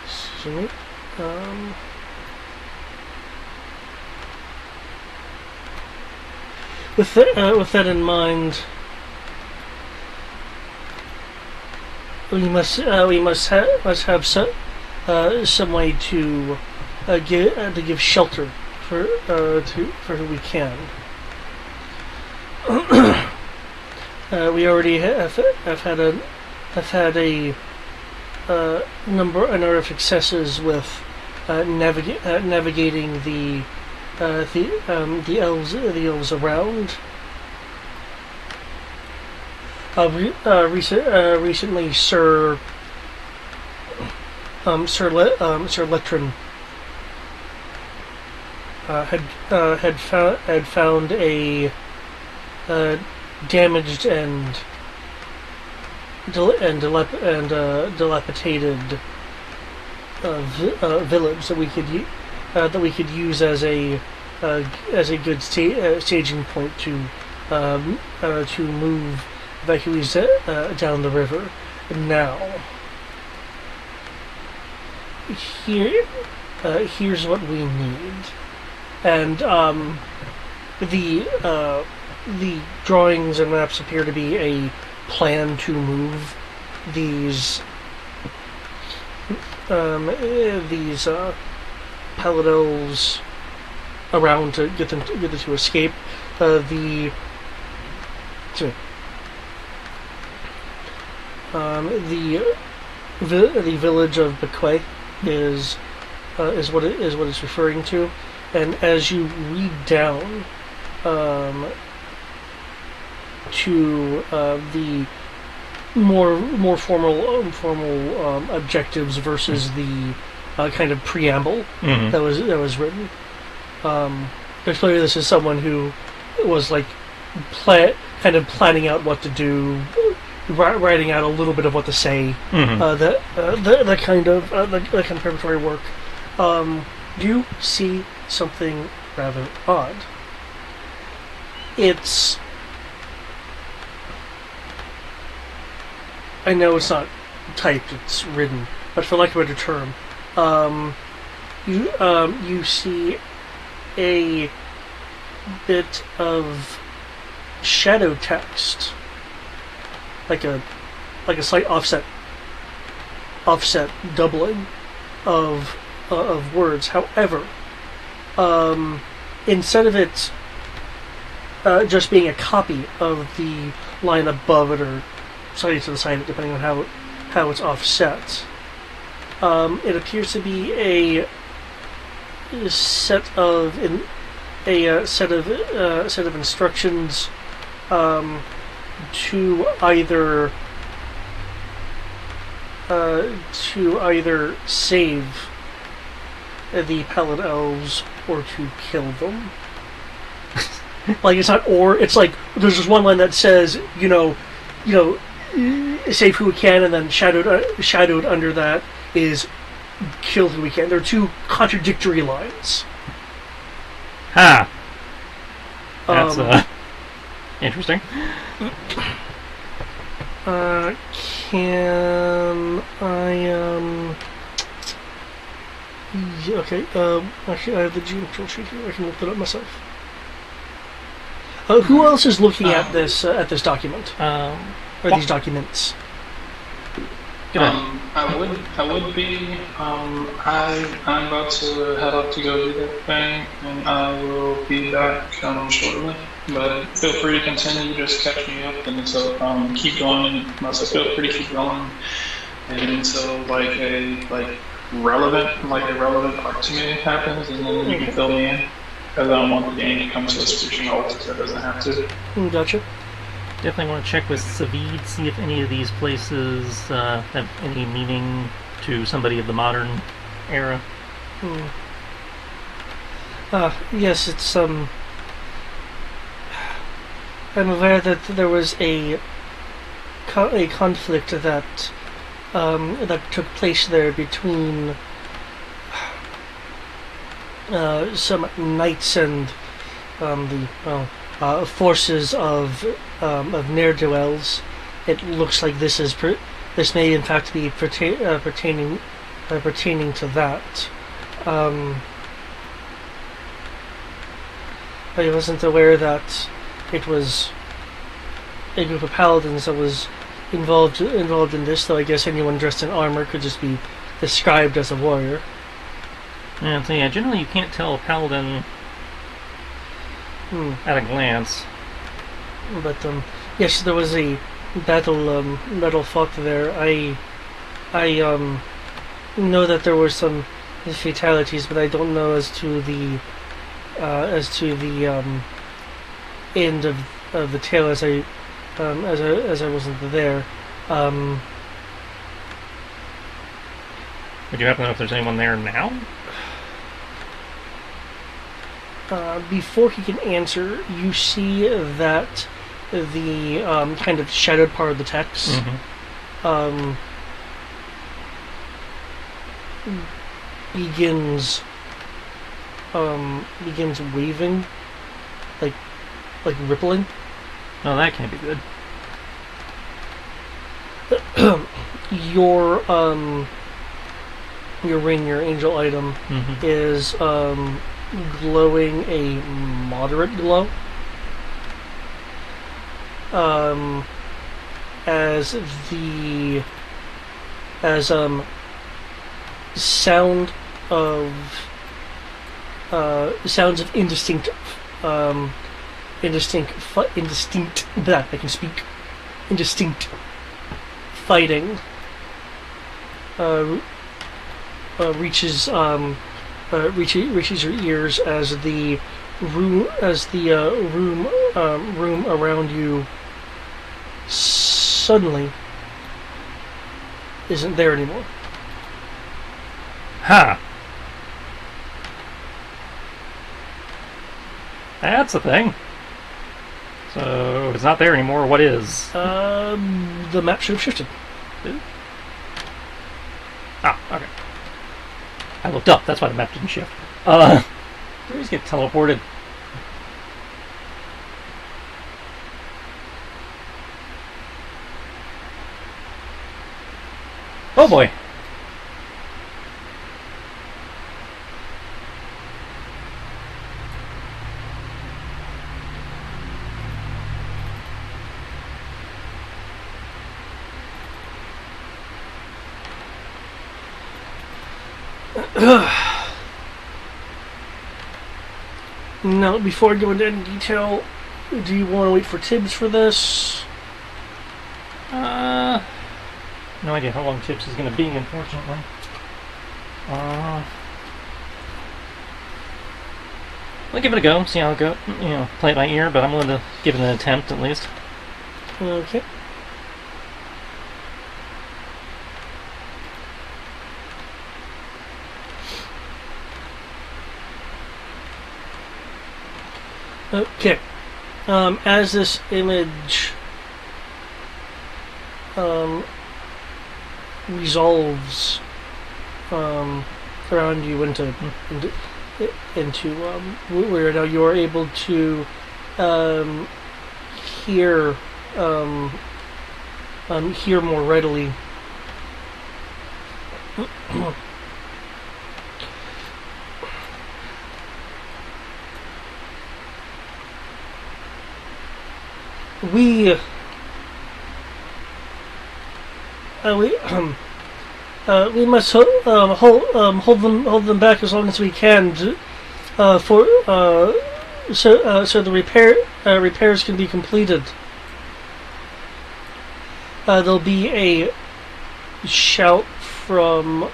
[SPEAKER 1] excuse me, with that in mind, we must have some way to give shelter for who we can. We already have had a number of successes with navigating the elves around. Recently, Sir Letrin had found a damaged and dilapidated village that we could use as a good staging point to move evacuees down the river. Now, here's what we need, and the drawings and maps appear to be a plan to move these pallet elves around to get them to escape. The village of Bequet is what it's referring to, and as you read down to the more formal objectives versus the kind of preamble that was written. Clearly, this is someone who was like kind of planning out what to do, writing out a little bit of what to say. The kind of preparatory work. You see something rather odd. I know it's not typed; it's written. But for lack of a better term, you see a bit of shadow text, like a slight offset doubling of words. However, instead of it just being a copy of the line above it or slightly to the side, depending on how it's offset, it appears to be a set of instructions to either save the pallet elves or to kill them. Like, it's not or, it's like there's just one line that says, save who we can, and then shadowed under that is kill who we can. They're two contradictory lines.
[SPEAKER 2] Ha! That's interesting.
[SPEAKER 1] Can I okay, actually I have the GM control sheet here. I can look it up myself. Who else is looking at this document? Or these documents?
[SPEAKER 4] I would be. I'm about to head up to go do that thing, and I will be back shortly. But feel free to continue. Just catch me up, and so keep going. So feel free to keep going, and until a relevant part to me happens, and then you can fill me in. Because I don't want the game to come to a screeching halt if it doesn't have to.
[SPEAKER 1] Gotcha.
[SPEAKER 2] Definitely want to check with Savid, see if any of these places have any meaning to somebody of the modern era.
[SPEAKER 1] Yes, it's I'm aware that there was a conflict that took place there between some knights and the forces of ne'er-do-wells. It looks like this may in fact be pertaining to that. I wasn't aware that it was a group of paladins that was involved in this, though I guess anyone dressed in armor could just be described as a warrior.
[SPEAKER 2] Yeah, so yeah, generally you can't tell a paladin at a glance.
[SPEAKER 1] But yes, there was a battle fought there. I know that there were some fatalities, but I don't know as to the end of the tale as I wasn't there.
[SPEAKER 2] Would you happen to know if there's anyone there now?
[SPEAKER 1] Before he can answer, you see that the kind of shadowed part of the text begins waving, like rippling.
[SPEAKER 2] Oh, that can't be good.
[SPEAKER 1] Your ring, your angel item, is glowing a moderate glow. As sounds of indistinct that I can speak indistinct fighting reaches your ears as the room around you suddenly isn't there anymore.
[SPEAKER 2] Ha! That's a thing. So, if it's not there anymore, what is?
[SPEAKER 1] The map should have shifted.
[SPEAKER 2] Ah, okay. I looked up, that's why the map didn't shift. We just get teleported. Oh boy.
[SPEAKER 1] Now, before I go into any detail, do you want to wait for Tibbs for this?
[SPEAKER 2] No idea how long Tibbs is going to be, unfortunately. I'll give it a go, see how it goes. Play it by ear, but I'm willing to give it an attempt at least.
[SPEAKER 1] Okay. Okay. As this image resolves around you into where now you are able to hear hear more readily. We must hold them back as long as we can so the repairs can be completed. There'll be a shout from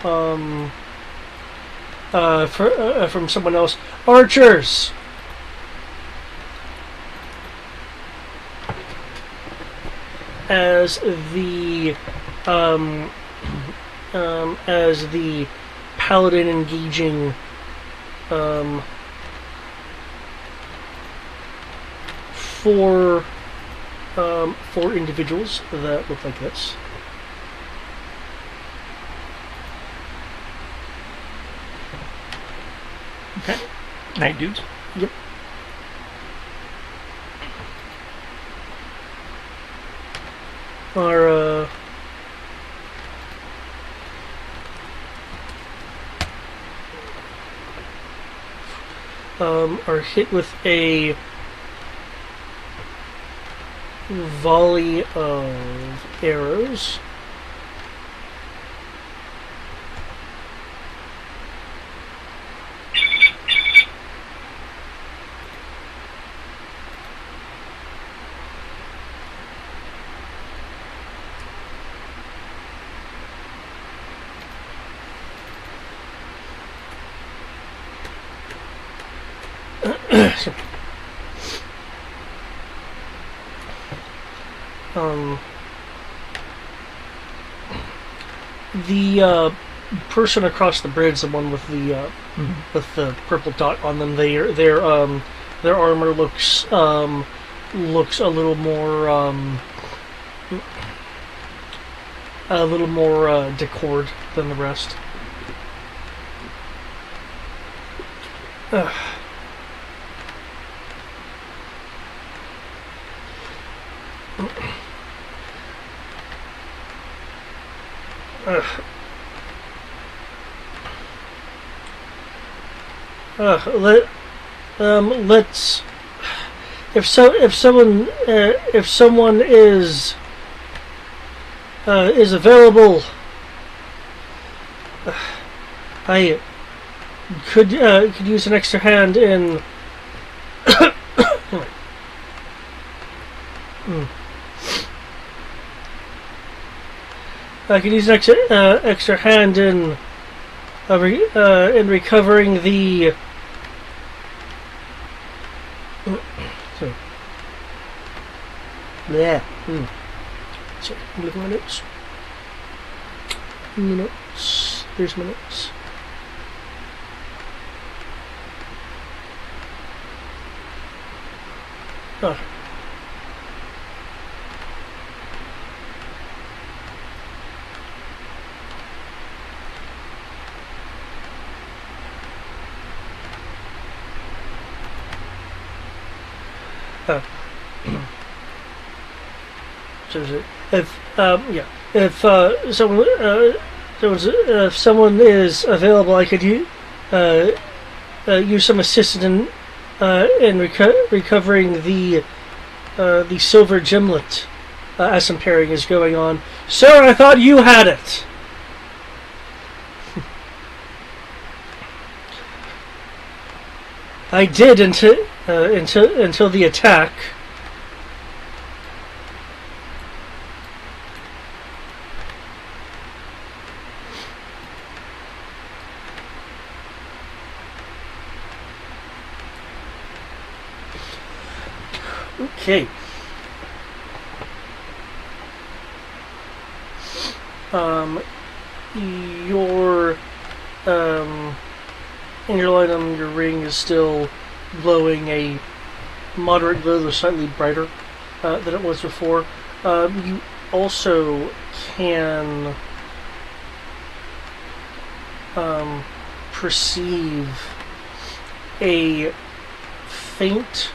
[SPEAKER 1] someone else. Archers! As the paladin engaging four individuals that look like this.
[SPEAKER 2] Okay. Night dudes.
[SPEAKER 1] Yep. Are hit with a volley of arrows. The person across the bridge, the one with the purple dot on them, their armor looks a little more decored than the rest. Let's. If someone is available, I could use an extra hand in. I could use an extra hand in recovering the. Sorry. Yeah. Sorry, I'm looking at my notes. Notes. There's my notes. Oh. If someone is available, I could use some assistance in recovering the silver gimlet as some pairing is going on. Sir, I thought you had it. I did until the attack. Okay. Your in your light on your ring is still glowing a moderate glow, though slightly brighter than it was before. You also can perceive a faint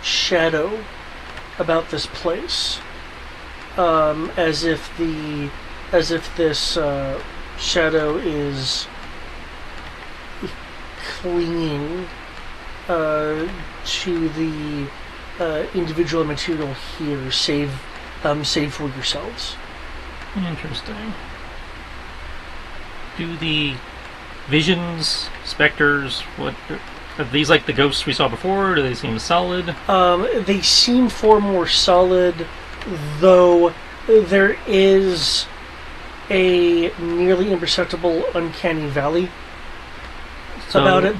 [SPEAKER 1] shadow about this place, as if this shadow is clinging to the individual material here, save for yourselves.
[SPEAKER 2] Interesting. Do the visions, specters, what are these like the ghosts we saw before? Do they seem solid?
[SPEAKER 1] They seem far more solid, though there is a nearly imperceptible uncanny valley about it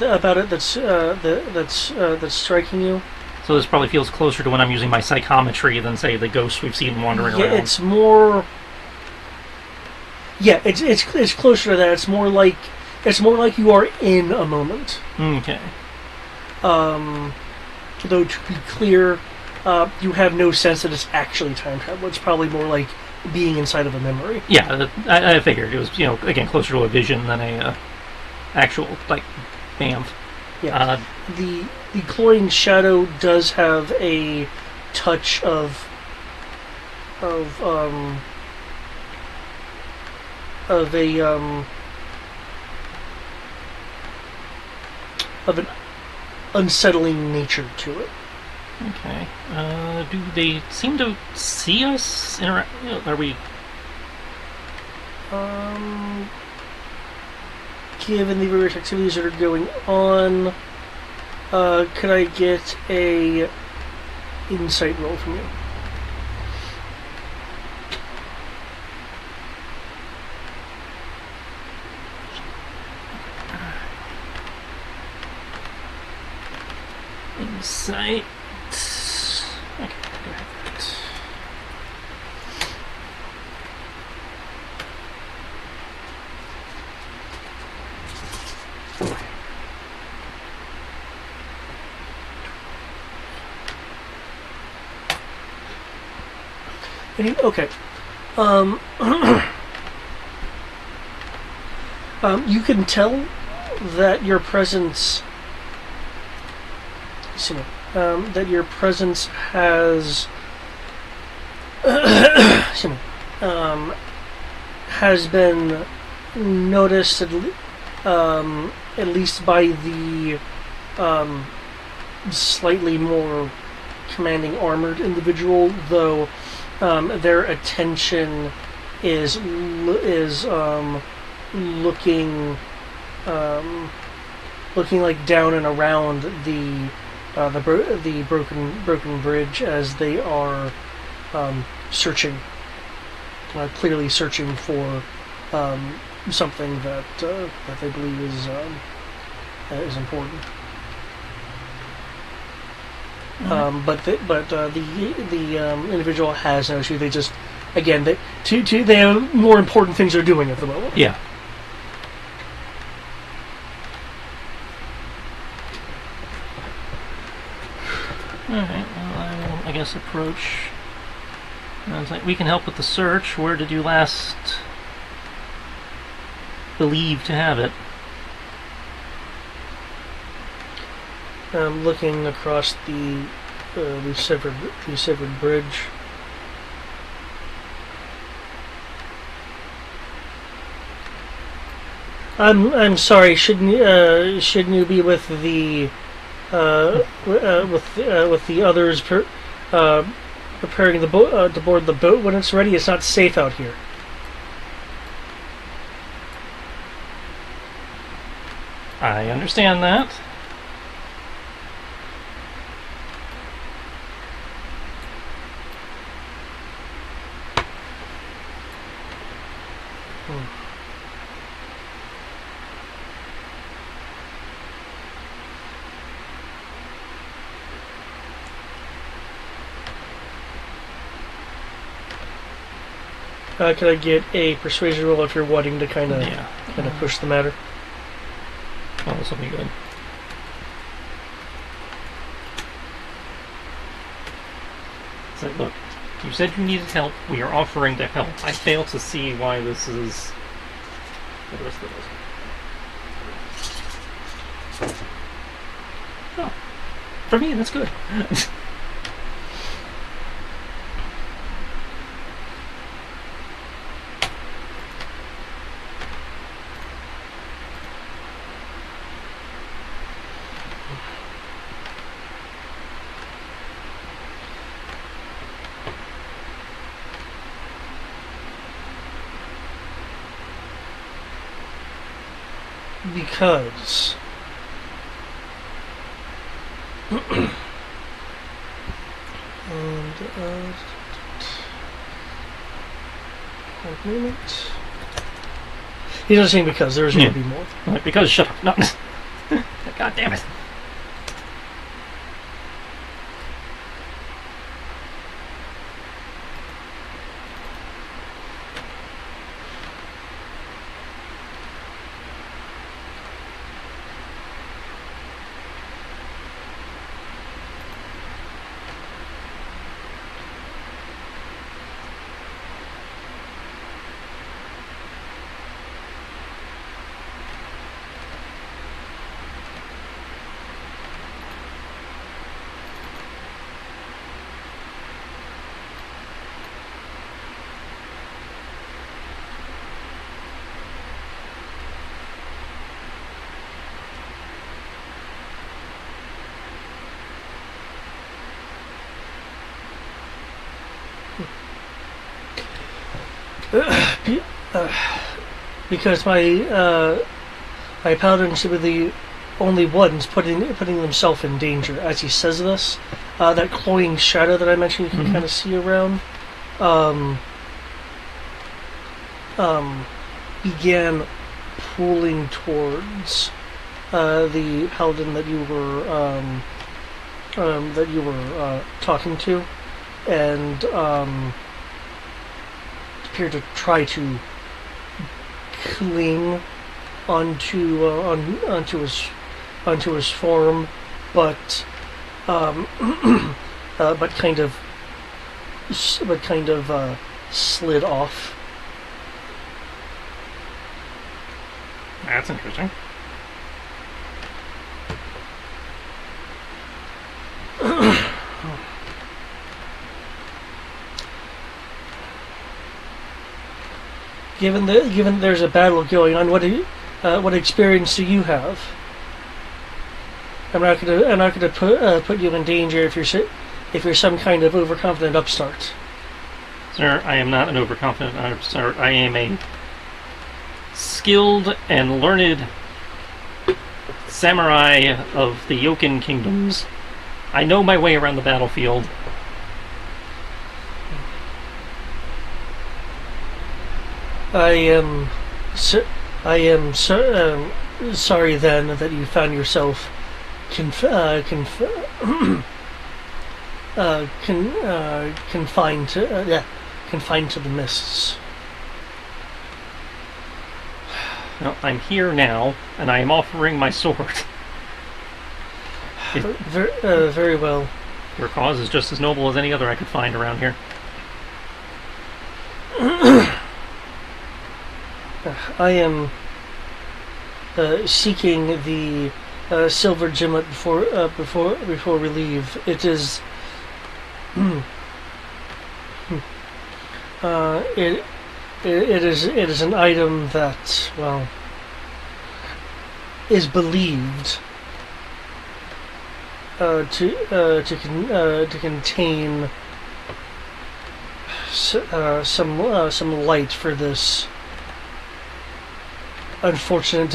[SPEAKER 1] that's striking you.
[SPEAKER 2] So this probably feels closer to when I'm using my psychometry than, say, the ghosts we've seen wandering around.
[SPEAKER 1] It's more. Yeah, it's closer to that. It's more like you are in a moment.
[SPEAKER 2] Okay.
[SPEAKER 1] Though to be clear, you have no sense that it's actually time travel. It's probably more like being inside of a memory.
[SPEAKER 2] Yeah, I figured it was, again, closer to a vision than a actual, bamf.
[SPEAKER 1] Yeah. The cloying shadow does have a touch of an unsettling nature to it.
[SPEAKER 2] Okay. Do they seem to see us? Are we?
[SPEAKER 1] Given the various activities that are going on, could I get a insight roll from you?
[SPEAKER 2] sight. Okay, go ahead.
[SPEAKER 1] Okay. You can tell that your presence. Excuse me. That your presence has. Excuse me. Has been noticed at least by the slightly more commanding armored individual, though their attention is looking like down and around the broken bridge as they are searching, clearly searching for something that they believe is important. But the individual has no issue. They just, again, they have more important things they're doing at the moment.
[SPEAKER 2] Yeah. Alright, well, I will, I guess, approach. I was like, we can help with the search. Where did you last believe to have it?
[SPEAKER 1] Looking across the severed bridge. I'm sorry. Shouldn't you be with the with the others preparing the boat to board the boat when it's ready? It's not safe out here.
[SPEAKER 2] I understand that.
[SPEAKER 1] Can I get a persuasion roll if you're wanting to kind of push the matter?
[SPEAKER 2] Oh, this will be good. It's like, look, you said you needed help. We are offering to help. I fail to see why this is. The rest of this. Oh, for me, that's good.
[SPEAKER 1] Because and one moment. He doesn't say because there's going to be more.
[SPEAKER 2] Right, because shut up. No. God damn it.
[SPEAKER 1] Because my paladin should be the only ones putting themselves in danger. As he says this, that cloying shadow that I mentioned, you can kind of see around, began pulling towards the paladin that you were talking to, and appear to try to cling onto his form, but but kind of slid off.
[SPEAKER 2] That's interesting.
[SPEAKER 1] Given there's a battle going on, what experience do you have? I'm not gonna put you in danger if you're some kind of overconfident upstart.
[SPEAKER 2] Sir, I am not an overconfident upstart. I am a skilled and learned samurai of the Yoken kingdoms. I know my way around the battlefield.
[SPEAKER 1] I am sorry then that you found yourself confined to the mists.
[SPEAKER 2] Well, I'm here now, and I am offering my sword.
[SPEAKER 1] Very well.
[SPEAKER 2] Your cause is just as noble as any other I could find around here.
[SPEAKER 1] I am seeking the silver gimlet before we leave. It is it is an item that, well, is believed to contain some light for this unfortunate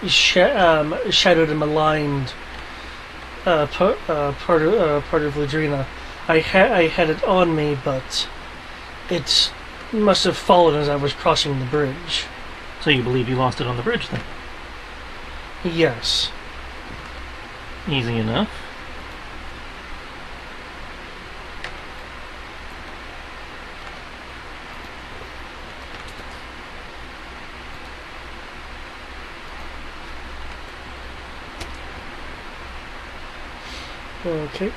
[SPEAKER 1] shadowed and maligned part of Ladrina. I had it on me, but it must have fallen as I was crossing the bridge.
[SPEAKER 2] So you believe you lost it on the bridge, then?
[SPEAKER 1] Yes.
[SPEAKER 2] Easy enough.
[SPEAKER 1] Okay.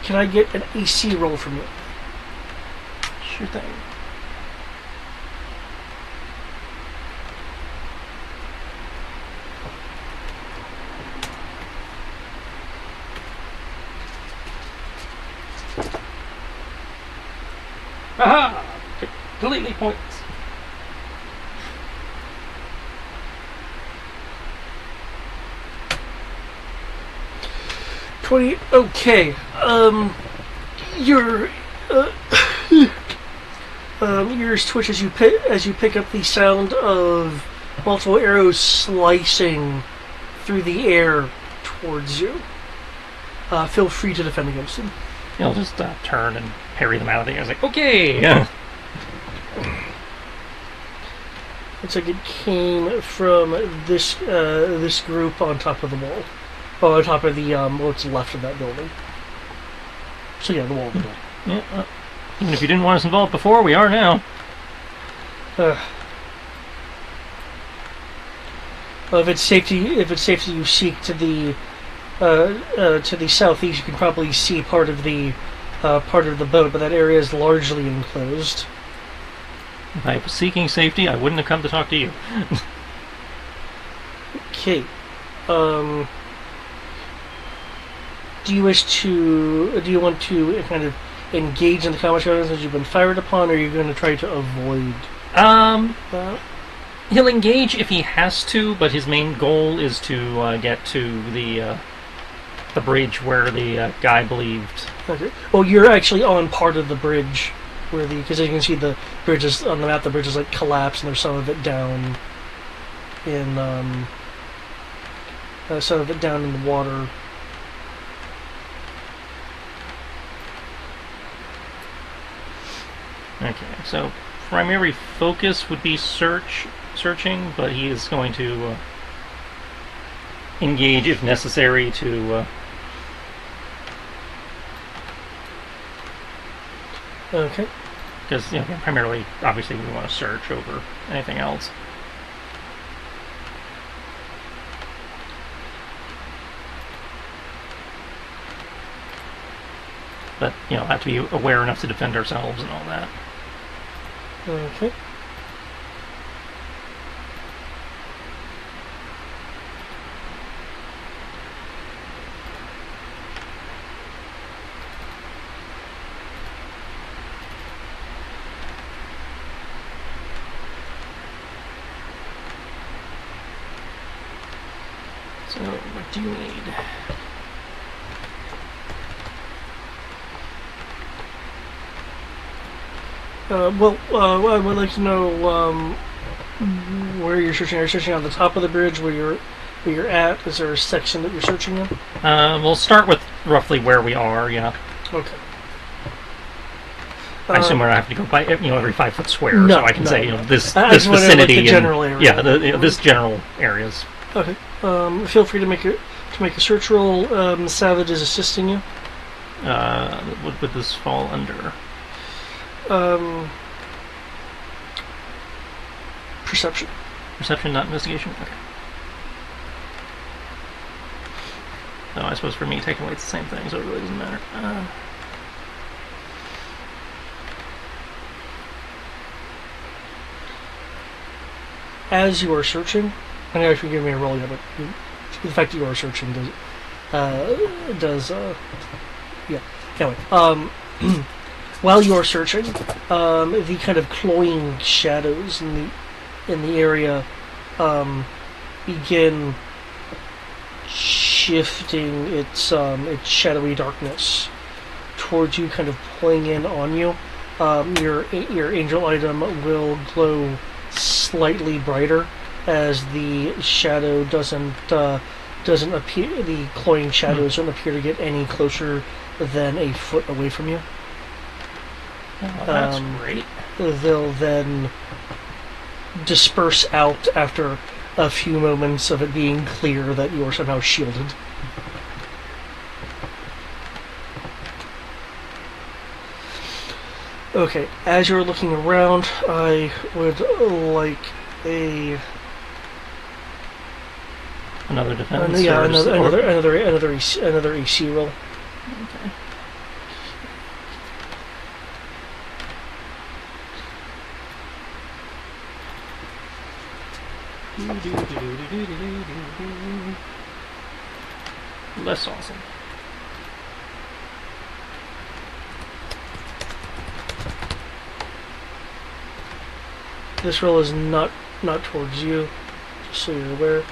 [SPEAKER 1] Can I get an AC roll from you?
[SPEAKER 2] Sure thing. Aha! Completely pointless.
[SPEAKER 1] Okay. Your ears twitch as you pick up the sound of multiple arrows slicing through the air towards you. Feel free to defend against them.
[SPEAKER 2] He'll just turn and parry them out of the air. It's like, okay.
[SPEAKER 1] Looks like it came from this group on top of the wall. Oh, on top of the what's left of that building. So yeah, the wall of the building.
[SPEAKER 2] Yeah. Even if you didn't want us involved before, we are now.
[SPEAKER 1] Well, if it's safe to you seek to the southeast, you can probably see part of the boat, but that area is largely enclosed.
[SPEAKER 2] If I was seeking safety, I wouldn't have come to talk to you.
[SPEAKER 1] Okay. Do you want to kind of engage in the conversation as you've been fired upon, or are you going to try to avoid that?
[SPEAKER 2] He'll engage if he has to, but his main goal is to get to the bridge where the guy believed.
[SPEAKER 1] Okay. Well, you're actually on part of the bridge because as you can see, the bridge is on the map. The bridge is like collapsed, and there's some of it down in the water.
[SPEAKER 2] Okay, so primary focus would be searching, but he is going to engage if necessary to.
[SPEAKER 1] Okay.
[SPEAKER 2] Because primarily, obviously, we want to search over anything else. But have to be aware enough to defend ourselves and all that.
[SPEAKER 1] Okay.
[SPEAKER 2] So, what do you need?
[SPEAKER 1] I would like to know where you're searching. Are you searching on the top of the bridge where you're at? Is there a section that you're searching in?
[SPEAKER 2] We'll start with roughly where we are. Yeah.
[SPEAKER 1] Okay.
[SPEAKER 2] I assume I have to go by every 5 foot square,
[SPEAKER 1] no,
[SPEAKER 2] so I can say this
[SPEAKER 1] this
[SPEAKER 2] vicinity,
[SPEAKER 1] like the general area.
[SPEAKER 2] Yeah, this general areas.
[SPEAKER 1] Okay. Feel free to make a search roll. Savage is assisting you.
[SPEAKER 2] What would this fall under?
[SPEAKER 1] Perception.
[SPEAKER 2] Perception, not investigation? Okay. No, I suppose for me, taking away it's the same thing, so it really doesn't matter.
[SPEAKER 1] As you are searching, I know if you give me a roll yet, but the fact that you are searching does yeah. Anyway, while you are searching, the kind of cloying shadows in the area begin shifting its shadowy darkness towards you, kind of pulling in on you. Your angel item will glow slightly brighter as the shadow doesn't appear. The cloying shadows don't appear to get any closer than a foot away from you.
[SPEAKER 2] Oh, that's great.
[SPEAKER 1] They'll then disperse out after a few moments of it being clear that you are somehow shielded. Okay, as you're looking around, I would like
[SPEAKER 2] another defense.
[SPEAKER 1] Another AC roll.
[SPEAKER 2] Okay. Less awesome.
[SPEAKER 1] This roll is not towards you, just so you're aware.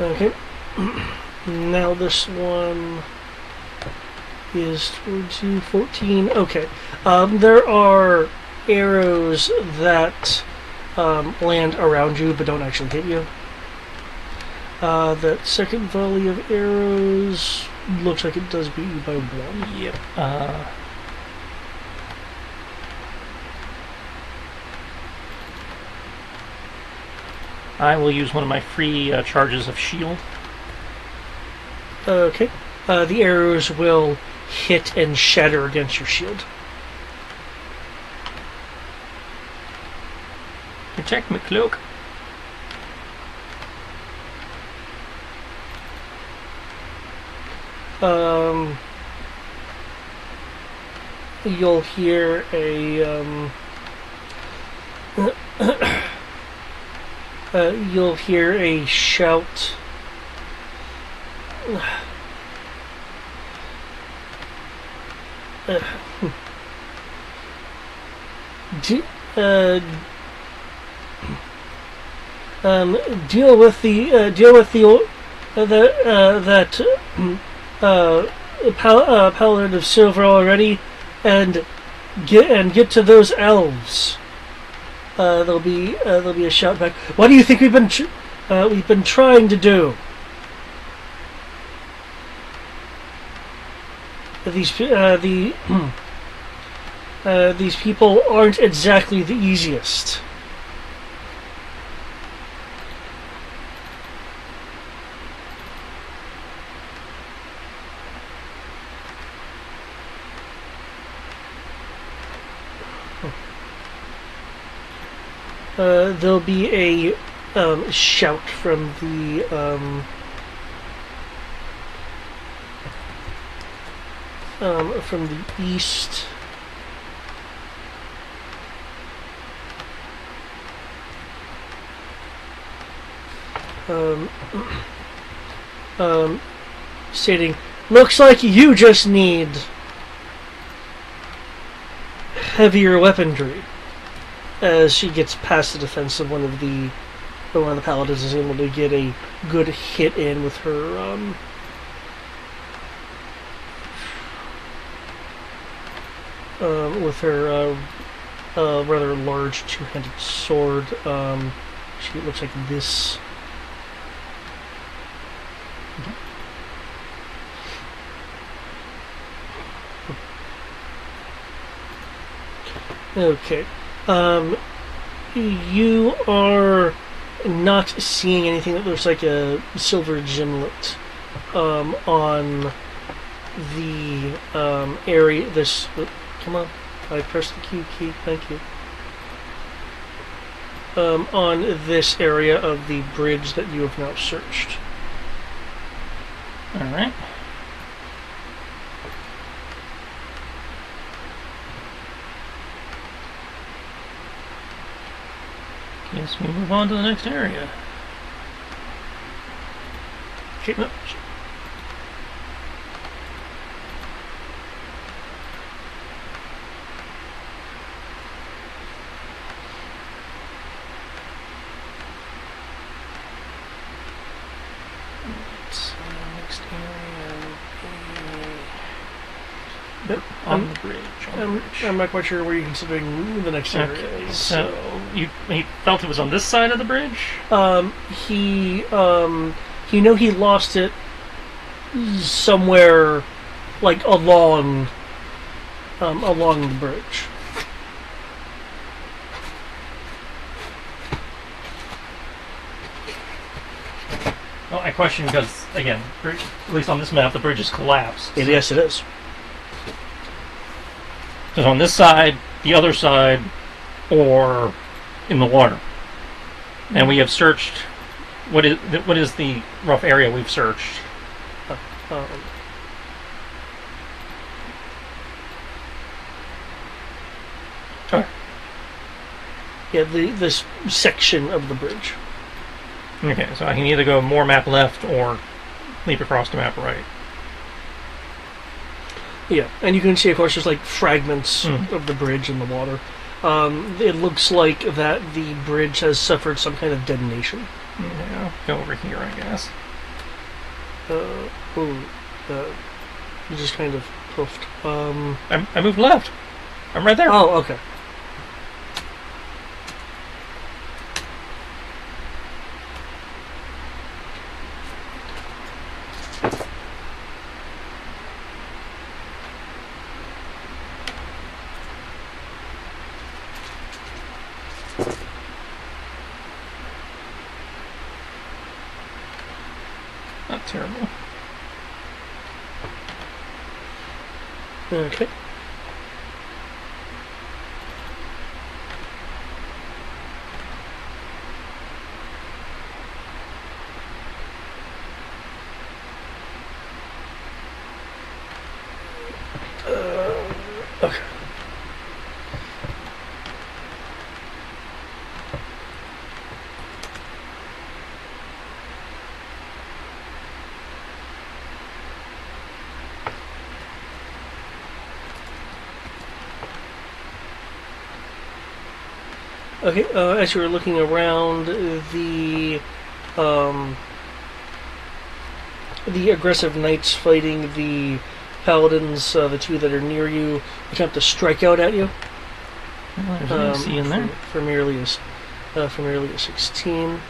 [SPEAKER 1] Okay. Now this one is towards you, 14. Okay. There are arrows that land around you but don't actually hit you. That second volley of arrows looks like it does beat you by 1.
[SPEAKER 2] Yep. I will use one of my free charges of shield.
[SPEAKER 1] Okay. The arrows will hit and shatter against your shield.
[SPEAKER 2] Protect my cloak.
[SPEAKER 1] you'll hear a shout. Paladin of Silver already, and get to those elves. There'll be a shout back. What do you think we've been trying to do? These people aren't exactly the easiest. There'll be a shout from the east. Stating, looks like you just need heavier weaponry. As she gets past the defense of one of the paladins, is able to get a good hit in with her rather large two-handed sword. She looks like this. Okay. You are not seeing anything that looks like a silver gimlet on the area. Come on, I pressed the Q key. Thank you. On this area of the bridge that you have now searched.
[SPEAKER 2] All right. Guess we move on to the next area.
[SPEAKER 1] Okay. No.
[SPEAKER 2] Next area.
[SPEAKER 1] Yep.
[SPEAKER 2] On the bridge.
[SPEAKER 1] I'm not quite sure where you're considering the next area
[SPEAKER 2] Okay,
[SPEAKER 1] is.
[SPEAKER 2] so he felt it was on this side of the bridge?
[SPEAKER 1] He lost it somewhere like along the bridge.
[SPEAKER 2] Well, I question because, again, at least on this map, the bridge is collapsed.
[SPEAKER 1] Yes, it is.
[SPEAKER 2] So it's on this side, the other side, or in the water. And we have searched. What is the rough area we've searched? Okay.
[SPEAKER 1] Yeah, this section of the bridge.
[SPEAKER 2] Okay, so I can either go more map left or leap across the map right.
[SPEAKER 1] Yeah, and you can see, of course, there's like fragments of the bridge in the water. It looks like that the bridge has suffered some kind of detonation.
[SPEAKER 2] Yeah, go over here, I guess.
[SPEAKER 1] You just kind of poofed.
[SPEAKER 2] I moved left. I'm right there.
[SPEAKER 1] Oh, okay.
[SPEAKER 2] Not terrible.
[SPEAKER 1] Okay. Okay. Okay, as you were looking around, the aggressive knights fighting the paladins, the two that are near you, attempt to strike out at you.
[SPEAKER 2] There's an AC in there.
[SPEAKER 1] For merely a 16.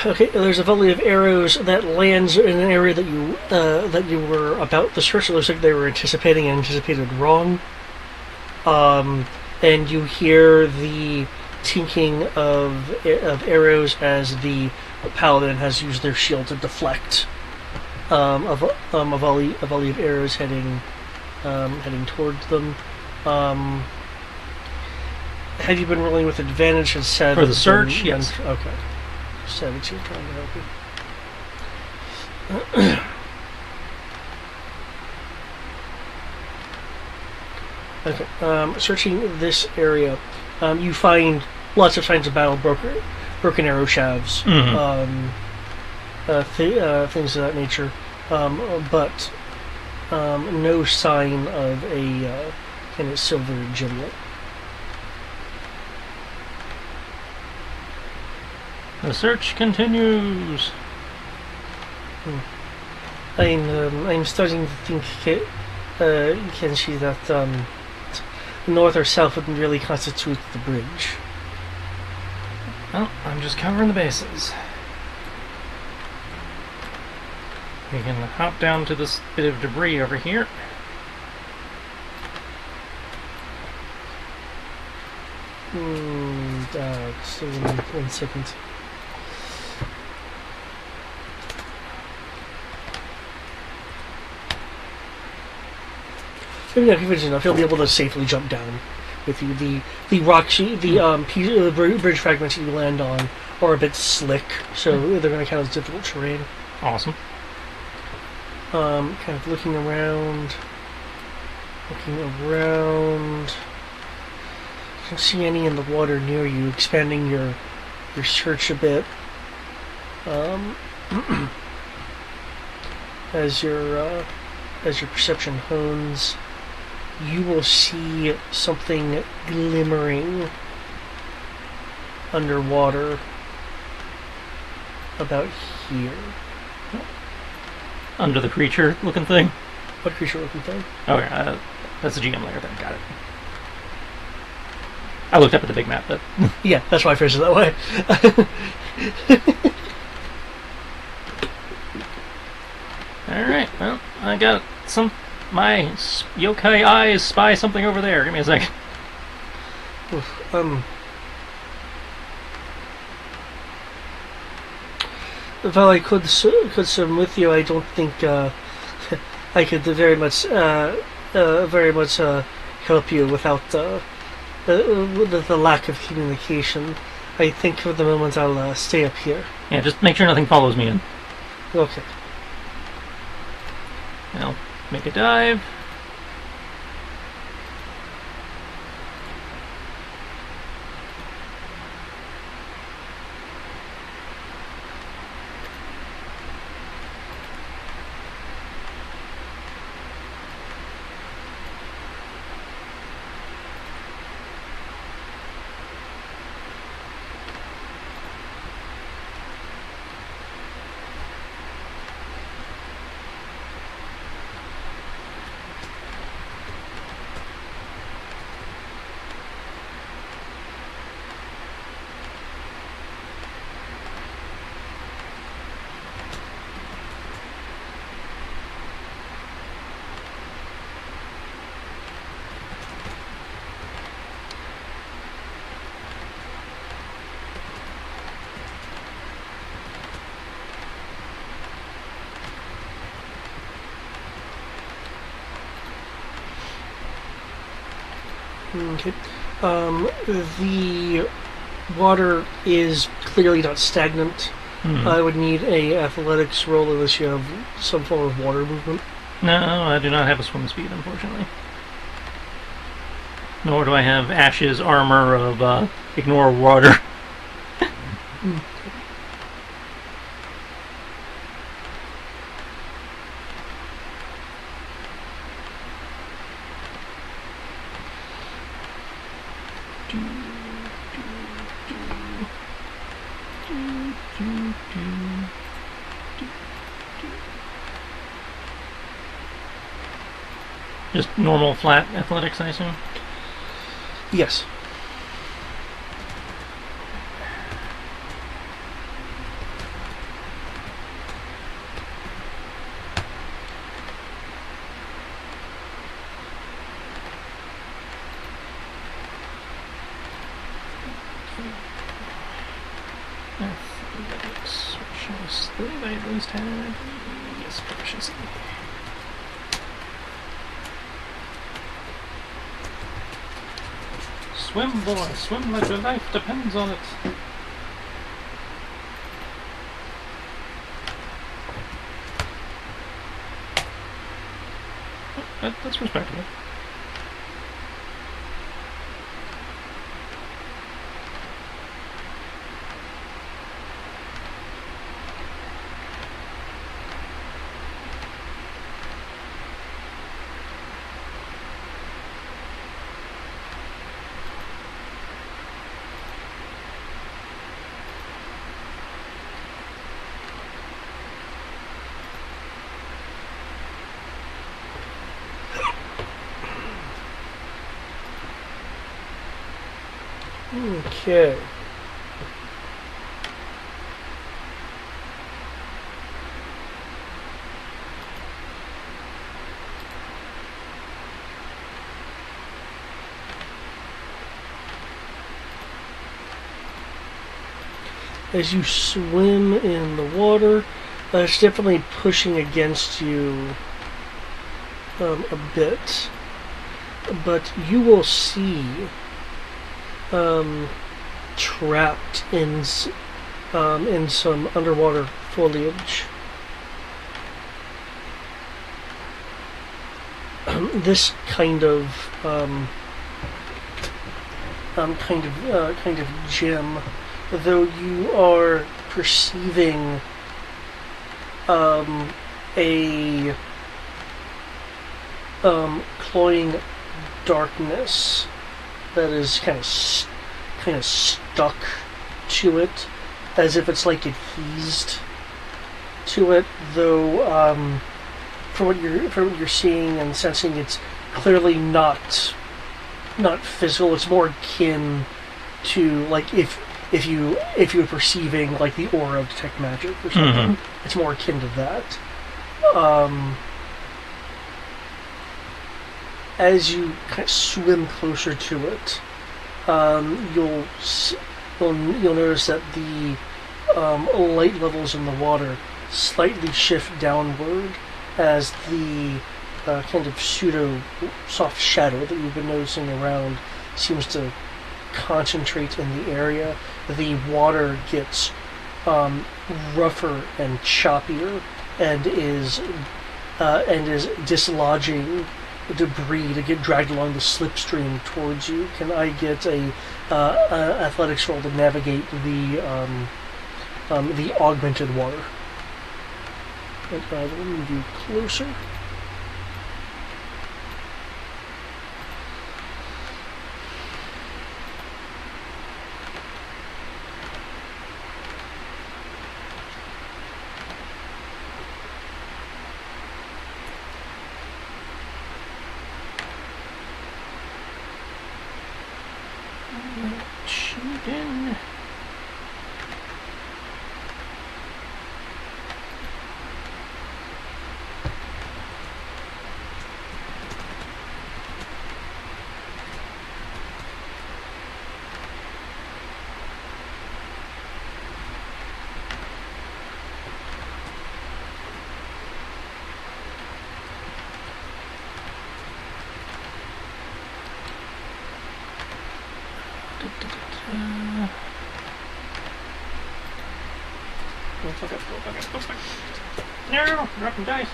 [SPEAKER 1] Okay, there's a volley of arrows that lands in an area that you were about to search. It looks like they were anticipated wrong. And you hear the tinking of arrows as the paladin has used their shield to deflect a volley of arrows heading towards them. Have you been rolling with advantage instead
[SPEAKER 2] for the search? Yes.
[SPEAKER 1] Okay. 17 trying to help you. Okay. Searching this area, you find lots of signs of battle, broken arrow shafts, things of that nature, but no sign of a kind of silver gimlet.
[SPEAKER 2] The search continues.
[SPEAKER 1] I'm starting to think, Kenshi, that north or south wouldn't really constitute the bridge.
[SPEAKER 2] Well, I'm just covering the bases. We can hop down to this bit of debris over here.
[SPEAKER 1] So 1 second. Enough, he'll be able to safely jump down with you. The rock sheet, the bridge fragments that you land on are a bit slick, so they're going to count as difficult terrain.
[SPEAKER 2] Awesome.
[SPEAKER 1] Kind of looking around. I don't see any in the water near you. Expanding your search a bit. As your perception hones, you will see something glimmering underwater about here.
[SPEAKER 2] Under the creature-looking thing?
[SPEAKER 1] What creature-looking thing?
[SPEAKER 2] Okay, that's the GM layer then. Got it. I looked up at the big map, but...
[SPEAKER 1] Yeah, that's why I phrased it that way.
[SPEAKER 2] Alright, well, I got my yokai eyes spy something over there. Give me a second.
[SPEAKER 1] While I could swim with you, I don't think I could very much help you without the lack of communication. I think for the moment I'll stay up here.
[SPEAKER 2] Yeah, just make sure nothing follows me in.
[SPEAKER 1] Okay.
[SPEAKER 2] I'll make a dive.
[SPEAKER 1] Okay. The water is clearly not stagnant. I would need a athletics roll unless you have some form of water movement.
[SPEAKER 2] No, I do not have a swim speed, unfortunately. Nor do I have Ash's armor of ignore water. Just normal flat athletics, I assume?
[SPEAKER 1] Yes.
[SPEAKER 2] Athletics, which is the I at least had. Yes, proficiency. Swim, boy, swim like your life depends on it. That's respectable.
[SPEAKER 1] Okay. As you swim in the water, it's definitely pushing against you a bit. But you will see trapped in some underwater foliage. This kind of gem, though you are perceiving a cloying darkness that is kind of stuck to it, as if it's like adhesed to it. Though, for what you're seeing and sensing, it's clearly not physical. It's more akin to like if you were perceiving like the aura of detect magic or something.
[SPEAKER 2] Mm-hmm.
[SPEAKER 1] It's more akin to that. As you kind of swim closer to it, you'll notice that the light levels in the water slightly shift downward as the kind of pseudo soft shadow that you've been noticing around seems to concentrate in the area. The water gets rougher and choppier and is dislodging debris to get dragged along the slipstream towards you. Can I get a athletics roll to navigate the augmented water? And I will move you closer.
[SPEAKER 2] Shooting. Go fuck up, go fuck up, go fuck up. No! Dropping dice.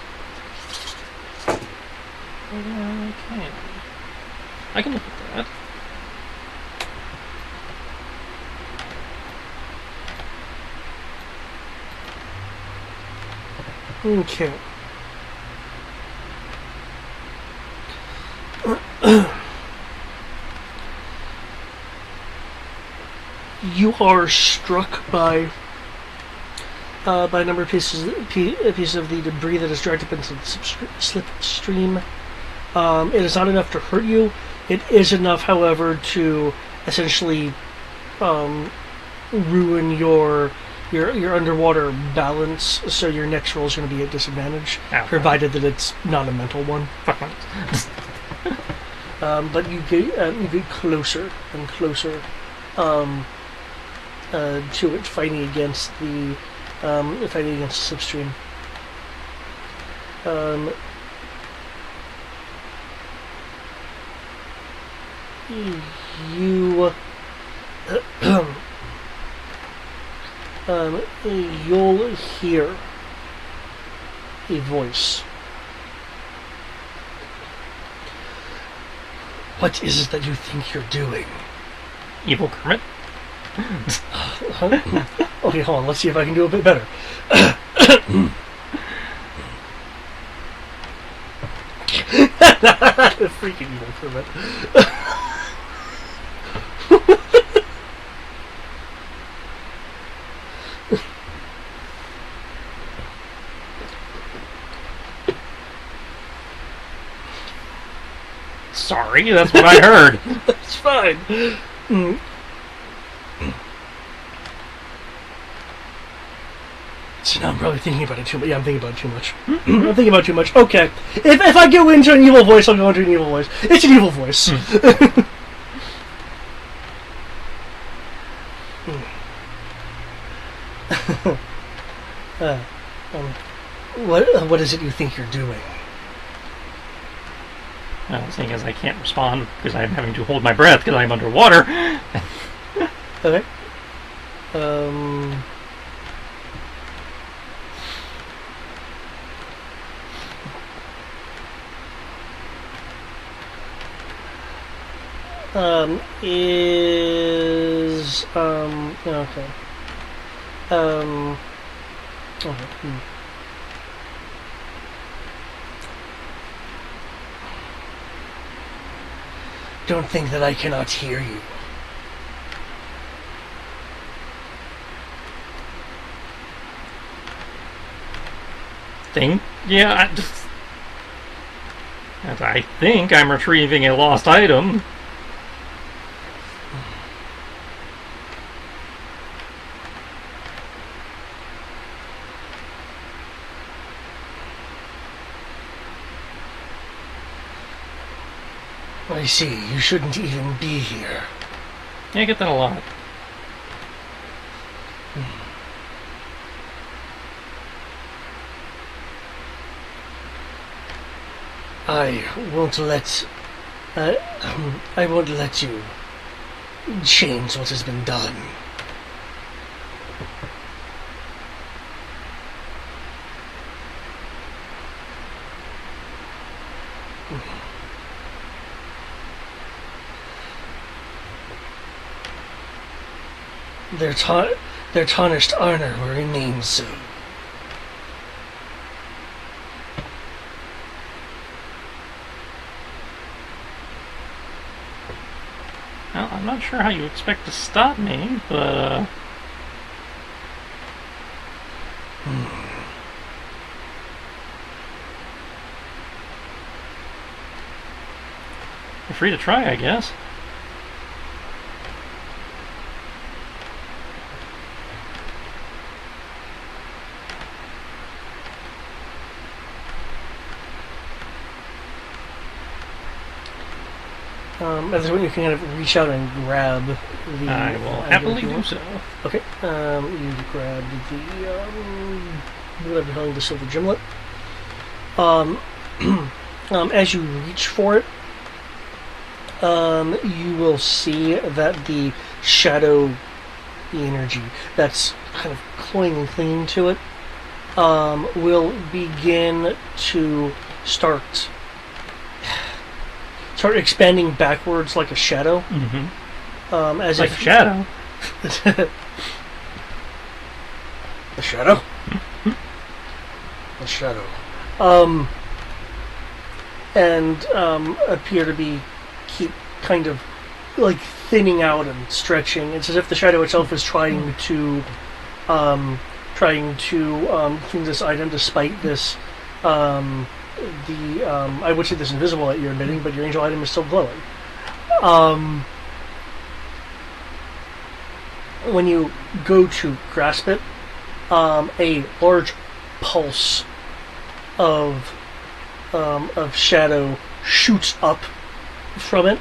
[SPEAKER 2] Okay. I can look at that.
[SPEAKER 1] Okay. You are struck by a number of pieces of the debris that is dragged up into the slipstream. It is not enough to hurt you. It is enough, however, to essentially ruin your underwater balance. So your next roll is going to be at disadvantage, provided that it's not a mental one.
[SPEAKER 2] Fuck my.
[SPEAKER 1] But you get closer and closer to it, fighting against the slipstream. You'll hear a voice. What is it that you think you're doing?
[SPEAKER 2] Evil Kermit?
[SPEAKER 1] Okay, hold on. Let's see if I can do a bit better. Freaking evil Kermit.
[SPEAKER 2] Sorry, that's what I heard.
[SPEAKER 1] That's fine. So now I'm probably thinking about it too much. Yeah, I'm thinking about it too much. I'm thinking about it too much. Okay. If I go into an evil voice, I'll go into an evil voice. It's an evil voice. What is it you think you're doing?
[SPEAKER 2] Well, seeing as I can't respond because I'm having to hold my breath because I'm underwater.
[SPEAKER 1] Okay. Okay. Okay. Don't think that I cannot hear you.
[SPEAKER 2] Yeah, I think I'm retrieving a lost item.
[SPEAKER 1] I see. You shouldn't even be here.
[SPEAKER 2] Yeah, I get that a lot.
[SPEAKER 1] I won't let you change what has been done. Their tarnished honor will remain so.
[SPEAKER 2] Well, I'm not sure how you expect to stop me, but you're free to try, I guess.
[SPEAKER 1] At this point, you can kind of reach out and grab the.
[SPEAKER 2] I will happily do so.
[SPEAKER 1] Okay. You grab the whatever the hell, the silver gimlet. As you reach for it, you will see that the shadow energy that's kind of cloying and clinging to it will begin to start expanding backwards like a shadow.
[SPEAKER 2] Mm-hmm.
[SPEAKER 1] As
[SPEAKER 2] like
[SPEAKER 1] if
[SPEAKER 2] a shadow.
[SPEAKER 1] A shadow. a shadow. And appear to be keep kind of like thinning out and stretching. It's as if the shadow itself is trying to clean this item, despite this I would say this invisible light you're emitting, but your angel item is still glowing. When you go to grasp it, a large pulse of shadow shoots up from it.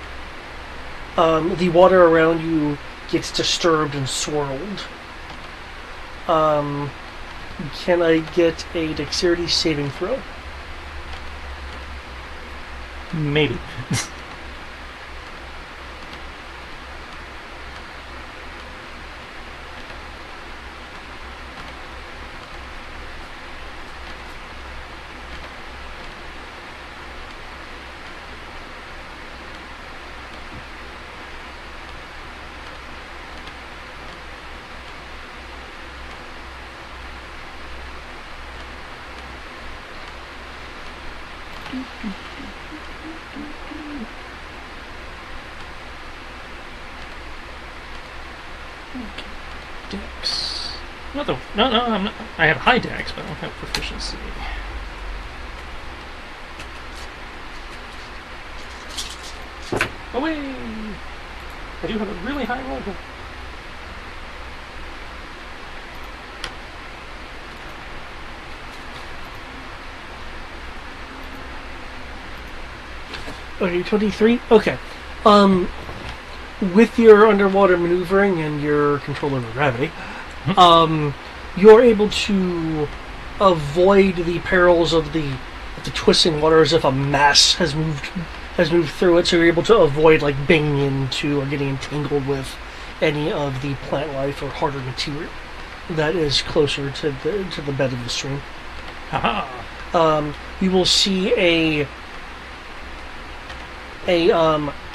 [SPEAKER 1] The water around you gets disturbed and swirled. Can I get a dexterity saving throw?
[SPEAKER 2] Maybe. Dex. No, I'm not. I have high dex, but I don't have proficiency. Away! I do have a really high roll.
[SPEAKER 1] Okay, 23? Okay. With your underwater maneuvering and your control over gravity, you're able to avoid the perils of the twisting water as if a mass has moved through it, so you're able to avoid like banging into or getting entangled with any of the plant life or harder material that is closer to the bed of the stream. You will see a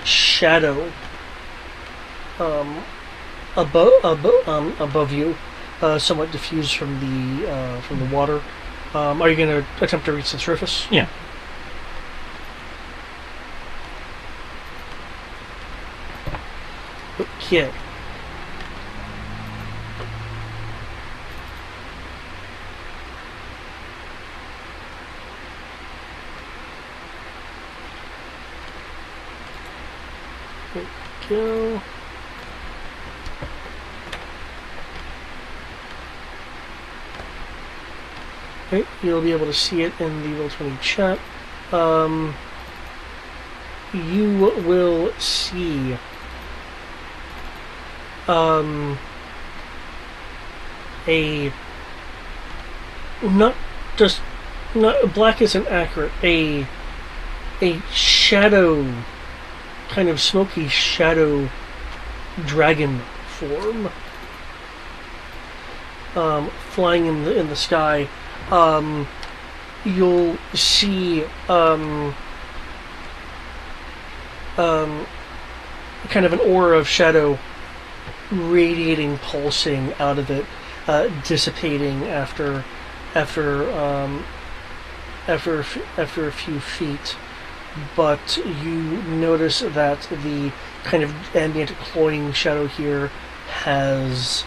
[SPEAKER 1] shadow above you, somewhat diffused from the water. Are you going to attempt to reach the surface?
[SPEAKER 2] Yeah.
[SPEAKER 1] Okay. There we go. Okay, you'll be able to see it in the Roll20 chat. You will see not black isn't accurate, a shadow, kind of smoky shadow dragon form flying in the sky. You'll see kind of an aura of shadow radiating, pulsing out of it, dissipating after a few feet. But you notice that the kind of ambient cloying shadow here has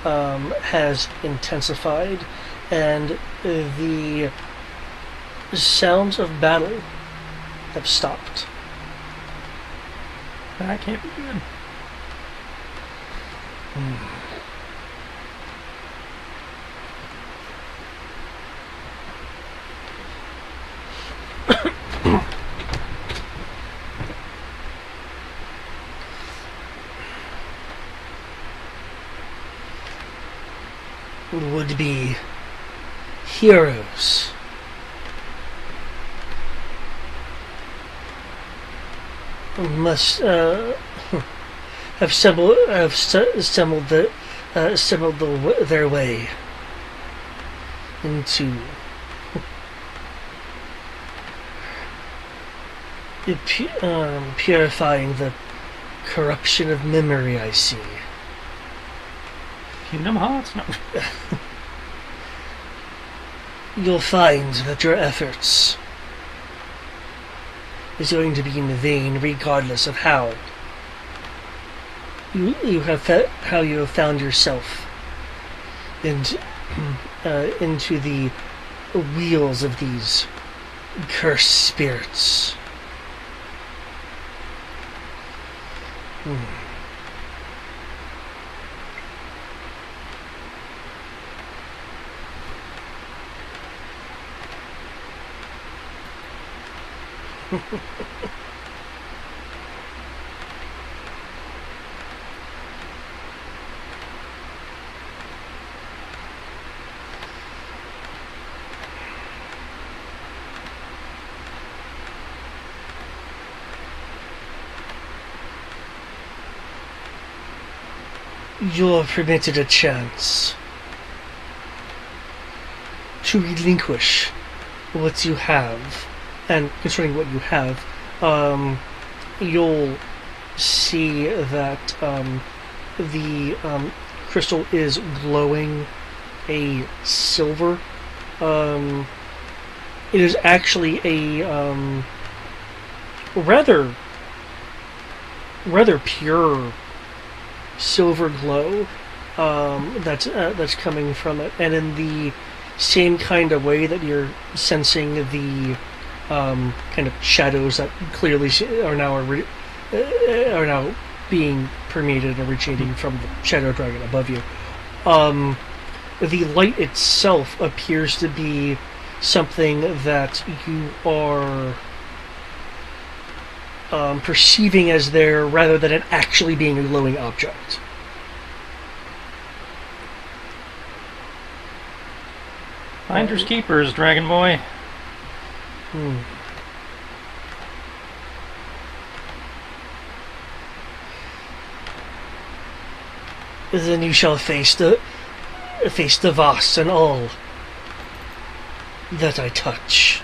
[SPEAKER 1] has intensified, and the sounds of battle have stopped.
[SPEAKER 2] That can't be good.
[SPEAKER 1] Would-be heroes must have stumbled their way into purifying the corruption of memory. I see.
[SPEAKER 2] Kingdom Hearts? No.
[SPEAKER 1] you'll find that your efforts is going to be in vain, regardless of how you have found yourself into the wheels of these cursed spirits. You're permitted a chance to relinquish what you have, and concerning what you have, you'll see that the crystal is glowing a silver. It is actually a rather pure silver glow that's coming from it, and in the same kind of way that you're sensing the kind of shadows that clearly are now being permeated and originating from the shadow dragon above you. The light itself appears to be something that you are perceiving as there, rather than it actually being a glowing object.
[SPEAKER 2] Finders keepers, Dragon Boy.
[SPEAKER 1] Then you shall face the Voss and all that I touch.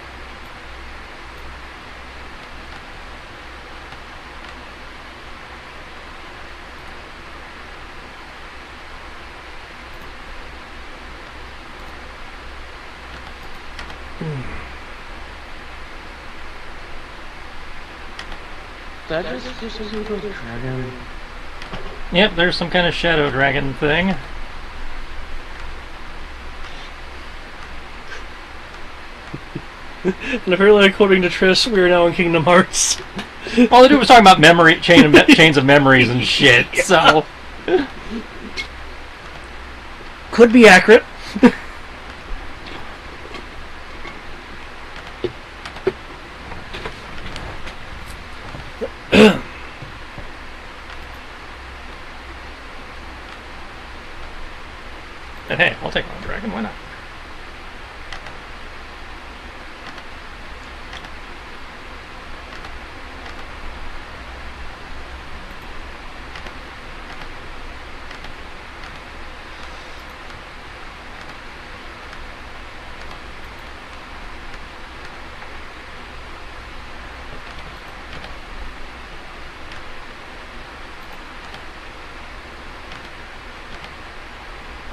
[SPEAKER 5] That just do something to a dragon.
[SPEAKER 2] Yep, there's some kind of shadow dragon thing.
[SPEAKER 1] And apparently, according to Triss, we are now in Kingdom Hearts.
[SPEAKER 2] All they do was talking about chains of memories and shit. So
[SPEAKER 1] could be accurate.
[SPEAKER 2] And hey, I'll take on a dragon. Why not?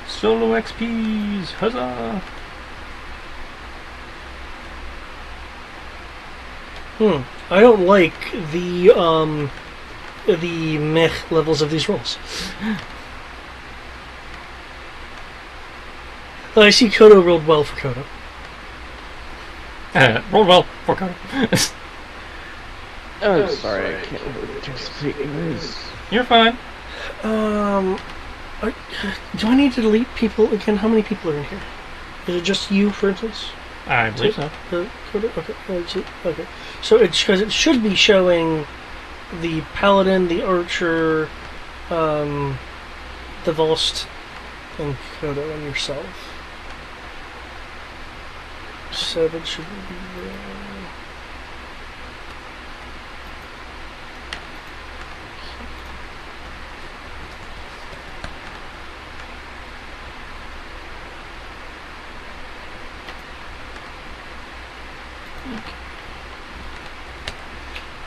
[SPEAKER 2] Solo XPs, huzzah!
[SPEAKER 1] I don't like the mech levels of these rolls. I see Kodo rolled well for Kodo.
[SPEAKER 2] Rolled well for Kodo.
[SPEAKER 5] Oh, sorry, I can't really speak English.
[SPEAKER 2] You're fine.
[SPEAKER 1] Do I need to delete people again? How many people are in here? Is it just you, for instance?
[SPEAKER 2] I believe so.
[SPEAKER 1] Okay. So it's because it should be showing the paladin, the archer, the Volst, and Kodo, and yourself. So that should be there.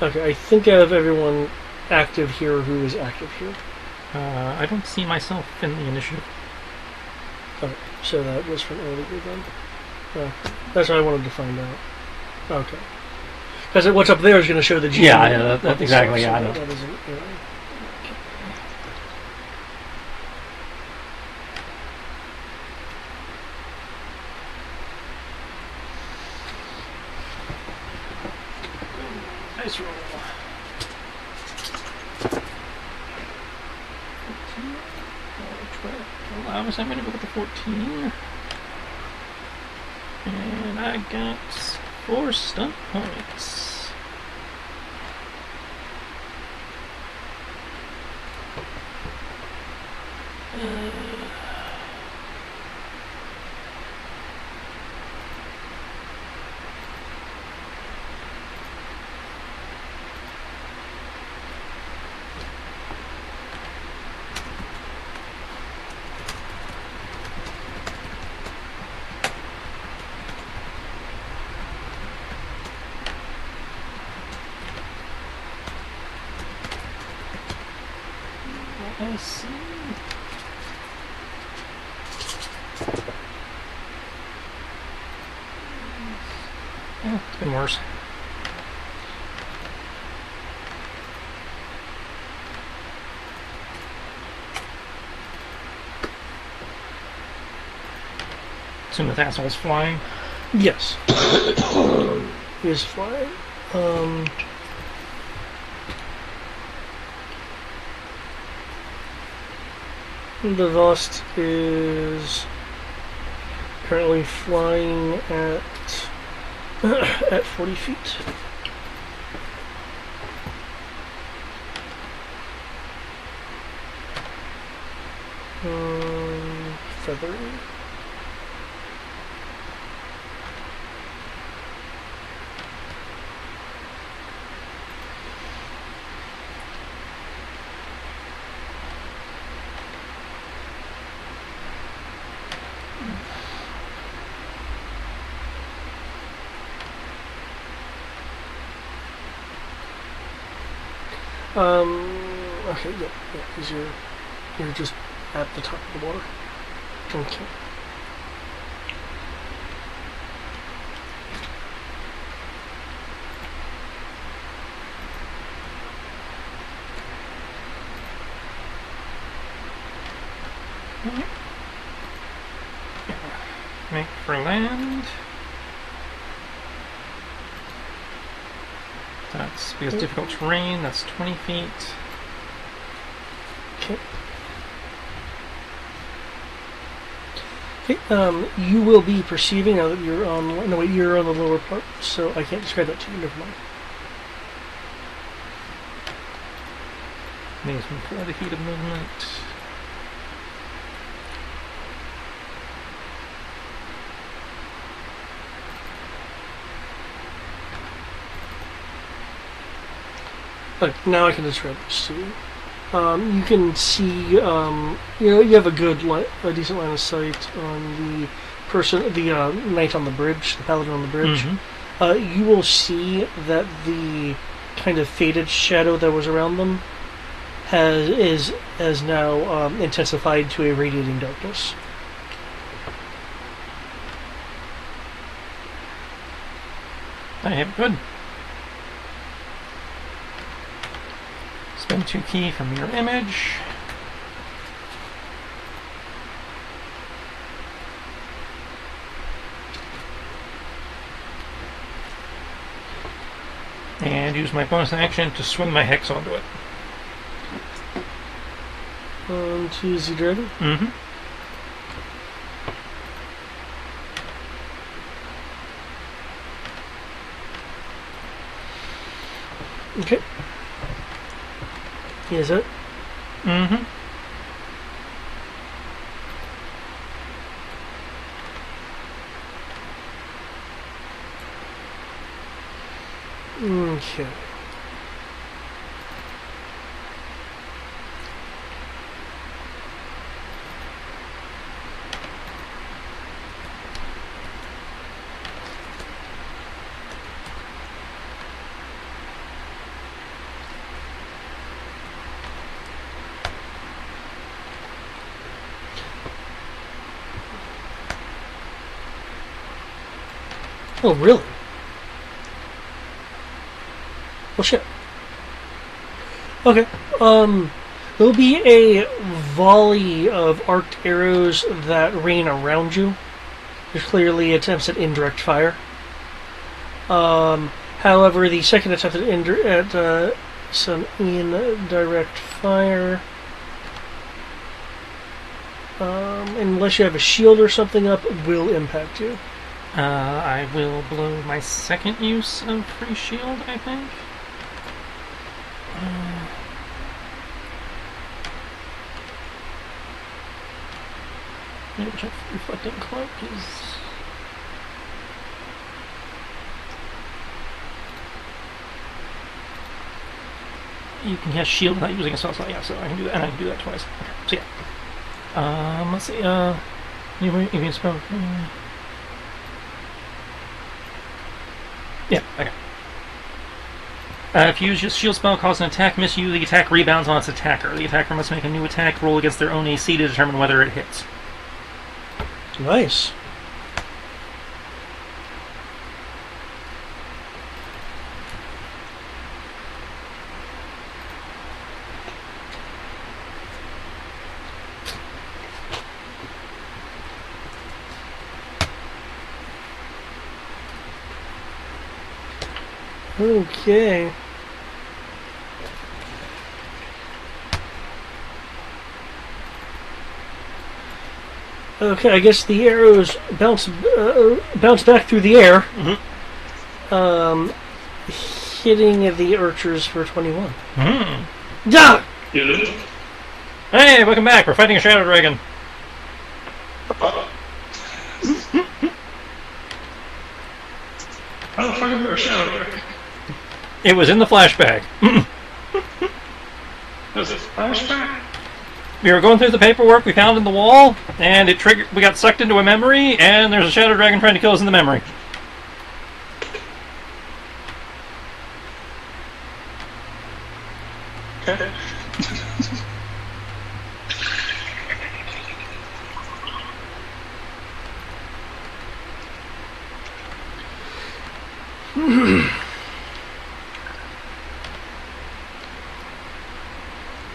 [SPEAKER 1] Okay, I think I have everyone active here who is active here.
[SPEAKER 2] I don't see myself in the initiative.
[SPEAKER 1] Okay, so that was from earlier then. That's what I wanted to find out. Okay. Because what's up there is going to show the G.
[SPEAKER 2] Yeah, that's exactly,
[SPEAKER 1] so
[SPEAKER 2] yeah, I know.
[SPEAKER 1] That isn't,
[SPEAKER 2] Nice roll. I'm going to go with the 14. And I got 4 stunt points. I see. Yeah, it's been worse. Assume that asshole's flying.
[SPEAKER 1] yes. He is flying. The Vost is currently flying at 40 feet. Feathery. Okay, yeah, because you're just at the top of the water. Okay.
[SPEAKER 2] Make for land. That's because difficult terrain, that's 20 feet.
[SPEAKER 1] Okay. Okay, you will be perceiving now that you're on. No, wait, you're on the lower part, so I can't describe that to you. Never mind.
[SPEAKER 2] Makes me 40 feet of movement.
[SPEAKER 1] But now I can describe this to you. You can see, you have a decent line of sight on the person, the knight on the bridge, the paladin on the bridge.
[SPEAKER 2] Mm-hmm.
[SPEAKER 1] You will see that the kind of faded shadow that was around them has now intensified to a radiating darkness.
[SPEAKER 2] I have good. Spend 2 key for mirror image. And use my bonus action to swing my hex onto it.
[SPEAKER 1] To the dragon?
[SPEAKER 2] Mm-hmm.
[SPEAKER 1] Okay. Is it?
[SPEAKER 2] Mm-hmm.
[SPEAKER 1] Okay. Oh, really? Well, shit. Okay. There'll be a volley of arced arrows that rain around you. There's clearly attempts at indirect fire. However, the second attempt at some indirect fire, unless you have a shield or something up, will impact you.
[SPEAKER 2] I will blow my second use of free shield, I think. Which reflecting cloak is. You can cast shield without using a spell slot, yeah, so I can do that, and I can do that twice. Okay, so yeah. Let's see, you can spell. Yeah, okay. If you use your shield spell, cause an attack miss you, the attack rebounds on its attacker. The attacker must make a new attack roll against their own AC to determine whether it hits.
[SPEAKER 1] Nice. Okay. Okay, I guess the arrows bounce back through the air, hitting the archers for 21. Yeah!
[SPEAKER 2] Hey, welcome back. We're fighting a shadow dragon.
[SPEAKER 4] How the fuck is there a shadow dragon?
[SPEAKER 2] It was in the flashback.
[SPEAKER 4] There's a flashback?
[SPEAKER 2] We were going through the paperwork we found in the wall, and it triggered. We got sucked into a memory, and there's a shadow dragon trying to kill us in the memory.
[SPEAKER 4] Okay.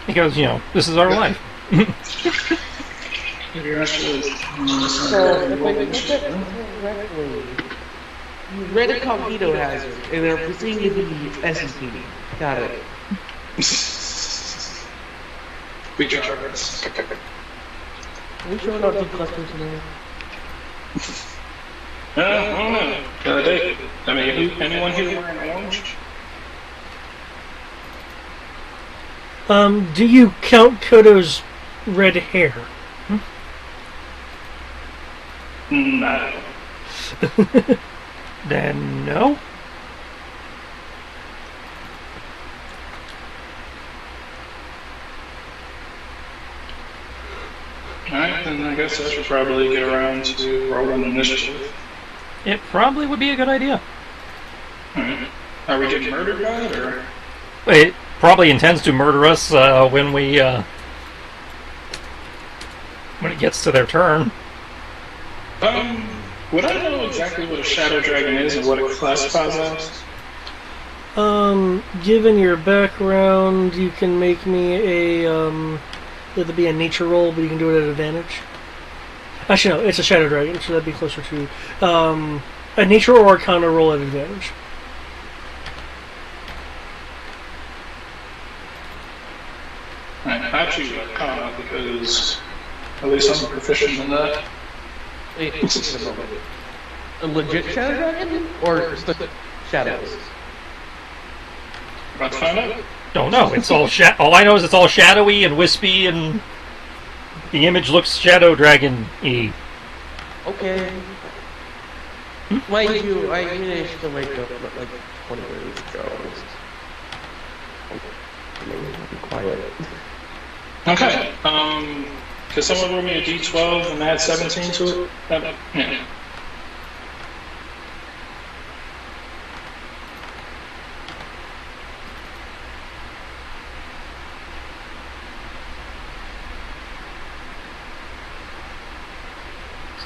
[SPEAKER 2] Because, this is our life.
[SPEAKER 5] So, if I look at it correctly, you read a cognito hazard, and they're proceeding to be SCP. Got it.
[SPEAKER 4] We try our best.
[SPEAKER 5] Are we showing out deep clusters now?
[SPEAKER 4] I don't know. I mean, anyone here wearing orange?
[SPEAKER 1] Do you count Kodo's red hair?
[SPEAKER 4] No.
[SPEAKER 2] Then no.
[SPEAKER 4] Alright, then I guess I should probably get around to rolling initiative.
[SPEAKER 2] It probably would be a good idea.
[SPEAKER 4] Alright. Are we getting murdered by it, or?
[SPEAKER 2] It probably intends to murder us when it gets to their turn.
[SPEAKER 4] Would I know exactly what a shadow dragon is and what it classifies as?
[SPEAKER 1] Given your background, you can make me a, it'll be a nature roll, but you can do it at advantage. Actually, no, it's a shadow dragon, so that'd be closer to, a nature or arcana roll at advantage.
[SPEAKER 4] I choose arcana because at least I'm proficient in that.
[SPEAKER 5] Wait a moment. A legit shadow dragon? Or just the shadows?
[SPEAKER 4] About to find out.
[SPEAKER 2] Don't know. It's all all I know is it's all shadowy and wispy, and the image looks shadow dragon-y.
[SPEAKER 5] Okay. Mind you, I managed to wake up like 20 minutes ago. Be quiet.
[SPEAKER 4] Okay. Could someone roll me a d12 and add 17 to it? Yeah.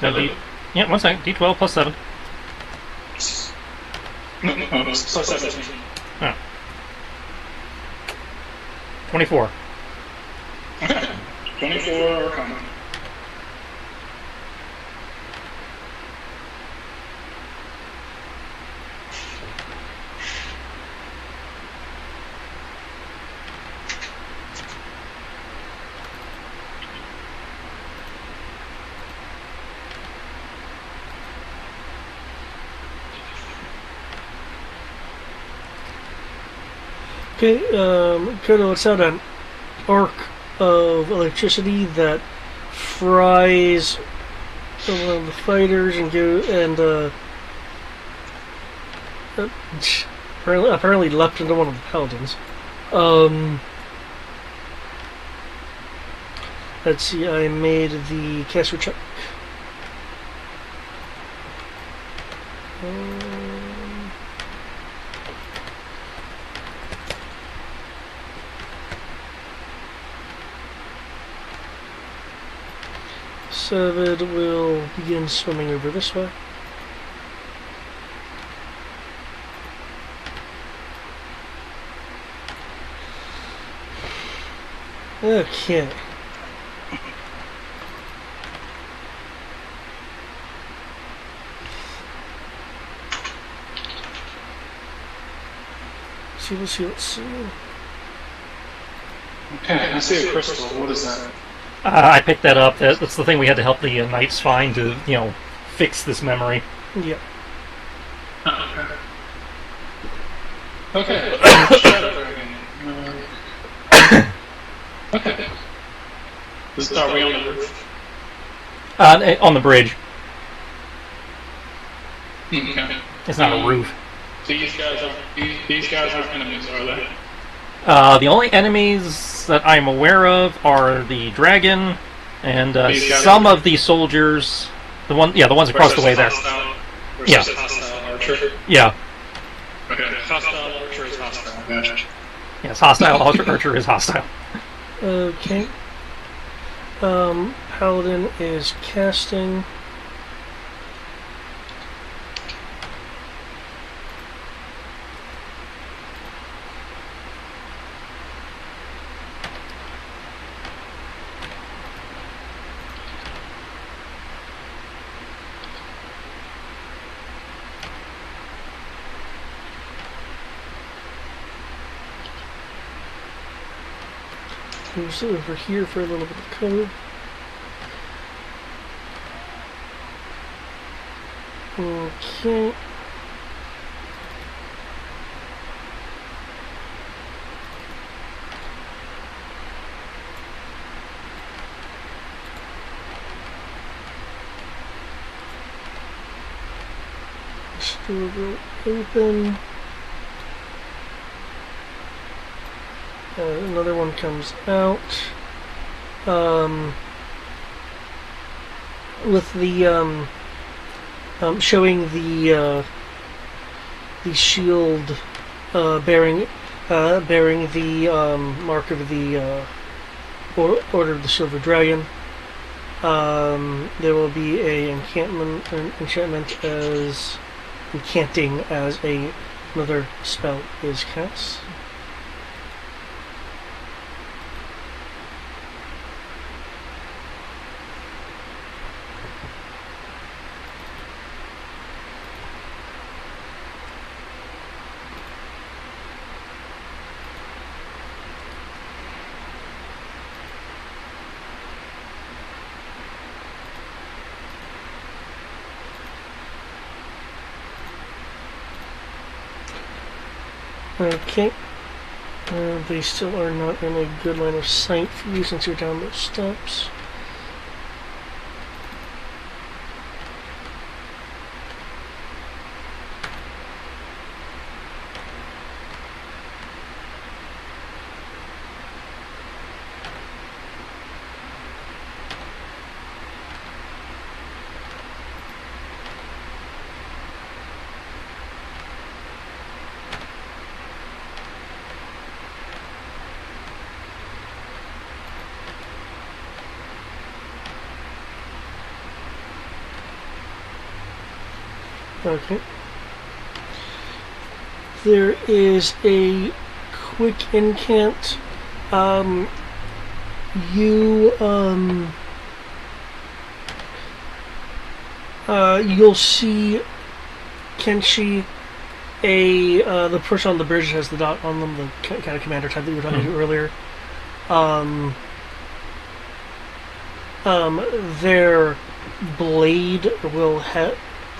[SPEAKER 2] So yeah, 1 second. D12 plus 7.
[SPEAKER 4] No, it's plus 17.
[SPEAKER 2] Oh. 24.
[SPEAKER 4] Okay. 24 Arcana.
[SPEAKER 1] Okay, Kodo lets out an arc of electricity that fries one of the fighters and apparently leapt into one of the paladins. Let's see, I made the caster check. Seven will begin swimming over this way. Okay. Let's see.
[SPEAKER 4] Okay, I see a crystal. What is that?
[SPEAKER 2] I picked that up. That's the thing we had to help the knights find to, fix this memory.
[SPEAKER 1] Yeah.
[SPEAKER 4] Oh, okay. Okay. Shadow Dragon. Okay. Are we on the roof?
[SPEAKER 2] On the bridge.
[SPEAKER 4] Okay.
[SPEAKER 2] It's not a roof.
[SPEAKER 4] These guys aren't enemies, are they?
[SPEAKER 2] The only enemies that I'm aware of are the dragon and some of the soldiers. The ones across the way there. Yeah.
[SPEAKER 4] Hostile archer.
[SPEAKER 2] Yeah.
[SPEAKER 4] Okay. Hostile archer is hostile. Gotcha.
[SPEAKER 2] Yes, hostile archer is hostile.
[SPEAKER 1] Okay. Paladin is casting. Move over here for a little bit of cover. Okay. This door will open. Another one comes out. With the showing the shield bearing the mark of the Order of the Silver Dragon. There will be an enchantment as incanting as another spell is cast. Okay. They still are not in a good line of sight for you since you're down those steps. Okay. there is a quick incant. You'll see Kenshi, the person on the bridge has the dot on them, the kind of commander type that you were talking to earlier. Their blade will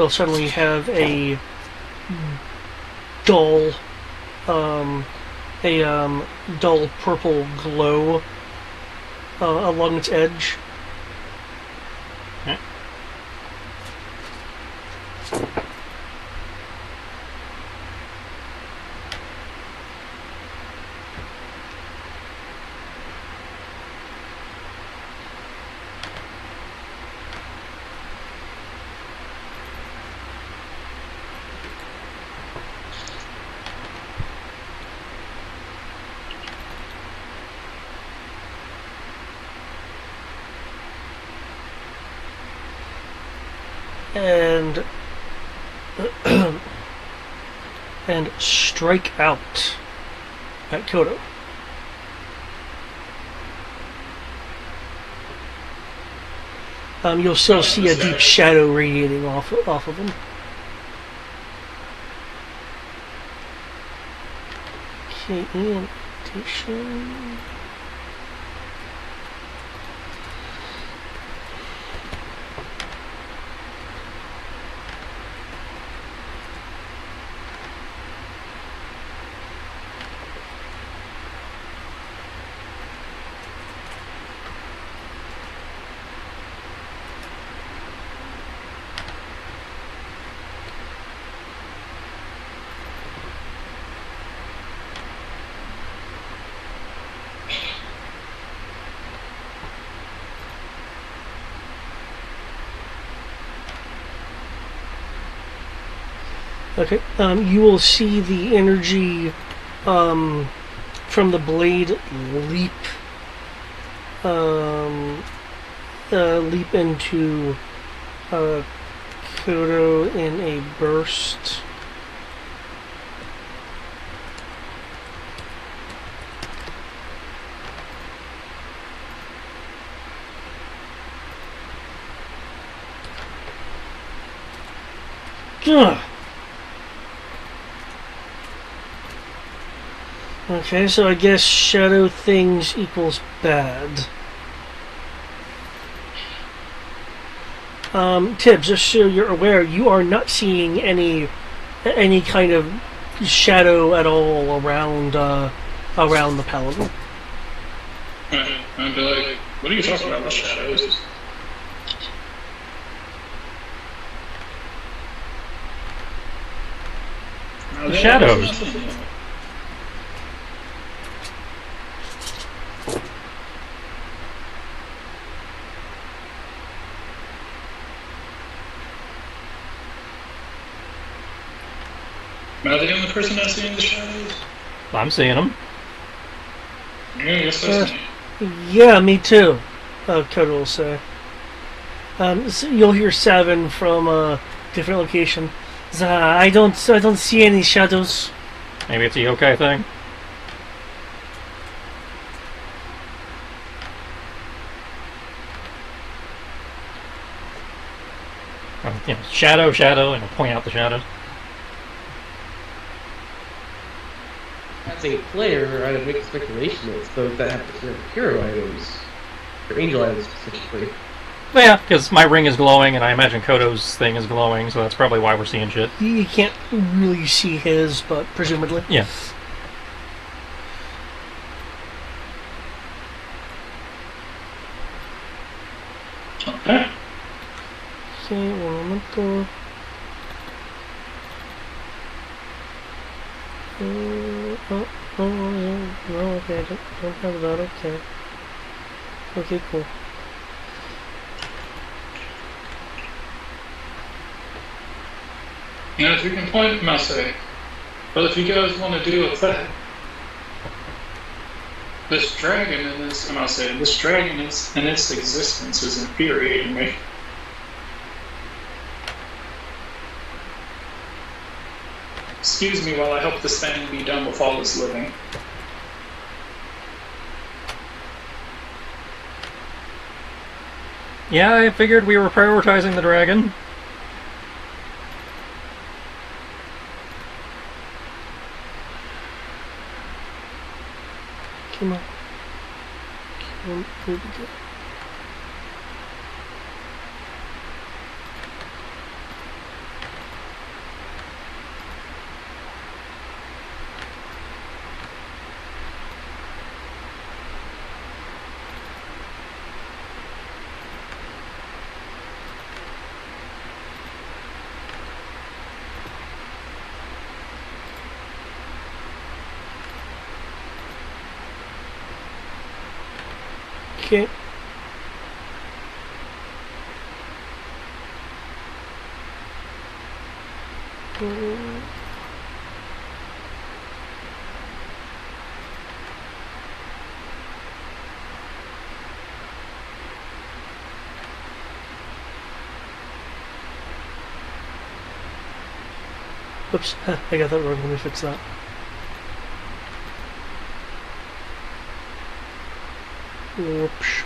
[SPEAKER 1] suddenly have a dull, dull purple glow along its edge.
[SPEAKER 2] Okay.
[SPEAKER 1] And strike out at Kodo. You'll still see a deep shadow radiating off of him. Okay, invitation. Okay, you will see the energy from the blade leap into Kodo in a burst. Ugh. Okay, so I guess shadow things equals bad. Tibbs, just so you're aware, you are not seeing any kind of shadow at all around the paladin.
[SPEAKER 4] I'd be like, what are you talking about, the shadows?
[SPEAKER 2] The shadows.
[SPEAKER 4] Am I the only person not seeing the shadows?
[SPEAKER 2] I'm seeing them.
[SPEAKER 4] Yeah, I guess that's me.
[SPEAKER 1] Yeah, me too. Kodo will say. So you'll hear Savin from a different location. I don't see any shadows.
[SPEAKER 2] Maybe it's a yokai thing. Shadow, and I'll point out the shadows.
[SPEAKER 5] As a player, I would make a speculation that it's those that have the hero items, or angel items specifically.
[SPEAKER 2] Well, yeah, because my ring is glowing, and I imagine Kodo's thing is glowing, so that's probably why we're seeing shit.
[SPEAKER 1] You can't really see his, but presumably.
[SPEAKER 2] Yeah.
[SPEAKER 4] Okay.
[SPEAKER 1] Okay, un momento. No, okay, I don't have that, okay. Okay, cool.
[SPEAKER 4] Yeah, if you can point, must say. But if you guys want to do a thing, this dragon in this, I must say, this dragon is, in its existence is infuriating me. Excuse me while I help this thing be done with all this living.
[SPEAKER 2] Yeah, I figured we were prioritizing the dragon.
[SPEAKER 1] Come on. Where'd we go? Okay. Oops, I got that wrong. Let me fix that. Whoops.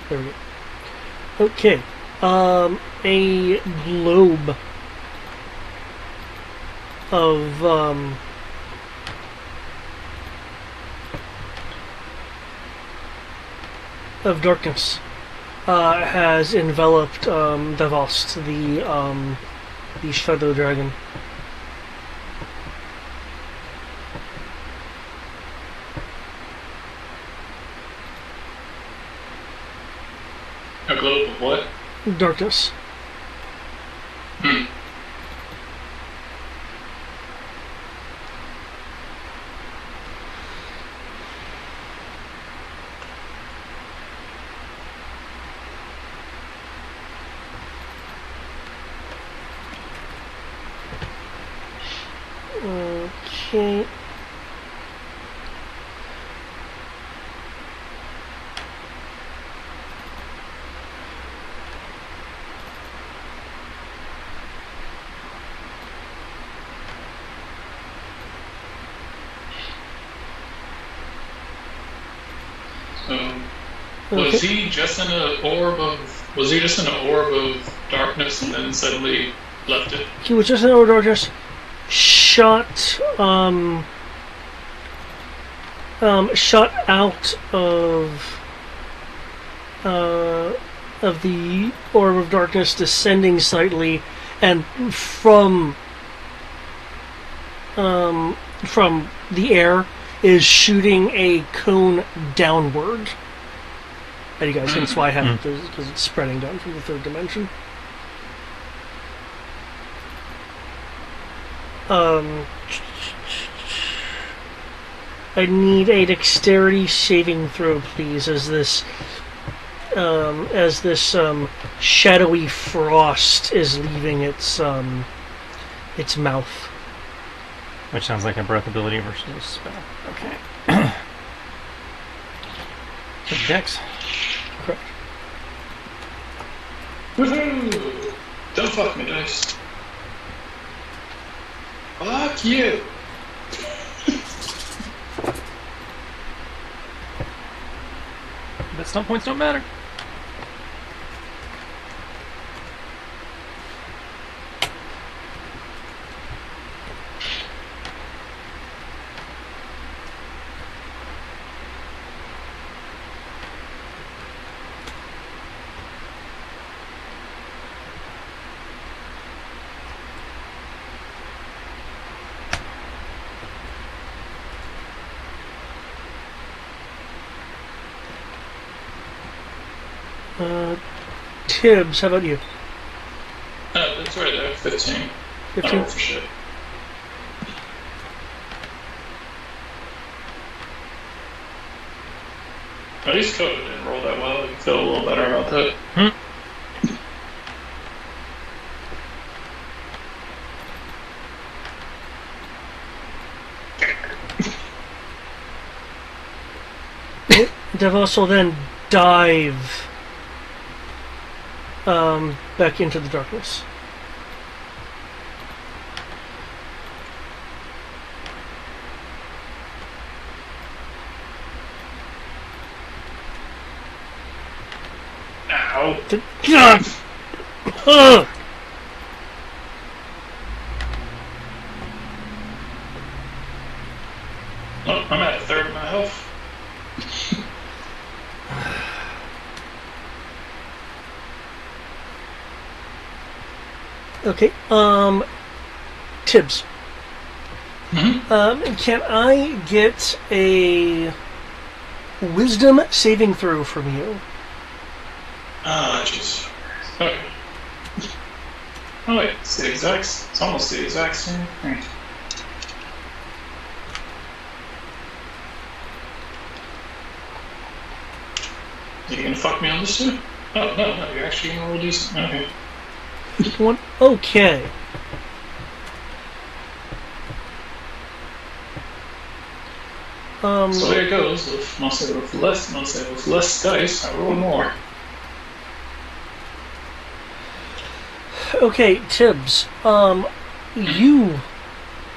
[SPEAKER 1] There we go. Okay. A globe of darkness has enveloped Davost, the shadow dragon.
[SPEAKER 4] A globe of what?
[SPEAKER 1] Darkness.
[SPEAKER 4] Hmm.
[SPEAKER 1] Okay.
[SPEAKER 4] Was he just in an orb of? Was he just in an orb of darkness and then suddenly left it?
[SPEAKER 1] He was just in orb of darkness. Shot out of the orb of darkness, descending slightly, and from the air is shooting a cone downward. And you guys can see why I have it because it's spreading down from the third dimension. I need a dexterity saving throw, please, as this shadowy frost is leaving its mouth.
[SPEAKER 2] Which sounds like a breath ability versus a spell. Okay. So Dex.
[SPEAKER 1] Correct.
[SPEAKER 4] Woohoo! Don't fuck me, dice. Fuck you!
[SPEAKER 2] But stun points don't matter.
[SPEAKER 1] Tibbs, how about you?
[SPEAKER 4] That's right there, 15.
[SPEAKER 1] 15?
[SPEAKER 4] Oh, for shit. At least Coda didn't roll that well. I feel a little better about that.
[SPEAKER 1] Davos will then dive back into the darkness.
[SPEAKER 4] Ow.
[SPEAKER 1] Ugh.
[SPEAKER 4] Oh, I'm at a third of my health.
[SPEAKER 1] Okay. Tibbs.
[SPEAKER 4] Mm-hmm.
[SPEAKER 1] Can I get a wisdom saving throw from you?
[SPEAKER 4] Ah, jeez. Okay. Oh wait, it's almost the exact same thing. You gonna fuck me on this too? Oh, no, you're actually gonna roll decent. Okay.
[SPEAKER 1] One. Okay.
[SPEAKER 4] So there it goes. With less dice, I roll more.
[SPEAKER 1] Okay, Tibbs. You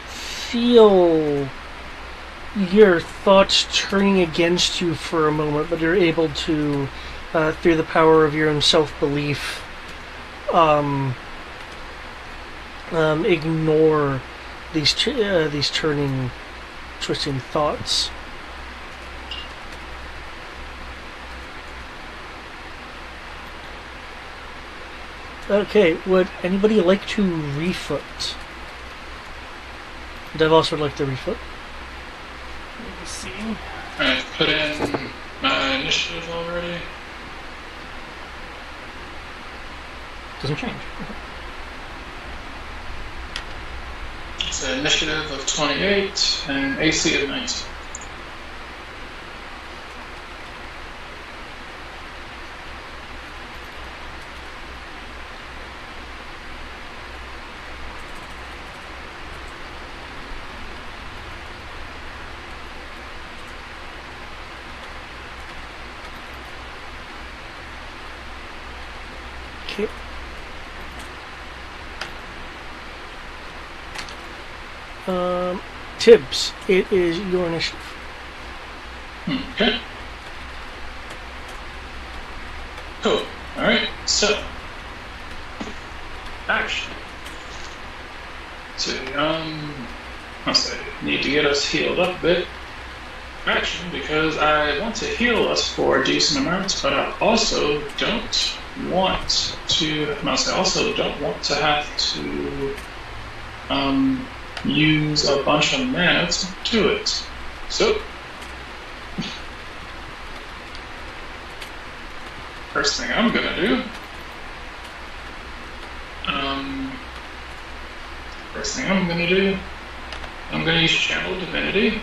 [SPEAKER 1] feel your thoughts turning against you for a moment, but you're able to, through the power of your own self-belief, ignore these turning, twisting thoughts. Okay, would anybody like to refoot? Dev also would like to refoot.
[SPEAKER 2] Let me see.
[SPEAKER 4] I've put in my initiative already.
[SPEAKER 2] Doesn't change.
[SPEAKER 4] It's an initiative of 28 and AC of 19.
[SPEAKER 1] Okay. Tibbs, it is your initiative.
[SPEAKER 4] Okay. Cool. Alright, so. Action. So, I'll say, need to get us healed up a bit. Action, because I want to heal us for a decent amount, but I also don't want to, to have to, use a bunch of mana to do it. So, first thing I'm gonna do, I'm gonna use Channel Divinity.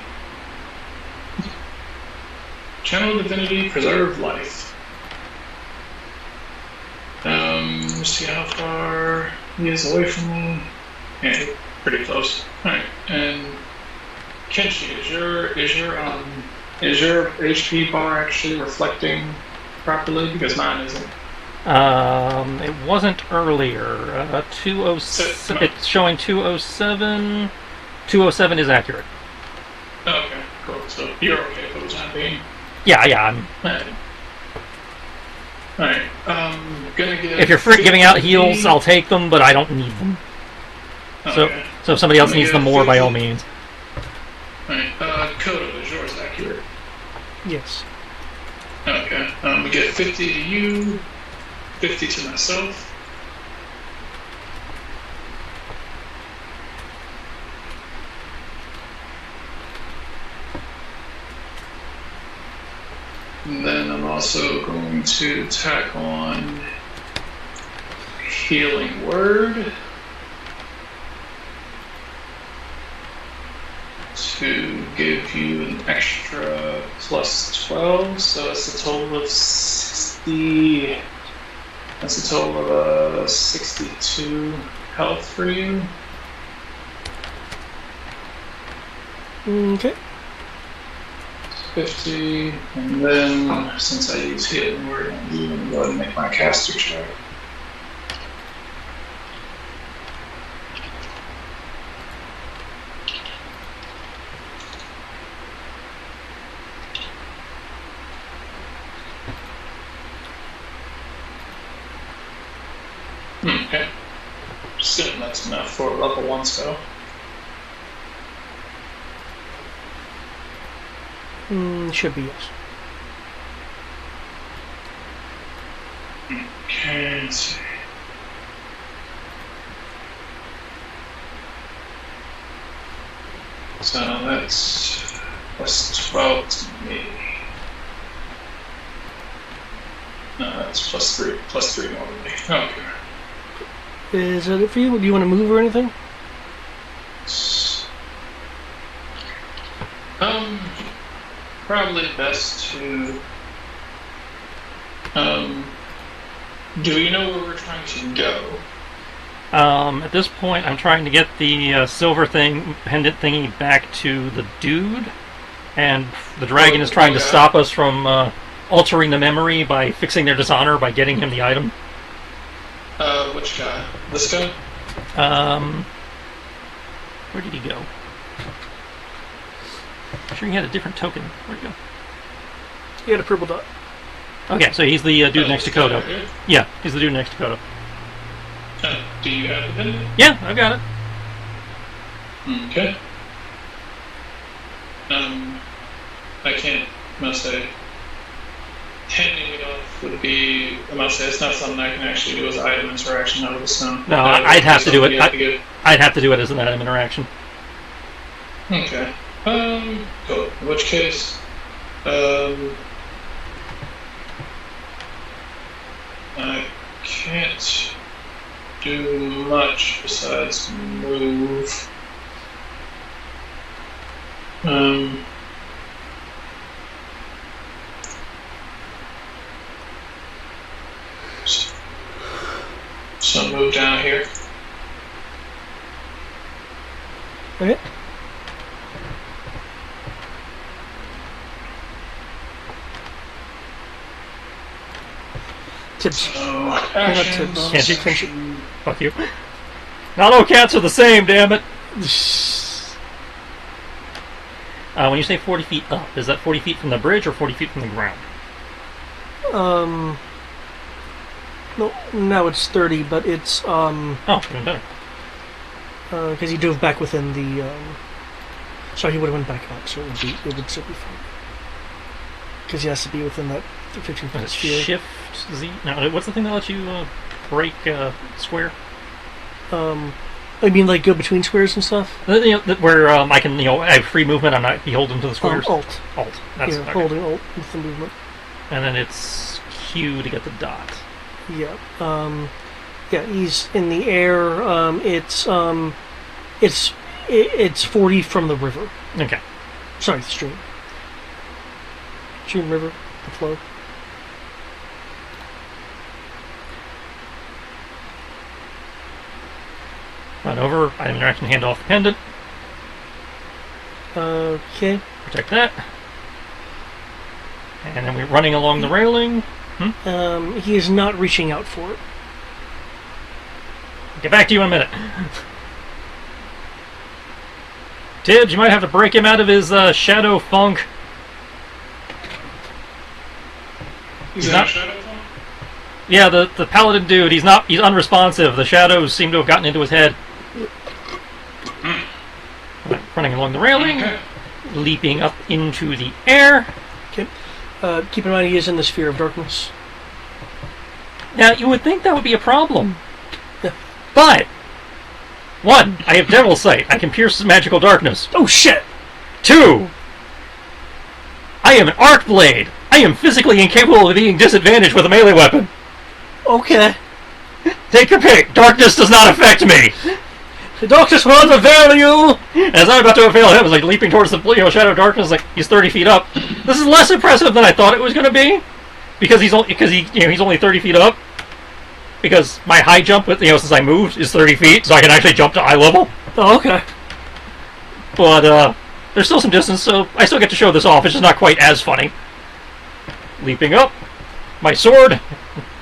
[SPEAKER 4] Channel Divinity, Preserve Life. See how far he is away from me. Yeah, pretty close. Alright, and Kenshi, is your HP bar actually reflecting properly? Because mine isn't.
[SPEAKER 2] It wasn't earlier. 207. It's showing 207. 207 is accurate.
[SPEAKER 4] Oh, okay, cool. So you're okay for the time being.
[SPEAKER 2] Yeah, I'm.
[SPEAKER 4] Alright, gonna get.
[SPEAKER 2] If you're giving out heals, I'll take them, but I don't need them.
[SPEAKER 4] Okay.
[SPEAKER 2] So if somebody else needs them more, by all means.
[SPEAKER 4] Alright, Kodo, is yours accurate?
[SPEAKER 1] Yes.
[SPEAKER 4] Okay, we get 50 to you, 50 to myself. And then I'm also going to tack on Healing Word to give you an extra plus 12, so that's a total of 60. That's a total of 62 health for you.
[SPEAKER 1] Okay.
[SPEAKER 4] 50, and then since I use Healing Word, I'm going to go ahead and make my caster check. Okay. Assume that's enough for level 1 spell.
[SPEAKER 1] Should be, yes.
[SPEAKER 4] Okay, let's see. So that's plus 12 to me. No, that's plus 3. Plus 3 more than me. Okay.
[SPEAKER 1] Is that it for you? Do you want to move or anything?
[SPEAKER 4] Probably best to. Do we know where we're trying to go?
[SPEAKER 2] At this point, I'm trying to get the silver pendant thingy back to the dude, and the dragon is trying to stop us from altering the memory by fixing their dishonor by getting him the item.
[SPEAKER 4] Which guy? This guy?
[SPEAKER 2] Where did he go? I'm sure he had a different token. Where'd he go?
[SPEAKER 1] He had a purple dot.
[SPEAKER 2] Okay, so he's the dude next to Kodo.
[SPEAKER 4] Okay.
[SPEAKER 2] Yeah, he's the dude next to Kodo.
[SPEAKER 4] Do you have the pendant?
[SPEAKER 2] Yeah, I've got it.
[SPEAKER 4] Okay. I can't, must say, handing it off would be, I must say, it's not something I can actually do as an item interaction out of the stone.
[SPEAKER 2] No, I'd have to do it.
[SPEAKER 4] I'd
[SPEAKER 2] have to do it as an item interaction.
[SPEAKER 4] Okay. Cool. In which case, I can't do much besides move. So move down here.
[SPEAKER 1] Okay. Tips.
[SPEAKER 4] Action.
[SPEAKER 2] Can't you finish it? Fuck you. Not all cats are the same, damn it. When you say 40 feet up, is that 40 feet from the bridge or 40 feet from the ground?
[SPEAKER 1] No, now it's 30, but it's,
[SPEAKER 2] Oh, even better.
[SPEAKER 1] because he dove back within the, sorry, he would have went back up, so it would still be fine. Because he has to be within that 15-foot sphere.
[SPEAKER 2] Shift Z? No, what's the thing that lets you break square?
[SPEAKER 1] I mean, like, go between squares and stuff?
[SPEAKER 2] Where I can, I have free movement, I'm not beholden to the squares?
[SPEAKER 1] Alt.
[SPEAKER 2] Alt. That's
[SPEAKER 1] Yeah,
[SPEAKER 2] okay.
[SPEAKER 1] holding Alt with the movement.
[SPEAKER 2] And then it's Q to get the dot.
[SPEAKER 1] Yeah. Yeah, he's in the air. It's 40 from the river.
[SPEAKER 2] Okay.
[SPEAKER 1] Sorry, the stream. Stream, river, the flow.
[SPEAKER 2] Run over, item interaction, hand off the pendant.
[SPEAKER 1] Okay.
[SPEAKER 2] Protect that. And then we're running along the railing.
[SPEAKER 1] He is not reaching out for it.
[SPEAKER 2] Get back to you in a minute. Tibbs, you might have to break him out of his shadow funk.
[SPEAKER 4] He's
[SPEAKER 2] not.
[SPEAKER 4] Shadow Clone?
[SPEAKER 2] Yeah, the paladin dude, he's unresponsive. The shadows seem to have gotten into his head. Running along the railing,
[SPEAKER 4] Okay.
[SPEAKER 2] leaping up into the air.
[SPEAKER 1] Okay. Keep in mind he is in the sphere of darkness.
[SPEAKER 2] Now, you would think that would be a problem.
[SPEAKER 1] Yeah.
[SPEAKER 2] But, 1, I have Devil's Sight. I can pierce magical darkness.
[SPEAKER 1] Oh shit!
[SPEAKER 2] 2, I am an arc blade. I am physically incapable of being disadvantaged with a melee weapon.
[SPEAKER 1] Okay.
[SPEAKER 2] Take your pick. Darkness does not affect me.
[SPEAKER 1] The darkness will not avail you!
[SPEAKER 2] And as I'm about to avail him, I was like leaping towards the shadow of darkness. Like he's 30 feet up. This is less impressive than I thought it was going to be, because he's only 30 feet up. Because my high jump, since I moved, is 30 feet, so I can actually jump to eye level.
[SPEAKER 1] Oh, okay.
[SPEAKER 2] But there's still some distance, so I still get to show this off. It's just not quite as funny. Leaping up, my sword,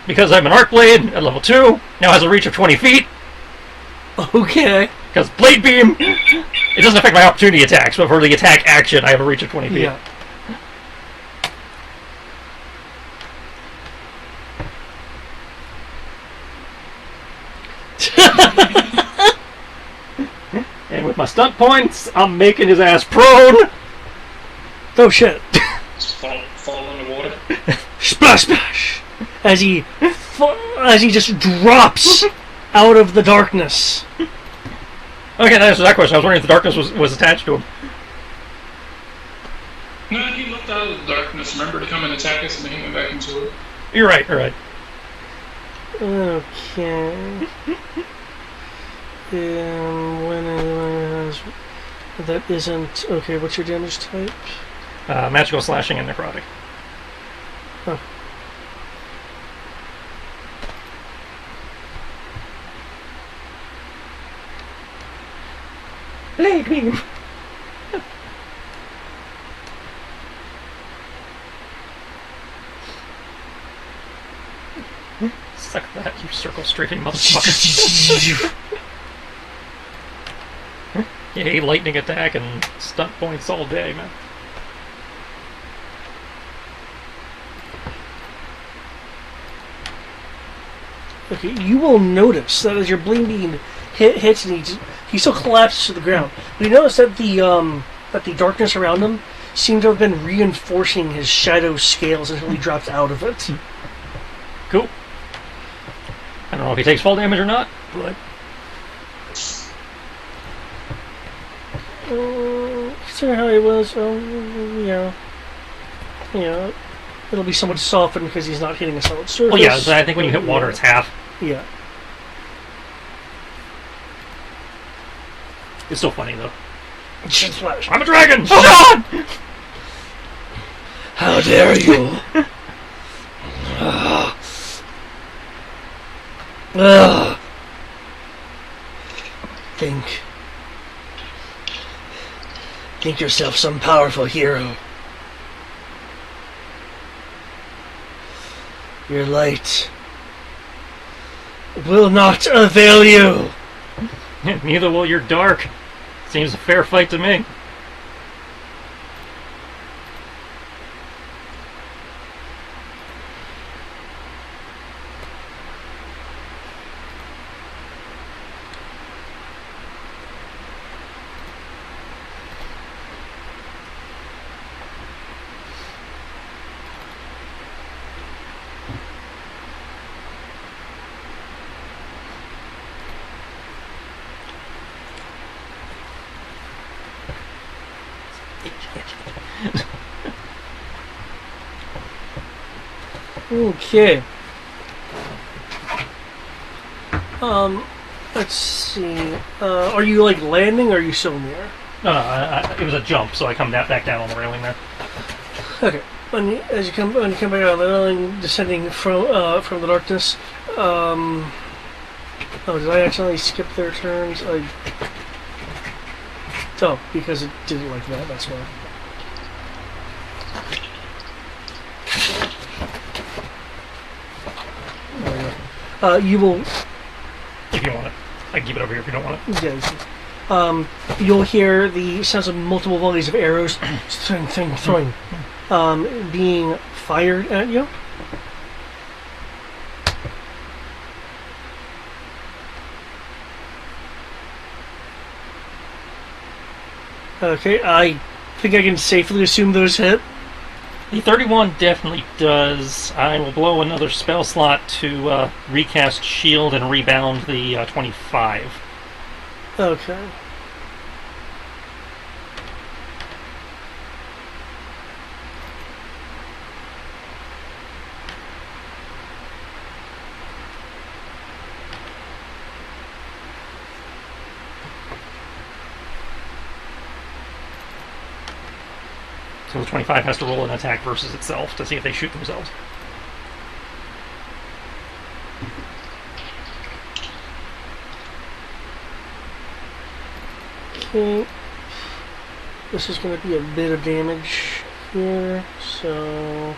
[SPEAKER 2] because I'm an arc blade at level 2, now has a reach of 20 feet.
[SPEAKER 1] Okay.
[SPEAKER 2] Because Blade Beam, it doesn't affect my opportunity attacks, but for the attack action, I have a reach of 20 feet.
[SPEAKER 1] Yeah.
[SPEAKER 2] And with my stunt points, I'm making his ass prone.
[SPEAKER 1] Oh shit!
[SPEAKER 4] Just fall in the water.
[SPEAKER 1] Splash, splash! As he just drops out of the darkness.
[SPEAKER 2] Okay, that answers that question. I was wondering if the darkness was attached to him.
[SPEAKER 4] No, he looked out of the darkness, remember to come and attack us, and then he went back into it.
[SPEAKER 2] You're right.
[SPEAKER 1] Okay. That isn't... Okay, what's your damage type?
[SPEAKER 2] Magical slashing and necrotic.
[SPEAKER 1] Oh.
[SPEAKER 2] Leg me. Suck that, you circle strafing motherfucker. Yay, lightning attack and stunt points all day, man.
[SPEAKER 1] Okay, you will notice that as your bling beam hits and he still collapses to the ground. But you notice that the darkness around him seems to have been reinforcing his shadow scales until he drops out of it.
[SPEAKER 2] Cool. I don't know if he takes fall damage or not, but...
[SPEAKER 1] Considering how he was, it'll be somewhat softened because he's not hitting a solid surface.
[SPEAKER 2] Well, yeah, so I think when you hit water, it's half.
[SPEAKER 1] Yeah.
[SPEAKER 2] It's still funny, though.
[SPEAKER 1] Splash.
[SPEAKER 2] I'm a dragon! Oh, God!
[SPEAKER 1] How dare you! Think yourself some powerful hero. Your light will not avail you.
[SPEAKER 2] Neither will your dark. Seems a fair fight to me.
[SPEAKER 1] Okay. Let's see. Are you like landing or are you still in the air?
[SPEAKER 2] No, it was a jump, so I come back down on the railing there.
[SPEAKER 1] Okay. When you come back on the railing, descending from the darkness. Oh, did I accidentally skip their turns? Oh, because it did it like that. That's why. There we go. You will.
[SPEAKER 2] If you want it. I can keep it over here if you don't want it.
[SPEAKER 1] Yeah. You'll hear the sounds of multiple volleys of arrows throwing, being fired at you. Okay, I think I can safely assume those hit.
[SPEAKER 2] The 31 definitely does. I will blow another spell slot to recast shield and rebound the 25.
[SPEAKER 1] Okay.
[SPEAKER 2] So the 25 has to roll an attack versus itself to see if they shoot themselves.
[SPEAKER 1] Okay. This is going to be a bit of damage here, so...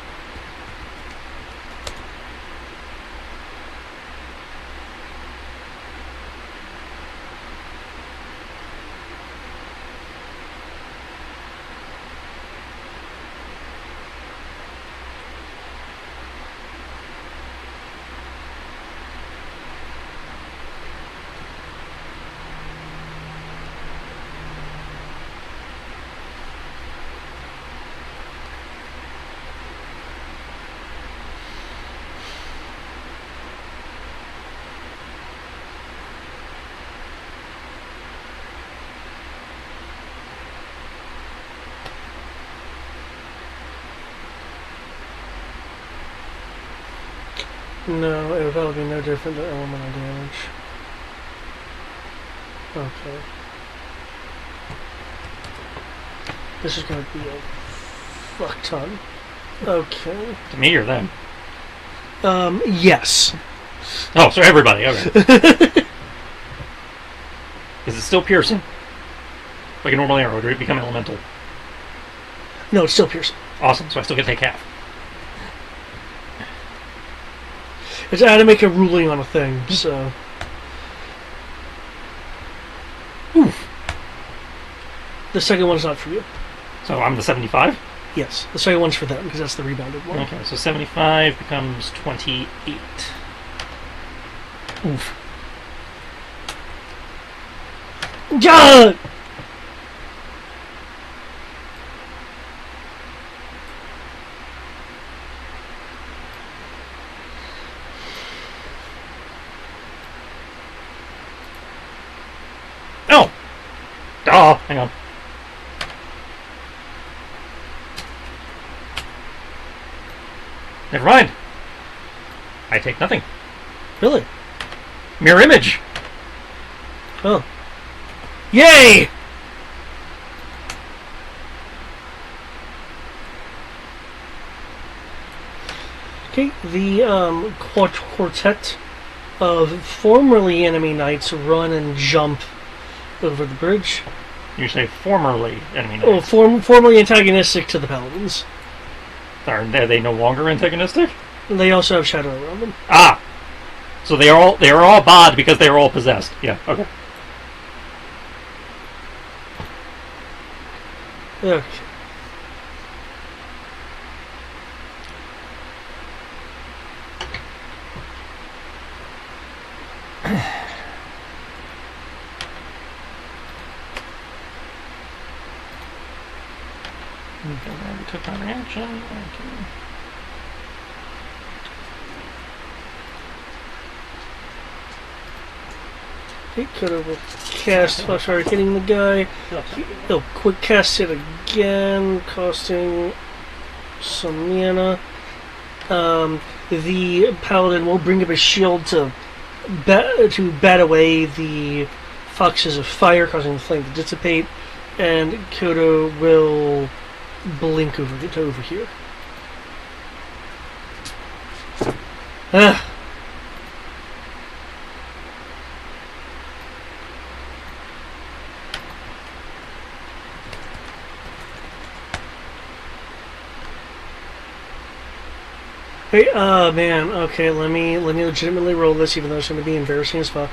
[SPEAKER 1] No, it would probably be no different than elemental damage. Okay. This is going to be a fuck ton. Okay.
[SPEAKER 2] To me or them?
[SPEAKER 1] Yes.
[SPEAKER 2] Oh, so everybody. Okay. Is it still piercing? Like a normal arrow, or did it become elemental?
[SPEAKER 1] No, it's still piercing.
[SPEAKER 2] Awesome, so I still get to take half.
[SPEAKER 1] It's I had to make a ruling on a thing, so.
[SPEAKER 2] Oof.
[SPEAKER 1] The second one's not for you.
[SPEAKER 2] So I'm the 75?
[SPEAKER 1] Yes, the second one's for them, because that's the rebounded one.
[SPEAKER 2] Okay, so 75 becomes 28. Oof.
[SPEAKER 1] God!
[SPEAKER 2] Oh! Oh, hang on. Never mind. I take nothing.
[SPEAKER 1] Really?
[SPEAKER 2] Mirror image!
[SPEAKER 1] Oh. Yay! Okay, the quartet of formerly enemy knights run and jump over the bridge.
[SPEAKER 2] You say formerly enemy
[SPEAKER 1] Oh,
[SPEAKER 2] knights.
[SPEAKER 1] formerly antagonistic to the paladins.
[SPEAKER 2] Are they no longer antagonistic?
[SPEAKER 1] They also have shadow around them.
[SPEAKER 2] Ah! So they are all bad because they are all possessed. Yeah, okay.
[SPEAKER 1] Okay.
[SPEAKER 2] Okay, we took my reaction. Okay.
[SPEAKER 1] Okay, could have cast. Oh, sorry, hitting the guy. He'll quick cast it again, costing some mana. The paladin will bring up a shield to bat away the foxes of fire, causing the flame to dissipate, and Kodo will blink over here. Ah. Hey, man, okay, let me legitimately roll this, even though it's going to be embarrassing as fuck.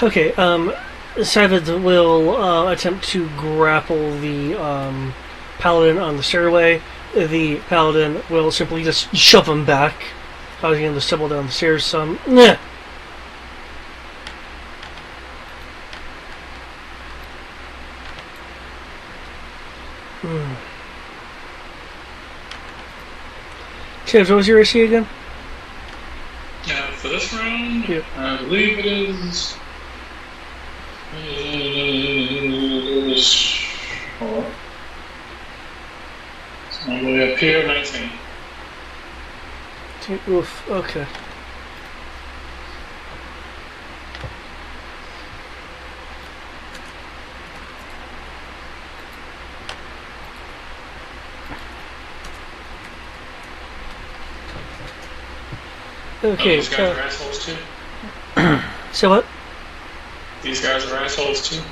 [SPEAKER 1] Okay, Savage will attempt to grapple the paladin on the stairway. The paladin will simply just shove him back, causing him to stumble down the stairs some. Nah. Tibbs, what was your AC again?
[SPEAKER 4] For this round,
[SPEAKER 1] Yeah.
[SPEAKER 4] I believe it is. Hold on. It's all the way up here, 19.
[SPEAKER 1] Oof, okay. Okay,
[SPEAKER 4] These guys are assholes too.
[SPEAKER 1] so what?
[SPEAKER 4] These guys are assholes too.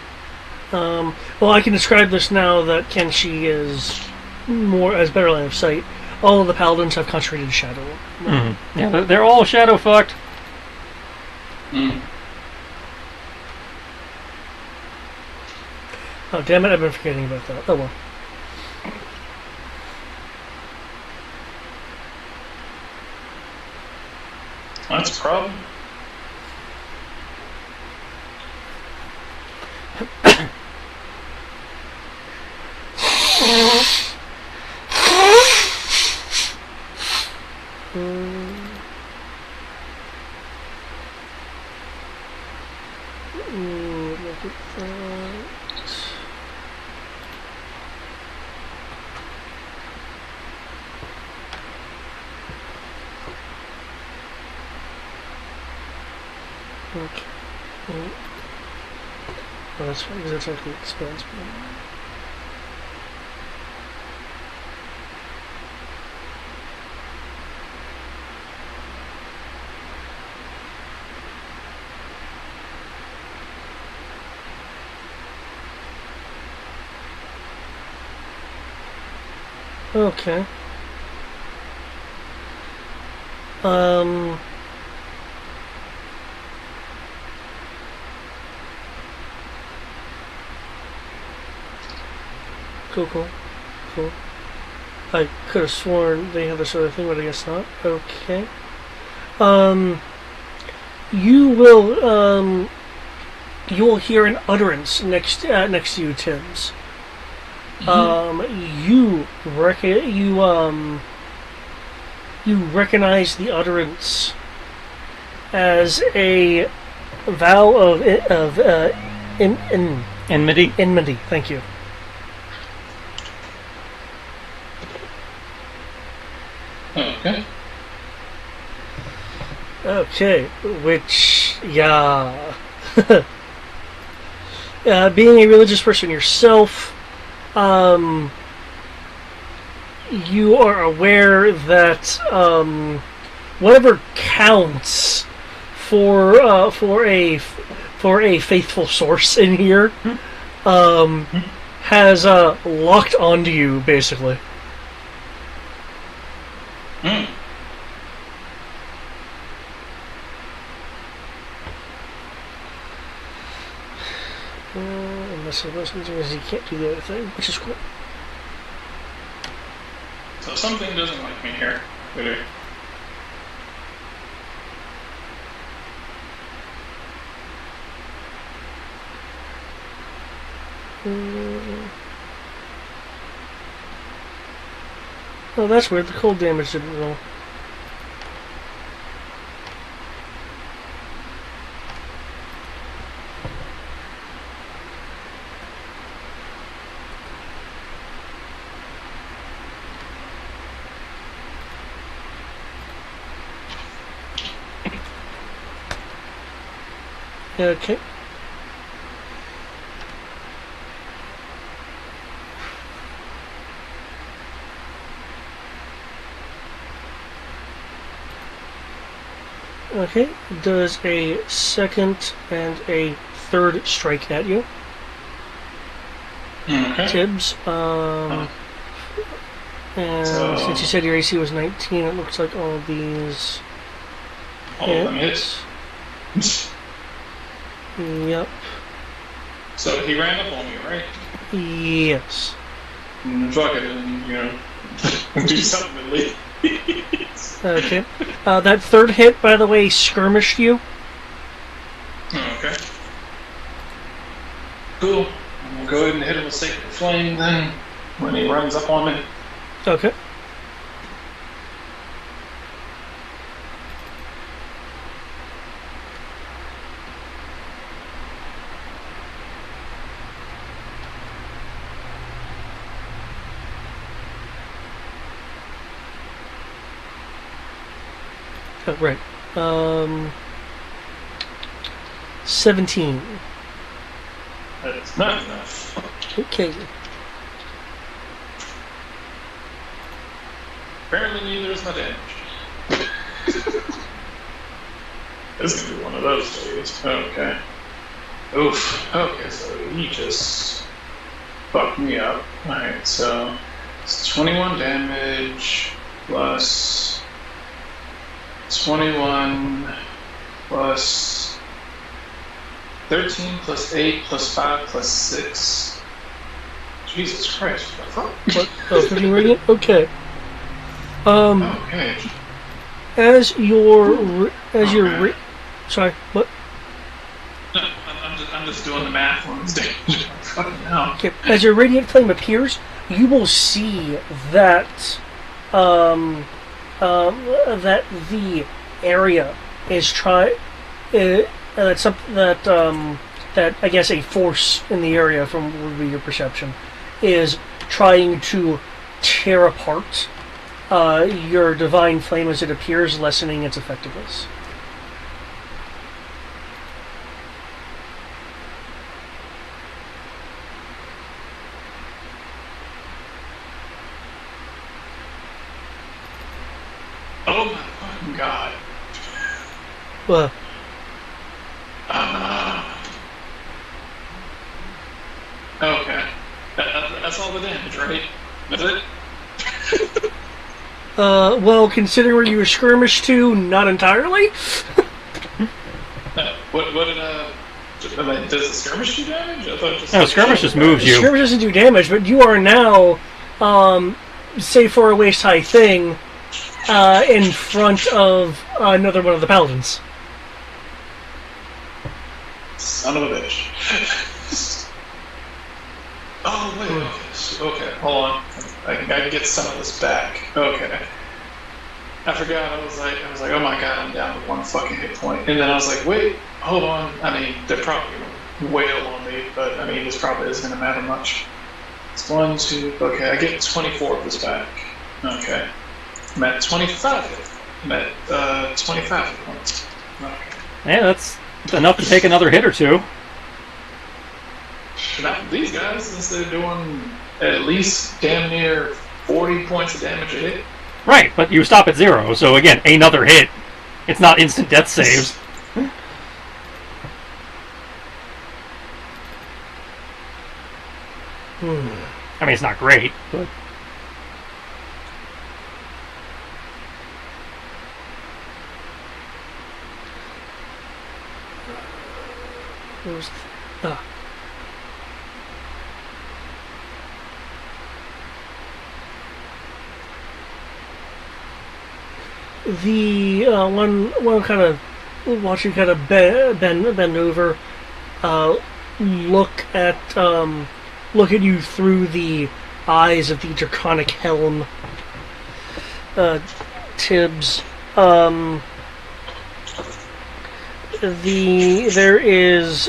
[SPEAKER 1] Well, I can describe this now that Kenshi is more as better line of sight. All of the paladins have concentrated shadow.
[SPEAKER 2] Mm-hmm. Yeah, they're all shadow fucked.
[SPEAKER 1] Oh, damn it, I've been forgetting about that. Oh well.
[SPEAKER 4] That's a problem.
[SPEAKER 1] Look at that. Okay. Oh, that's right, because that's actually expense. Okay. Um. Cool. I could have sworn they had this other thing, but I guess not. Okay. You will you will hear an utterance next to you, Tim's. You recognize the utterance as a vow of
[SPEAKER 2] Enmity.
[SPEAKER 1] enmity. Thank you.
[SPEAKER 4] Okay.
[SPEAKER 1] Okay, which, yeah. Being a religious person yourself, you are aware that whatever counts for a faithful source in here has locked onto you, basically.
[SPEAKER 4] Hmm.
[SPEAKER 1] Unless he can't do the other thing, which is cool.
[SPEAKER 4] So something doesn't like me here. Really.
[SPEAKER 1] Oh, that's weird. The cold damage didn't roll. Okay. Okay, does a second and a third strike at you.
[SPEAKER 4] Okay.
[SPEAKER 1] Tibbs. And since you said your AC was 19, it looks like all of these
[SPEAKER 4] All of them hit.
[SPEAKER 1] Yep.
[SPEAKER 4] So he ran up on me, right?
[SPEAKER 1] Yes.
[SPEAKER 4] Fuck it, and, do something at least.
[SPEAKER 1] Okay. That third hit, by the way, skirmished you.
[SPEAKER 4] Okay. Cool. I'm gonna go ahead and hit him with Sacred Flame then, when he runs up on me.
[SPEAKER 1] Okay. Oh, right. 17.
[SPEAKER 4] That's not enough.
[SPEAKER 1] Okay.
[SPEAKER 4] Apparently neither is my damage. This is gonna be one of those days. Okay. Oof. Okay, so he just fucked me up. Alright, so it's 21 damage plus 21 plus 13 plus 8 plus 5 plus 6. Jesus Christ, what the fuck?
[SPEAKER 1] What? Oh, 15 radiant? Okay.
[SPEAKER 4] Okay.
[SPEAKER 1] As your sorry, what?
[SPEAKER 4] No, I'm just doing the math on this damage. Fucking hell.
[SPEAKER 1] Okay. As your radiant flame appears, you will see that that the area is that's something that I guess a force in the area, from would be your perception, is trying to tear apart your divine flame as it appears, lessening its effectiveness.
[SPEAKER 4] Oh my fucking god.
[SPEAKER 1] Well,
[SPEAKER 4] Okay. That's all the damage, right? That's it?
[SPEAKER 1] well, considering where you were skirmished to, not entirely.
[SPEAKER 4] What did, does the skirmish do damage? I thought it just...
[SPEAKER 2] No, skirmish just moves you.
[SPEAKER 1] Skirmish doesn't do damage, but you are now, say for a waist-high thing, in front of another one of the paladins.
[SPEAKER 4] Son of a bitch. Oh, wait, okay, hold on. I can get some of this back. Okay. I forgot, I was like, oh my god, I'm down to 1 fucking hit point. And then I was like, wait, hold on. I mean, they're probably gonna wail on me, but I mean, this probably isn't gonna matter much. It's 1, 2, okay, I get 24 of this back. Okay. I'm at 25. I'm at 25 hit points. Okay.
[SPEAKER 2] Yeah, that's enough to take another hit or two.
[SPEAKER 4] Not these guys, since they're doing at least damn near 40 points of damage a hit.
[SPEAKER 2] Right, but you stop at 0, so again, another hit. It's not instant death saves. I mean, it's not great, but...
[SPEAKER 1] The one kind of watch you kind of bend over, look at you through the eyes of the draconic helm. Tibbs, there is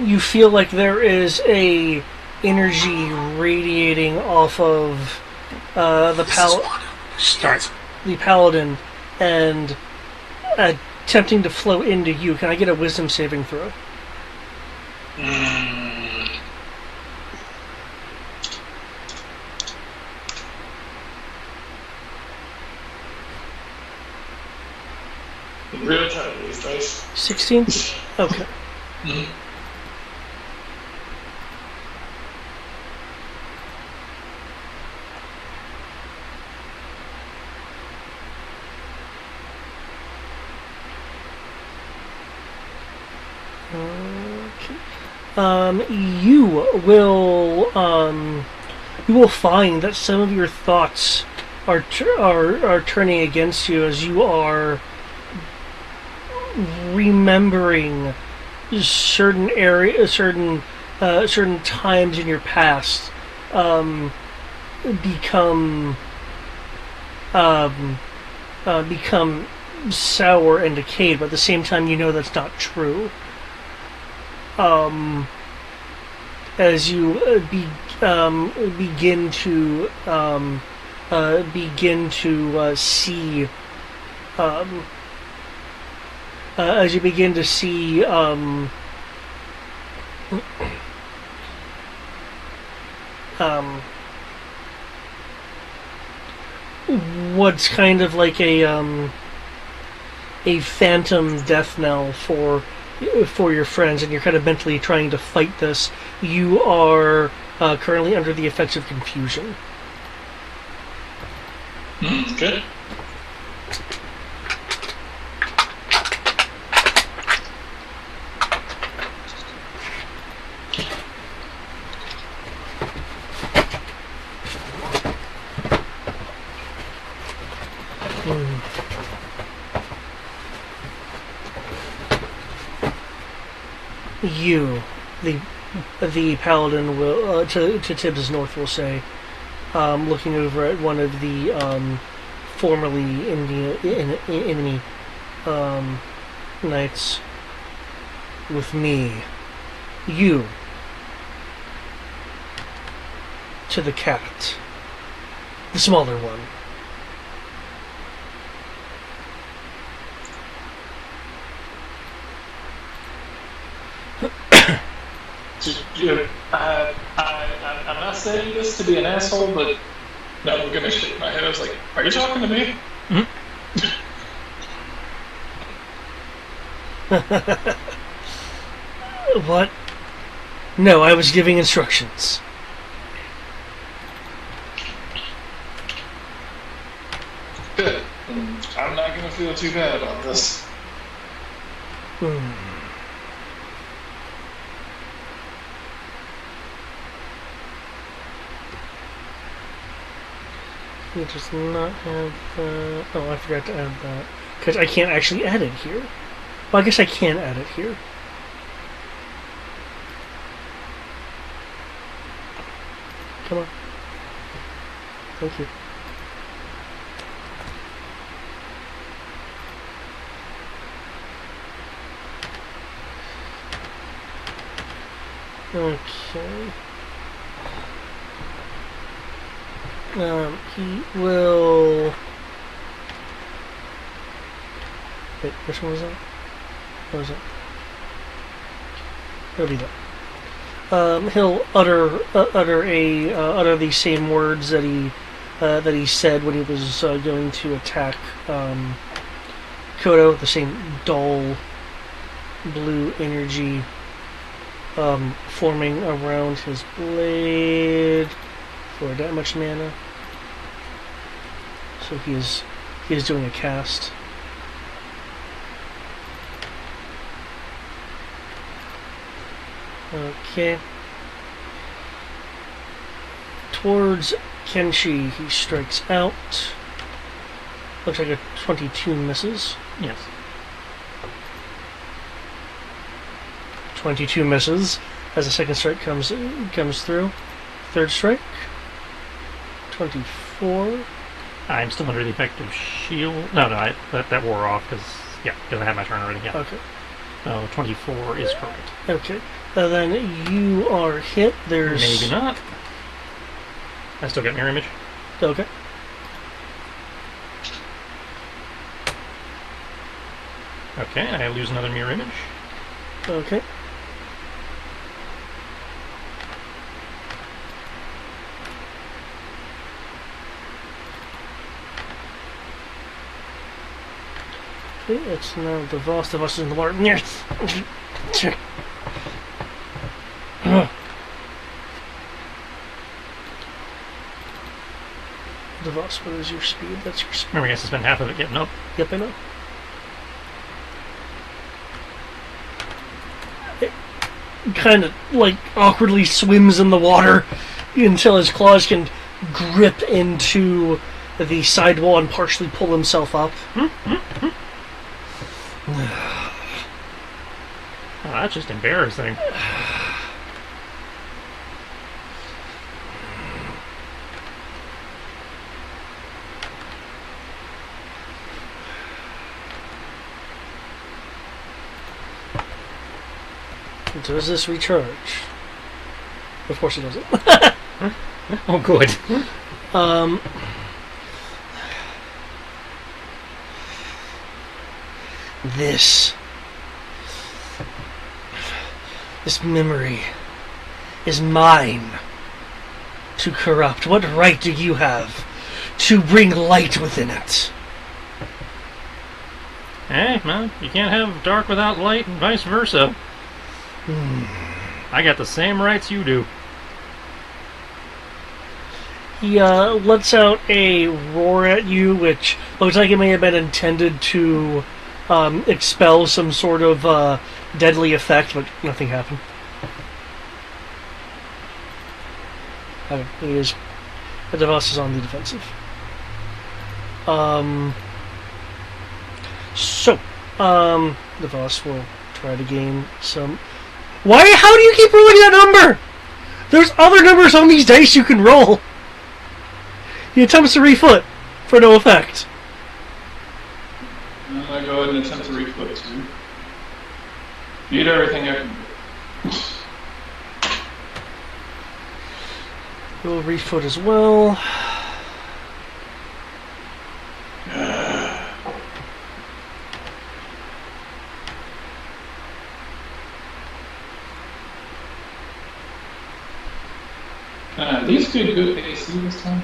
[SPEAKER 1] you feel like there is a energy radiating off of the paladin and attempting to flow into you. Can I get a wisdom saving throw?
[SPEAKER 4] Real time these dice.
[SPEAKER 1] 16? Okay. You will find that some of your thoughts are turning against you as you are remembering certain certain times in your past become sour and decayed, but at the same time you know that's not true. As you begin to see, as you begin to see what's kind of like a phantom death knell for your friends, and you're kind of mentally trying to fight this. You are currently under the effects of confusion.
[SPEAKER 4] Good.
[SPEAKER 1] You, the paladin, will to Tibbs' north will say, looking over at one of the formerly enemy knights. With me, you to the cat, the smaller one.
[SPEAKER 4] I'm not saying this to be an asshole, but no, I'm gonna shake my head. I was like, "Are you talking to me?"
[SPEAKER 1] What? No, I was giving instructions.
[SPEAKER 4] Good. I'm not gonna feel too bad about this.
[SPEAKER 1] He does not have that. Oh, I forgot to add that. Because I can't actually add it here. Well, I guess I can add it here. Come on. Thank you. Okay. He will... Wait, which one was that? What was that? It'll be that. He'll utter the same words that he said when he was going to attack Kodo. The same dull blue energy forming around his blade for that much mana. So he is doing a cast. Okay. Towards Kenshi, he strikes out. Looks like a 22 misses.
[SPEAKER 2] Yes.
[SPEAKER 1] 22 misses as the second strike comes through. Third strike. 24.
[SPEAKER 2] I'm still under the effect of shield. No, that wore off because I had my turn already. Yeah.
[SPEAKER 1] Okay.
[SPEAKER 2] So 24 is correct.
[SPEAKER 1] Okay. Then you are hit. There's...
[SPEAKER 2] Maybe not. I still get mirror image.
[SPEAKER 1] Okay.
[SPEAKER 2] Okay, I lose another mirror image.
[SPEAKER 1] Okay. Okay, it's now Devos. Devos is in the water. Devos, what is your speed? That's your speed.
[SPEAKER 2] Remember, I guess to spend half of it getting up.
[SPEAKER 1] Yep, I know. It kind of, like, awkwardly swims in the water until his claws can grip into the sidewall and partially pull himself up.
[SPEAKER 2] Oh, that's just embarrassing.
[SPEAKER 1] Does this recharge? Of course it doesn't.
[SPEAKER 2] Oh, good. This memory is mine to corrupt. What right do you have to bring light within it? Hey, man, you can't have dark without light and vice versa. I got the same rights you do.
[SPEAKER 1] He lets out a roar at you, which looks like it may have been intended to expel some sort of deadly effect, but nothing happened. Okay, the Devos is on the defensive. Devos will try to gain some... How do you keep rolling that number? There's other numbers on these dice you can roll. He attempts to refoot for no effect.
[SPEAKER 4] I'm gonna go ahead and attempt to refoot too. Beat everything I can do.
[SPEAKER 1] We'll refoot as well.
[SPEAKER 4] These two good AC this time.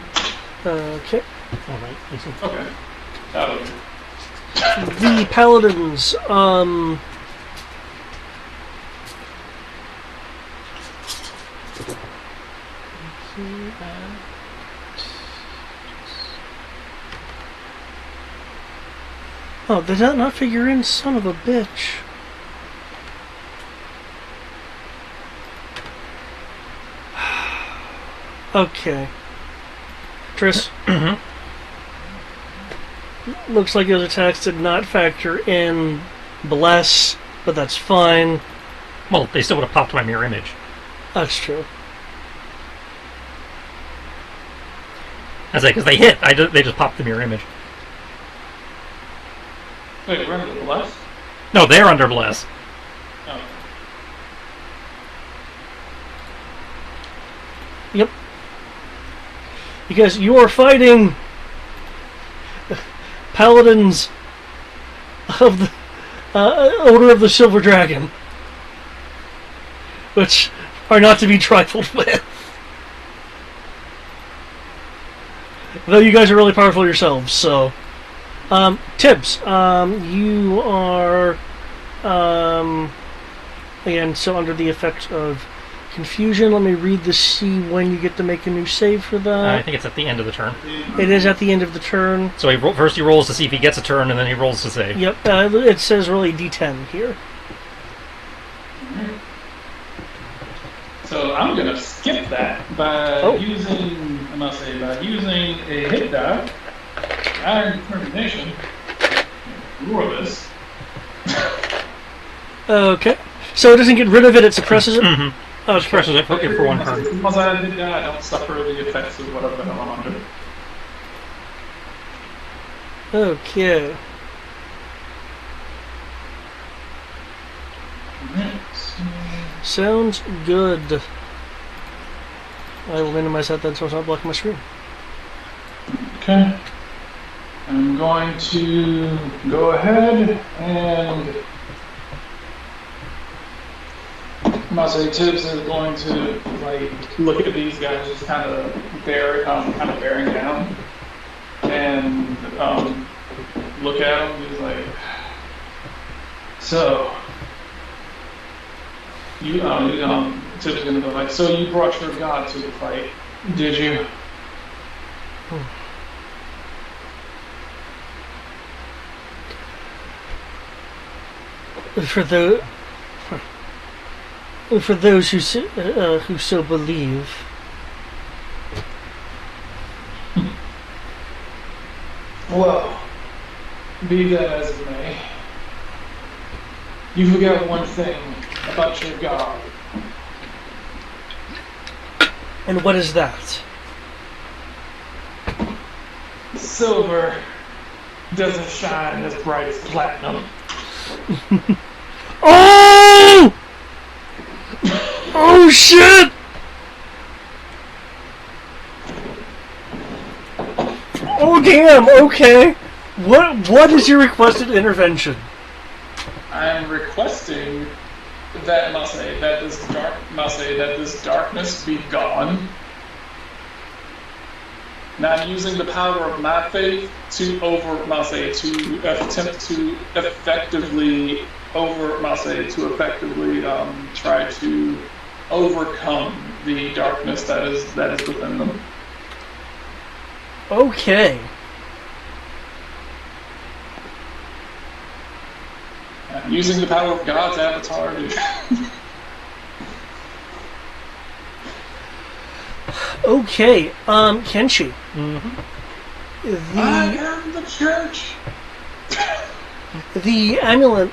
[SPEAKER 1] Okay.
[SPEAKER 2] All right. Listen.
[SPEAKER 4] Okay. That'll do.
[SPEAKER 1] The paladins, oh, did that not figure in? Son of a bitch. Okay. Tris? Looks like those attacks did not factor in Bless, but that's fine.
[SPEAKER 2] Well, they still would have popped my mirror image.
[SPEAKER 1] That's true.
[SPEAKER 2] I say because they hit. They just popped the mirror image.
[SPEAKER 4] Wait, we're under the bless?
[SPEAKER 2] No, they're under bless.
[SPEAKER 4] Oh.
[SPEAKER 1] Yep. Because you are fighting paladins of the Order of the Silver Dragon, which are not to be trifled with. Though you guys are really powerful yourselves, so. Tibbs, you are, again, so under the effects of confusion. Let me read to see when you get to make a new save for that.
[SPEAKER 2] I think it's at the end of the turn.
[SPEAKER 1] It is at the end of the turn.
[SPEAKER 2] So first he rolls to see if he gets a turn, and then he rolls to save.
[SPEAKER 1] Yep, it says really D10 here.
[SPEAKER 4] So I'm gonna skip that by using a hit die, Iron Determination. Roar this.
[SPEAKER 1] Okay. So it doesn't get rid of it, it suppresses it?
[SPEAKER 2] Mm-hmm.
[SPEAKER 1] Okay.
[SPEAKER 2] Suppresses it for one turn.
[SPEAKER 4] Because I did that, I don't suffer the effects of whatever the hell I'm under.
[SPEAKER 1] Okay. Sounds good. I will minimize that then so it's not blocking my screen.
[SPEAKER 4] Okay. I'm going to go ahead and Masay Tibbs is going to look at these guys just kind of bearing down and look at them. He's like, so you Tibbs is gonna go like, so you brought your god to the fight, did you?
[SPEAKER 1] For those who so believe.
[SPEAKER 4] Well, be that as it may, you forgot one thing about your god.
[SPEAKER 1] And what is that?
[SPEAKER 4] Silver doesn't shine as bright as platinum.
[SPEAKER 1] Oh! Oh shit! Oh damn, okay. What is your requested intervention?
[SPEAKER 4] I am requesting that this darkness be gone. Now I'm using the power of my faith to attempt to effectively try to overcome the darkness that is within them.
[SPEAKER 1] Okay.
[SPEAKER 4] Using the power of God's avatar to
[SPEAKER 1] Okay, Kenshi.
[SPEAKER 2] Mm-hmm.
[SPEAKER 4] I am the church.
[SPEAKER 1] The amulet,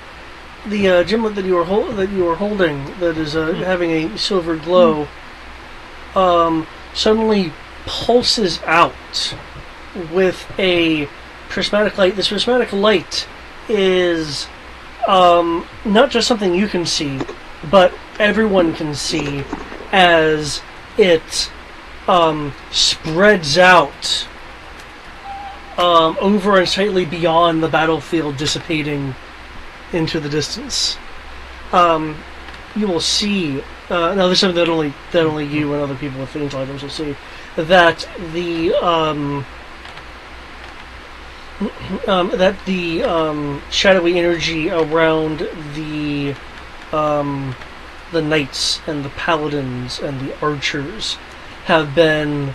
[SPEAKER 1] the gimlet that you were holding, that is having a silver glow, suddenly pulses out with a prismatic light. This prismatic light is not just something you can see, but everyone can see as it spreads out over and slightly beyond the battlefield, dissipating into the distance. You will see now this is something that only you and other people with phoenix items will see, that the shadowy energy around the knights and the paladins and the archers have been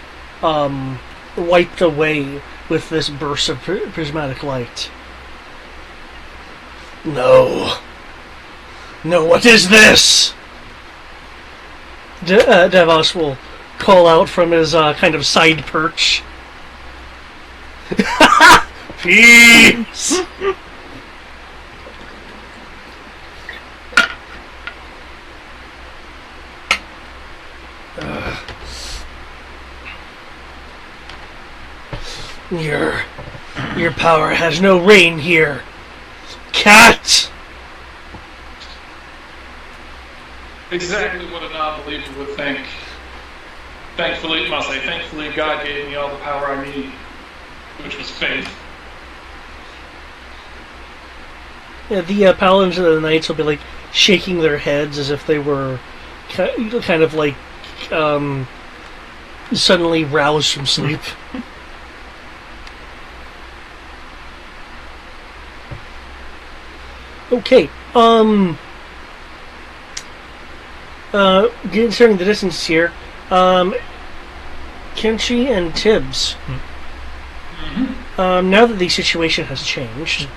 [SPEAKER 1] wiped away with this burst of prismatic light. No, what is this? Davos will call out from his kind of side perch. Peace! Your power has no reign here. Cat!
[SPEAKER 4] Exactly what a non-believer would think. Thankfully, God gave me all the power I need, which was faith.
[SPEAKER 1] Yeah, the paladins and the knights will be like shaking their heads as if they were kind of like suddenly roused from sleep. Okay. Considering the distance here, Kenshi and Tibbs. Now that the situation has changed,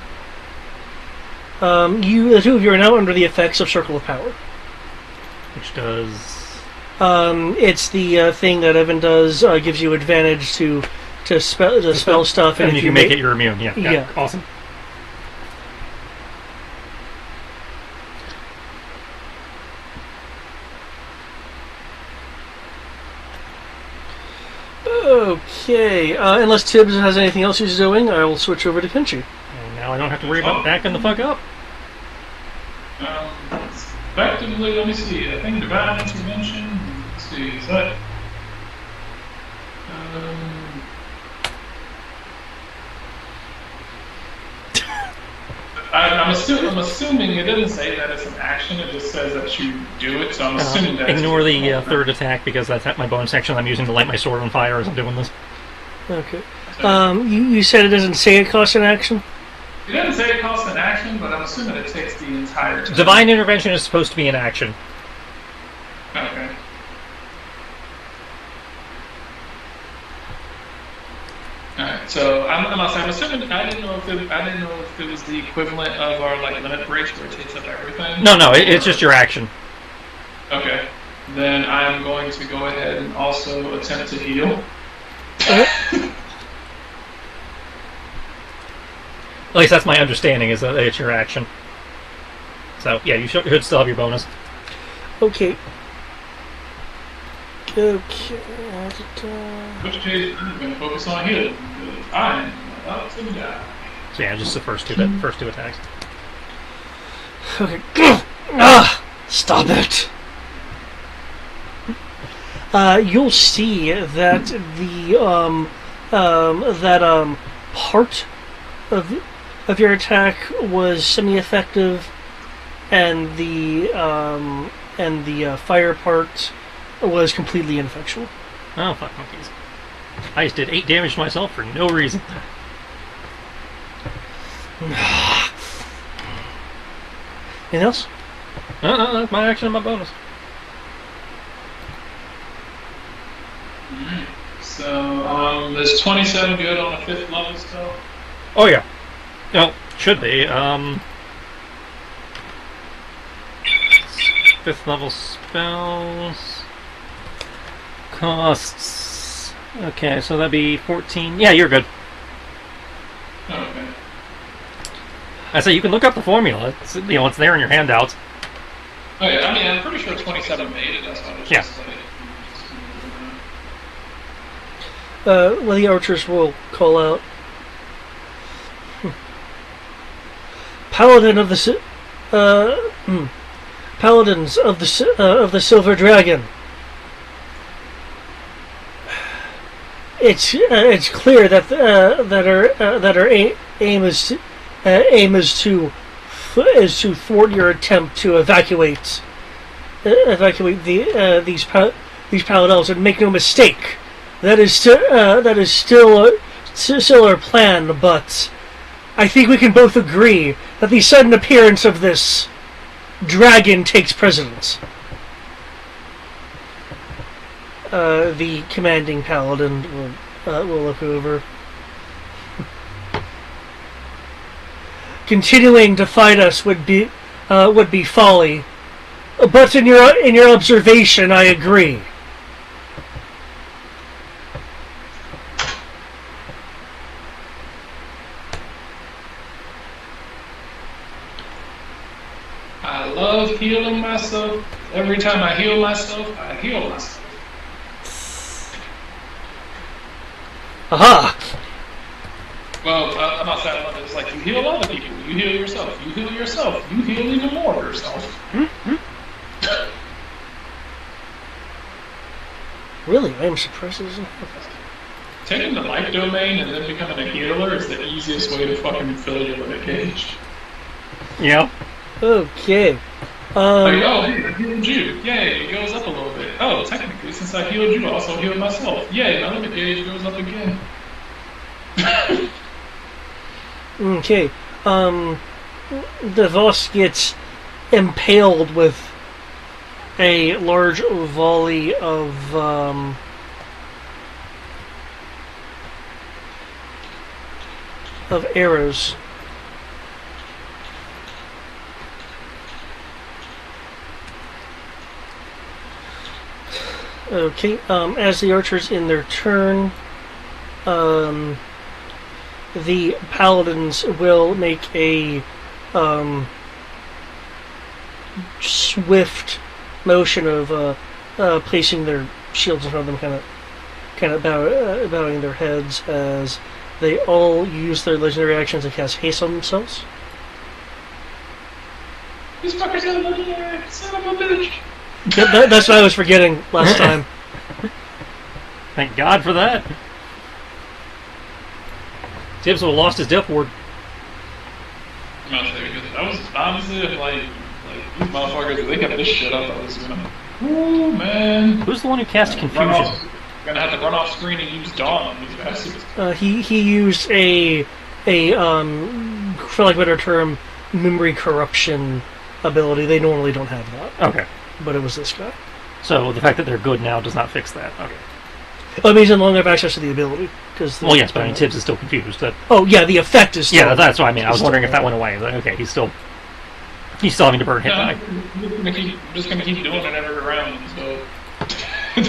[SPEAKER 1] the two of you are now under the effects of Circle of Power.
[SPEAKER 2] Which does...
[SPEAKER 1] it's the thing that Evan does, gives you advantage to spell stuff.
[SPEAKER 2] And if you make it, you're immune. Yeah. Awesome.
[SPEAKER 1] Okay, unless Tibbs has anything else he's doing, I will switch over to Kenshi.
[SPEAKER 2] And now I don't have to worry about backing the fuck up.
[SPEAKER 4] Effectively, let me see. I think Divine Intervention. Let's see. Is that? I'm assuming it doesn't say that it's an action. It just says that you do it. So I'm assuming that.
[SPEAKER 2] Ignore the third attack because that's my bonus action I'm using to light my sword on fire as I'm doing this.
[SPEAKER 1] Okay. You said it doesn't say it costs an action?
[SPEAKER 4] It doesn't say it costs an action, but I'm assuming it takes the entire time.
[SPEAKER 2] Divine Intervention is supposed to be an action.
[SPEAKER 4] Okay. Alright, so I'm assuming I didn't know if it was the equivalent of our limit breaks where it takes up everything.
[SPEAKER 2] No, it's just your action.
[SPEAKER 4] Okay. Then I'm going to go ahead and also attempt to heal.
[SPEAKER 2] At least that's my understanding, is that it's your action. So, yeah, you should still have your bonus.
[SPEAKER 1] Okay. Okay.
[SPEAKER 4] In which case, I'm going to focus on healing. I'm about to die.
[SPEAKER 2] So yeah, just the first two attacks.
[SPEAKER 1] Okay. Stop it. You'll see that the part of your attack was semi-effective, and the fire part was completely ineffectual.
[SPEAKER 2] Oh, fuck monkeys. I just did 8 damage to myself for no reason.
[SPEAKER 1] Anything else?
[SPEAKER 2] No, that's my action and my bonus.
[SPEAKER 4] Alright. So, is 27 good on a 5th level spell?
[SPEAKER 2] Oh, yeah. No, should be. 5th level spells. Costs. Okay, so that'd be 14. Yeah, you're good.
[SPEAKER 4] Okay.
[SPEAKER 2] I say you can look up the formula. It's it's there in your handouts.
[SPEAKER 4] Oh yeah, I mean I'm pretty sure 27 made it. That's what I was just saying.
[SPEAKER 1] Well, the archers will call out. Paladin of the Paladins of the Silver Dragon. It's clear that our aim is to thwart your attempt to evacuate evacuate these paladins. And make no mistake, that is still our plan. But I think we can both agree that the sudden appearance of this dragon takes precedence. The commanding paladin will look over. Continuing to fight us would be folly. But in your observation, I agree.
[SPEAKER 4] I love healing myself. Every time I heal myself, I heal myself.
[SPEAKER 1] Aha!
[SPEAKER 4] Well, I'm not saying I love it. It's like you heal other people, you heal yourself, you heal yourself, you heal even more yourself.
[SPEAKER 1] Really? I am surprised.
[SPEAKER 4] Taking the life domain and then becoming a healer is the easiest way to fucking fill your limit gauge.
[SPEAKER 2] Yeah.
[SPEAKER 1] Okay.
[SPEAKER 4] Like, oh, hey, I healed you. Yay, it goes up a little bit. Oh, technically, since I healed you, I also healed myself. Yay, my limit gauge goes up again.
[SPEAKER 1] Okay. The Voss gets impaled with a large volley of arrows. Okay, as the archers in their turn, the paladins will make a swift motion of placing their shields in front of them, kind of bowing their heads as they all use their legendary actions to cast haste on themselves.
[SPEAKER 4] These fuckers got a legendary, son of a bitch.
[SPEAKER 1] Yep, that's what I was forgetting last time.
[SPEAKER 2] Thank God for that. Tibbs would have lost his death ward.
[SPEAKER 4] I'm about to say, because I was honestly, if like these motherfuckers, if they kept this shit up, I was gonna. Ooh, man.
[SPEAKER 2] Who's the one who cast confusion?
[SPEAKER 4] Gonna have to run off screen and use Dawn on these bastards.
[SPEAKER 1] He used a for like a better term, memory corruption ability. They normally don't have that.
[SPEAKER 2] Okay.
[SPEAKER 1] But it was this guy.
[SPEAKER 2] So the fact that they're good now does not fix that. Okay.
[SPEAKER 1] Well, it means they no longer have access to the ability.
[SPEAKER 2] Well, yes, but I mean, Tibbs is still confused.
[SPEAKER 1] Oh, yeah, the effect is still...
[SPEAKER 2] Yeah, that's what I mean. I was wondering if that went away. Like, okay, he's still having to burn hit die.
[SPEAKER 4] I'm just gonna keep doing it every round, so...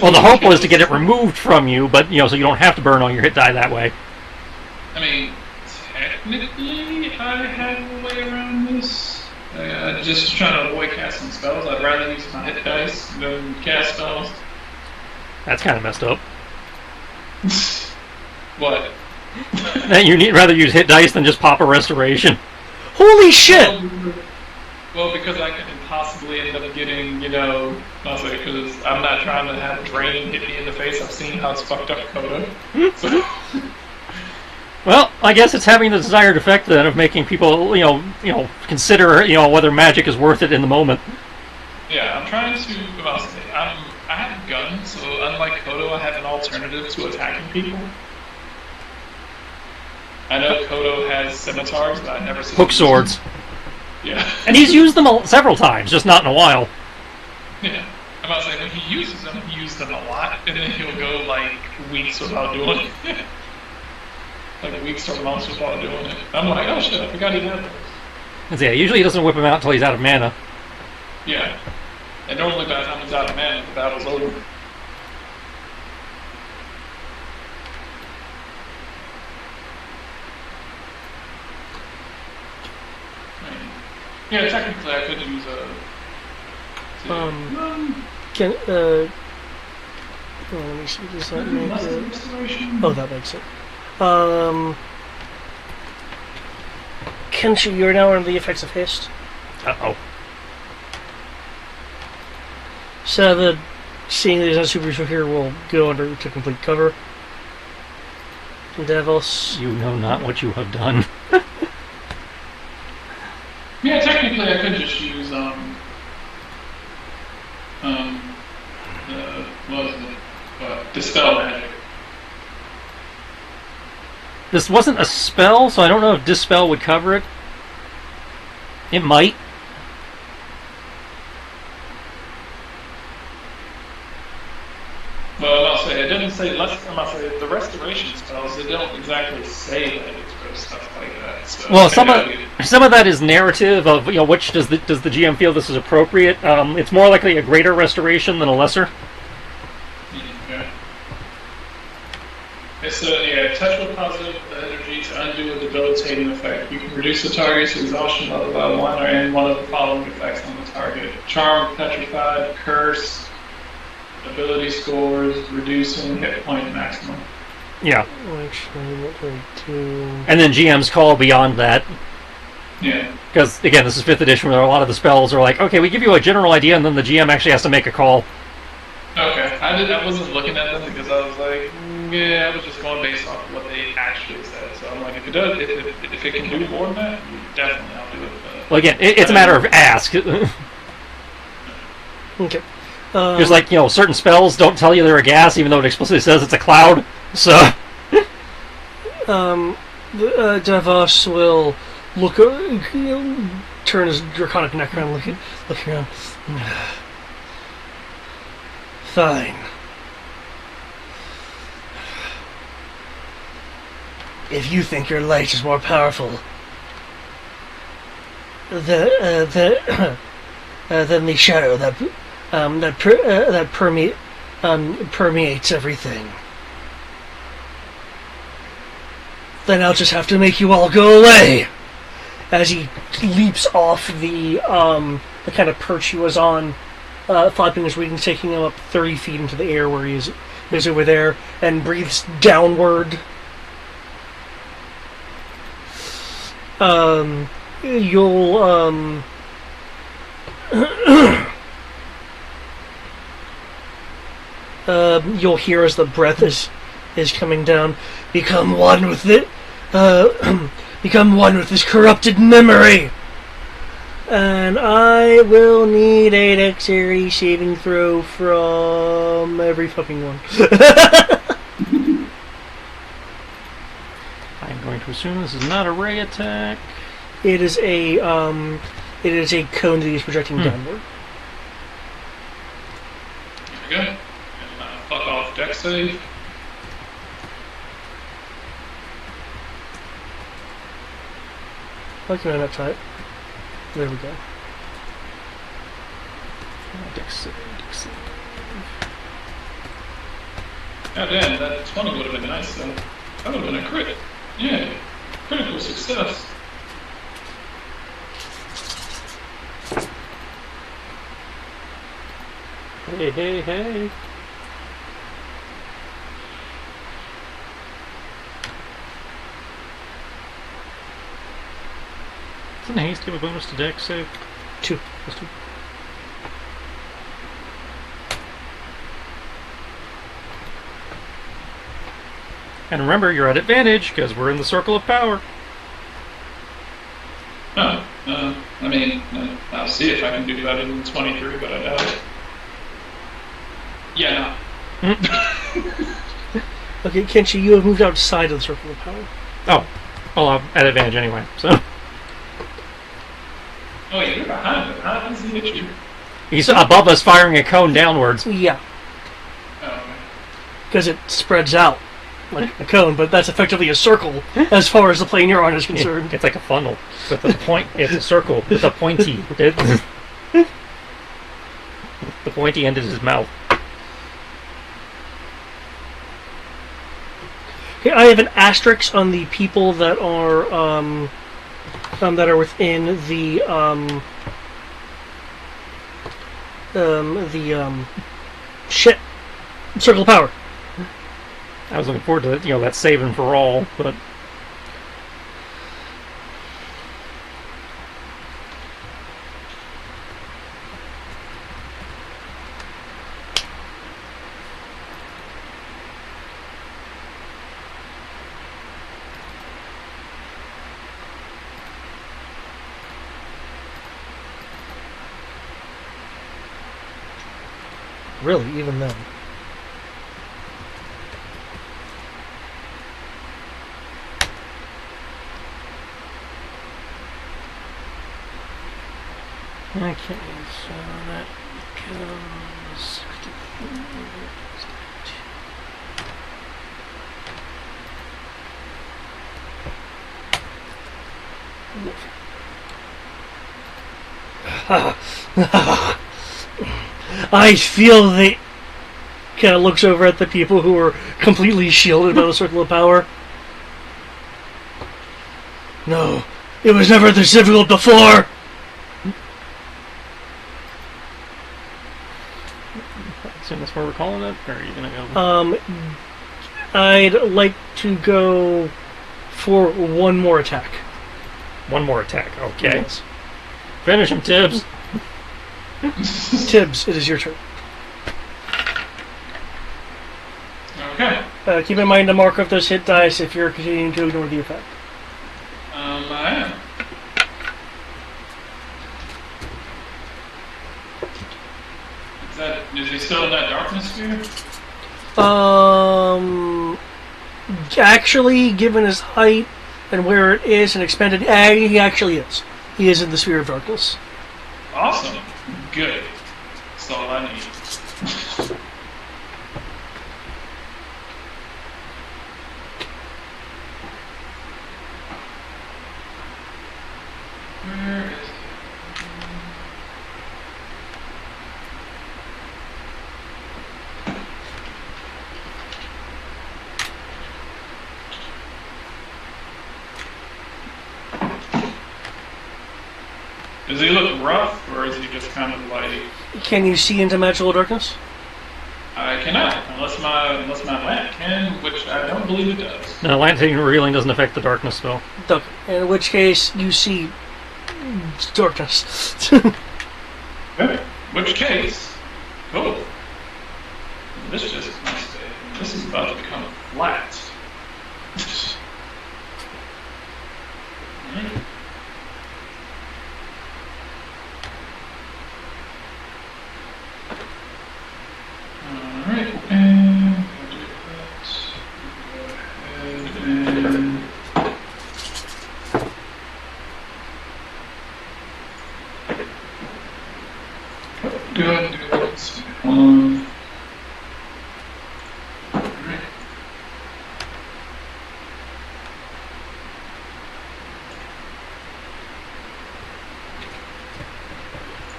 [SPEAKER 2] Well, the hope was to get it removed from you, but, so you don't have to burn all your hit die that way.
[SPEAKER 4] I mean, technically, I have a way around this. Just trying to avoid casting spells. I'd rather use my hit dice than cast spells.
[SPEAKER 2] That's kind of messed up.
[SPEAKER 4] What?
[SPEAKER 2] That you rather use hit dice than just pop a restoration.
[SPEAKER 1] Holy shit!
[SPEAKER 4] Well, because I could possibly end up getting, because I'm not trying to have Drain hit me in the face. I've seen how it's fucked up Coda. So.
[SPEAKER 2] Well, I guess it's having the desired effect then of making people, consider, whether magic is worth it in the moment.
[SPEAKER 4] Yeah, I'm trying to. I have a gun, so unlike Kodo, I have an alternative to attacking people. I know Kodo has scimitars, but I've never seen
[SPEAKER 2] hook swords.
[SPEAKER 4] Yeah.
[SPEAKER 2] And he's used them several times, just not in a while.
[SPEAKER 4] Yeah. I'm about to say, when he uses them, he uses them a lot, and then he'll go, weeks without doing it. Weeks or months without doing it. I'm like, oh shit, I forgot he had those.
[SPEAKER 2] Yeah, usually he doesn't whip them out until he's out of mana.
[SPEAKER 4] Yeah. And normally by the time he's out of mana, the battle's over. Yeah, technically I could use
[SPEAKER 1] let me see, does that make it? Oh, that makes it. Kenshi, you're now under the effects of haste.
[SPEAKER 2] Uh-oh.
[SPEAKER 1] So seeing these as superficial here, will go under to complete cover. Davos.
[SPEAKER 2] You know not what you have done.
[SPEAKER 4] Yeah, technically I could just use What was it? Dispel magic.
[SPEAKER 2] This wasn't a spell, so I don't know if Dispel would cover it. It might.
[SPEAKER 4] Well, I'll say it didn't say. I'll say the restoration spells. They don't exactly say that it's for stuff like that. So
[SPEAKER 2] Well, some of that is narrative of which does the GM feel this is appropriate. It's more likely a greater restoration than a lesser.
[SPEAKER 4] Okay. It's a touch with positive energy to undo a debilitating effect. You can reduce the target's exhaustion level by 1 or end one of the following effects on the target: Charm, Petrified, Curse, ability scores, reducing hit point maximum.
[SPEAKER 2] Yeah.
[SPEAKER 1] Actually, 2.
[SPEAKER 2] And then GM's call beyond that.
[SPEAKER 4] Yeah.
[SPEAKER 2] Because, again, this is 5th edition where a lot of the spells are like, okay, we give you a general idea, and then the GM actually has to make a call.
[SPEAKER 4] Okay. I wasn't looking at them because I was like, yeah, I was just going based off of what they actually said. So I'm like, if it can do more than that, definitely I'll do it.
[SPEAKER 2] Well, again, it's a matter of ask.
[SPEAKER 1] Okay.
[SPEAKER 2] Just like, certain spells don't tell you they're a gas, even though it explicitly says it's a cloud. So,
[SPEAKER 1] Davos will look, turn his draconic neck around, look around. Fine. If you think your light is more powerful than the shadow that permeates everything, then I'll just have to make you all go away. As he leaps off the kind of perch he was on, flapping his wings, taking him up 30 feet into the air where he is over there, and breathes downward. You'll you'll hear as the breath is coming down. Become one with it. Become one with this corrupted memory. And I will need a dexterity saving throw from every fucking one.
[SPEAKER 2] I'm going to assume this is not a ray attack.
[SPEAKER 1] It is a cone that he's projecting downward.
[SPEAKER 4] There we go. And fuck off, dex save.
[SPEAKER 1] Okay, that type. There we go.
[SPEAKER 2] Dex save.
[SPEAKER 4] God damn, that 20 would have been nice though. That would have been a crit. Yeah. Critical success.
[SPEAKER 2] Hey. Doesn't haste give a bonus to dex save?
[SPEAKER 1] 2.
[SPEAKER 2] Plus 2. And remember, you're at advantage because we're in the circle of power.
[SPEAKER 4] I mean, I'll see if I can do better than 23, but I doubt it. Yeah, no.
[SPEAKER 1] Okay, Kenshi, you have moved outside of the circle of power.
[SPEAKER 2] Oh, well, I'm at advantage anyway, so.
[SPEAKER 4] Oh, yeah, you're behind it. How does he hit you?
[SPEAKER 2] He's above us firing a cone downwards.
[SPEAKER 1] Yeah,
[SPEAKER 4] Oh, okay.
[SPEAKER 1] because it spreads out like a cone, but that's effectively a circle as far as the plane you're on is concerned.
[SPEAKER 2] It's like a funnel. But the point, it's a circle. It's a pointy. The pointy end is his mouth.
[SPEAKER 1] Okay, I have an asterisk on the people that are within the shit circle of power.
[SPEAKER 2] I was looking forward to that saving for all, but
[SPEAKER 1] Really, even then. Okay, so that goes... I feel the... Kind of looks over at the people who are completely shielded by the circle of power. No, it was never this difficult before!
[SPEAKER 2] Assume that's where we're calling it, or are you gonna go?
[SPEAKER 1] I'd like to go for one more attack.
[SPEAKER 2] One more attack. Okay.
[SPEAKER 1] Yes.
[SPEAKER 2] Finish him, Tibbs.
[SPEAKER 1] Tibbs, it is your turn.
[SPEAKER 4] Okay.
[SPEAKER 1] Keep in mind to mark up those hit dice if you're continuing to ignore the effect.
[SPEAKER 4] I am. Is he still in that darkness sphere?
[SPEAKER 1] Actually, given his height and where it is and expended, he actually is. He is in the sphere of darkness.
[SPEAKER 4] Awesome. Good. That's all I need. Where is it? Does he look rough, or is he just kind of like...
[SPEAKER 1] Can you see into magical darkness?
[SPEAKER 4] I cannot, unless my lamp can, which I don't believe it does.
[SPEAKER 2] No, lighting reeling doesn't affect the darkness spell.
[SPEAKER 1] Okay. In which case, you see darkness.
[SPEAKER 4] Okay. Which case, cool. This just must be... This is about to become flat. Alright. Alright, and we'll do that. Go ahead and do that. Alright.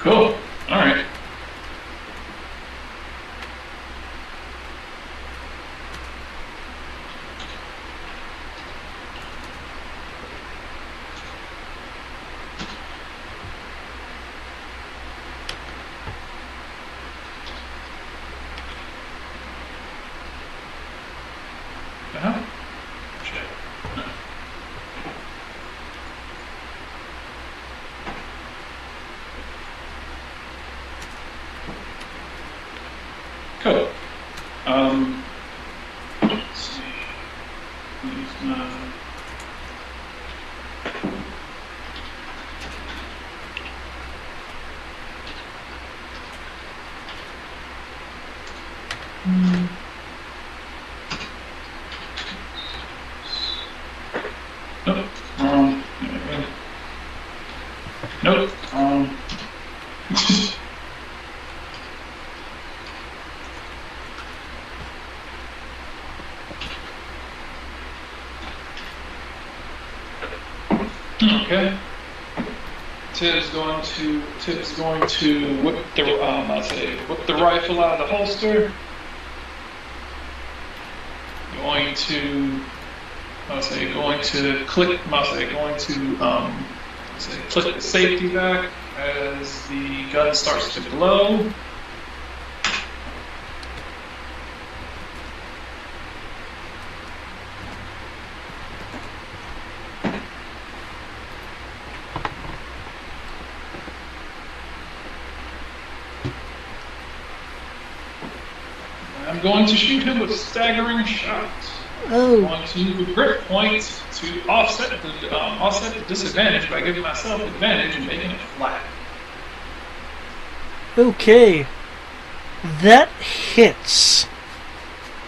[SPEAKER 4] Cool. Alright. Check. No. Cool. Let's see. Use my... Nope, wrong. There we go. Nope, wrong. Okay. Tibbs going to whip the rifle out of the holster. Going to click the safety back as the gun starts to glow. I'm going to shoot him with a staggering shot.
[SPEAKER 1] Oh.
[SPEAKER 4] I'm going to use the grip point to offset the disadvantage by giving myself advantage and making it flat.
[SPEAKER 1] Okay. That hits.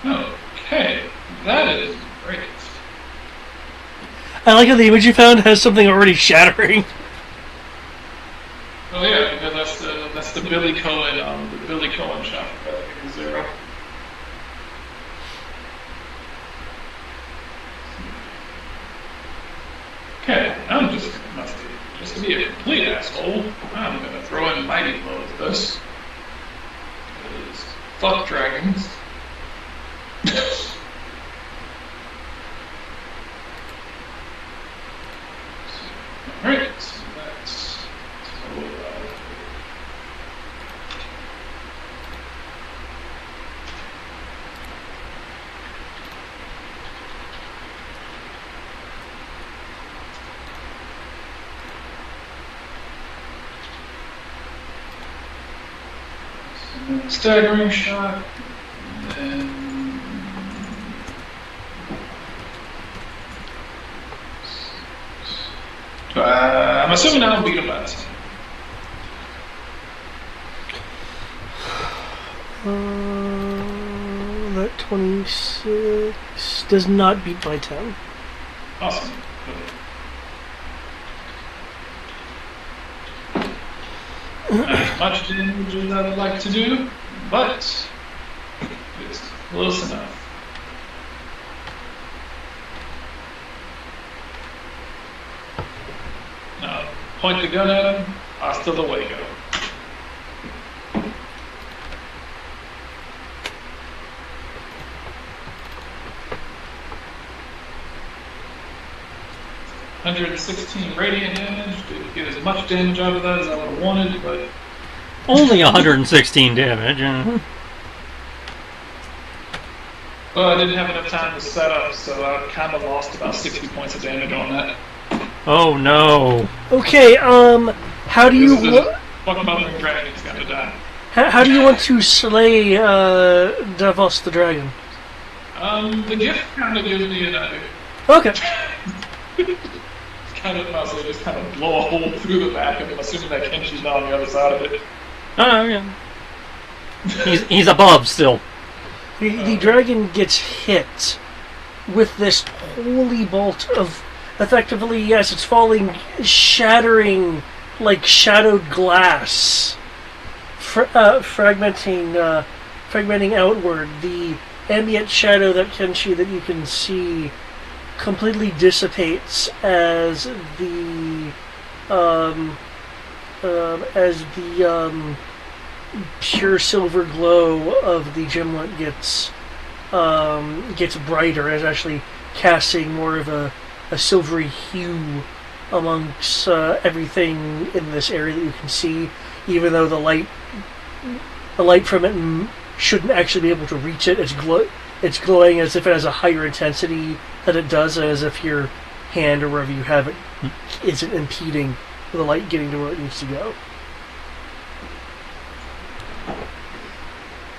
[SPEAKER 4] Okay, that is great.
[SPEAKER 1] I like how the image you found has something already shattering.
[SPEAKER 4] Oh yeah, because that's the Billy Cohen shot. 0. Okay, I'm just to be a complete asshole. I'm gonna throw in mighty blow at this. Because fuck dragons. Alright, so that's staggering shot, and then I'm assuming I don't beat him by this time.
[SPEAKER 1] That 26 does not beat by 10.
[SPEAKER 4] Awesome. Not as much damage as I would like to do, but it's close enough. Now, point the gun at him, hasta luego. $116 radiant damage. Didn't get as much damage out of that as I would have wanted, but
[SPEAKER 2] Only 116 damage.
[SPEAKER 4] well, I didn't have enough time to set up, so I kind of lost about 60 points of damage on that.
[SPEAKER 2] Oh no.
[SPEAKER 1] Okay, how do you
[SPEAKER 4] Fuck Mothering Dragon's gotta die.
[SPEAKER 1] how do you want to slay Davos the dragon?
[SPEAKER 4] The gift kind of gives me an idea.
[SPEAKER 1] Okay.
[SPEAKER 4] Kind of mostly just kind of blow a hole through the back of him, assuming that Kenshi's not on the other side of it.
[SPEAKER 2] Oh yeah. He's above still.
[SPEAKER 1] The dragon gets hit with this holy bolt of, effectively, yes, it's falling, shattering like shadowed glass, fragmenting outward. The ambient shadow that you can see completely dissipates as the pure silver glow of the gimlet gets brighter, as actually casting more of a silvery hue amongst everything in this area that you can see, even though the light from it shouldn't actually be able to reach it. It's glowing as if it has a higher intensity than it does, as if your hand or wherever you have it isn't impeding the light getting to where it needs to go.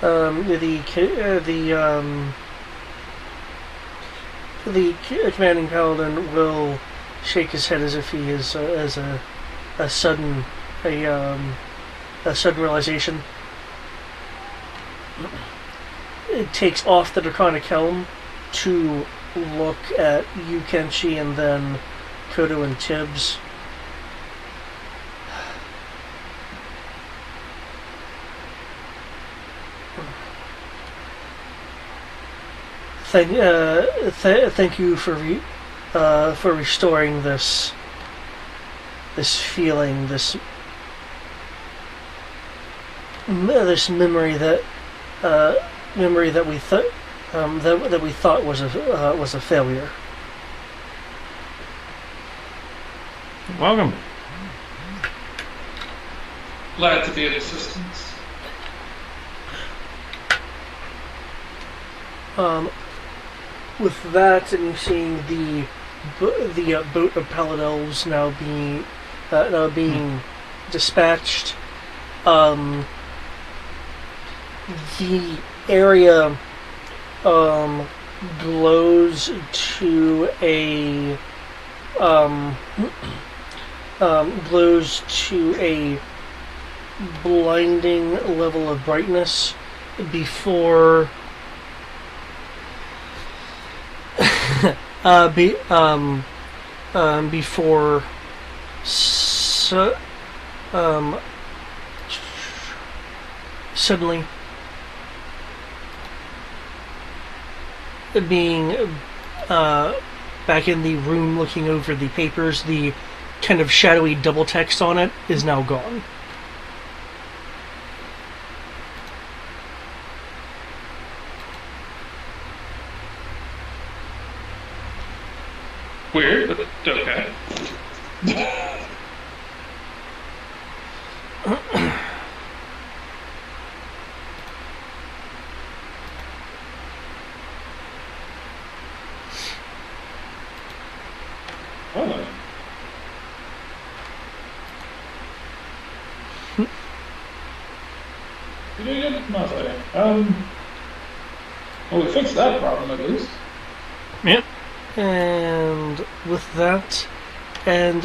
[SPEAKER 1] The commanding paladin will shake his head as if he is as a sudden realization. It takes off the draconic helm to look at you, Kenshi, and then Kodo and Tibbs. Thank you for restoring this feeling, this memory that we thought was a failure.
[SPEAKER 2] Welcome.
[SPEAKER 4] Glad to be of assistance.
[SPEAKER 1] With that, and you're seeing the boat of pallid elves now being dispatched. The area glows to a blinding level of brightness, before before suddenly being back in the room looking over the papers, the kind of shadowy double text on it is now gone.
[SPEAKER 4] Weird, but okay. Oh. You doing good? No, sorry. Well, we fixed that problem at least.
[SPEAKER 2] Yeah.
[SPEAKER 1] And with that, and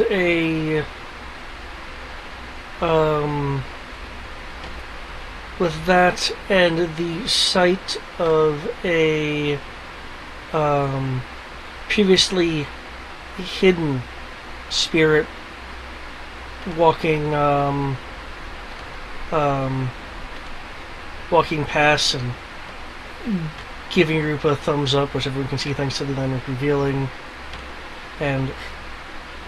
[SPEAKER 1] with that, and the sight of a previously hidden spirit walking walking past and giving your group a thumbs up, which everyone can see thanks to the dynamic revealing, and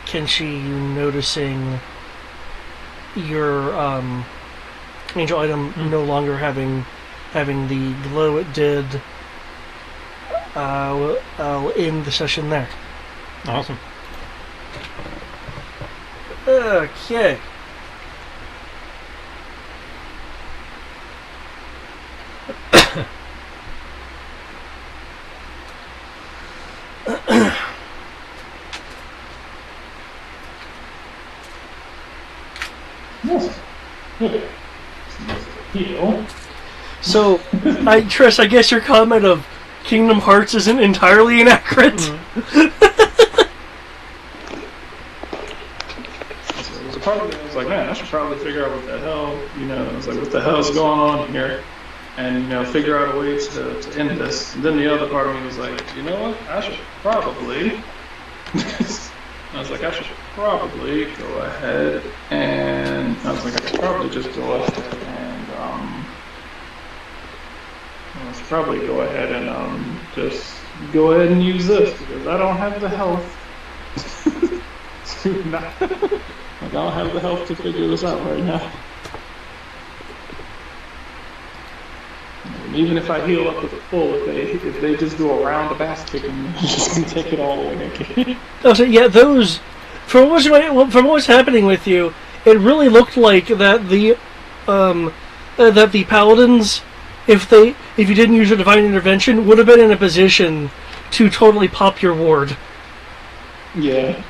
[SPEAKER 1] Kenshi, you noticing your angel item no longer having the glow it did. I'll end the session there.
[SPEAKER 2] Awesome.
[SPEAKER 1] Okay.
[SPEAKER 4] Heal.
[SPEAKER 1] So, Trish, I guess your comment of Kingdom Hearts isn't entirely inaccurate.
[SPEAKER 4] So part of me was like, man, I should probably figure out what the hell, I was like, what the hell's going on here? And, figure out a way to end this. And then the other part of me was like, you know what? I should probably... I was like, I should probably go ahead and... I was like, I should probably just go ahead and, I should probably go ahead and, just go ahead and use this, because I don't have the health to not... I don't have the health to figure this out right now. And even if I heal up to the full, if they just do a round of ass kicking, I'm just gonna take it all away again.
[SPEAKER 1] Oh, so yeah, those from what was happening with you, it really looked like that the paladins, if you didn't use your divine intervention, would have been in a position to totally pop your ward.
[SPEAKER 4] Yeah.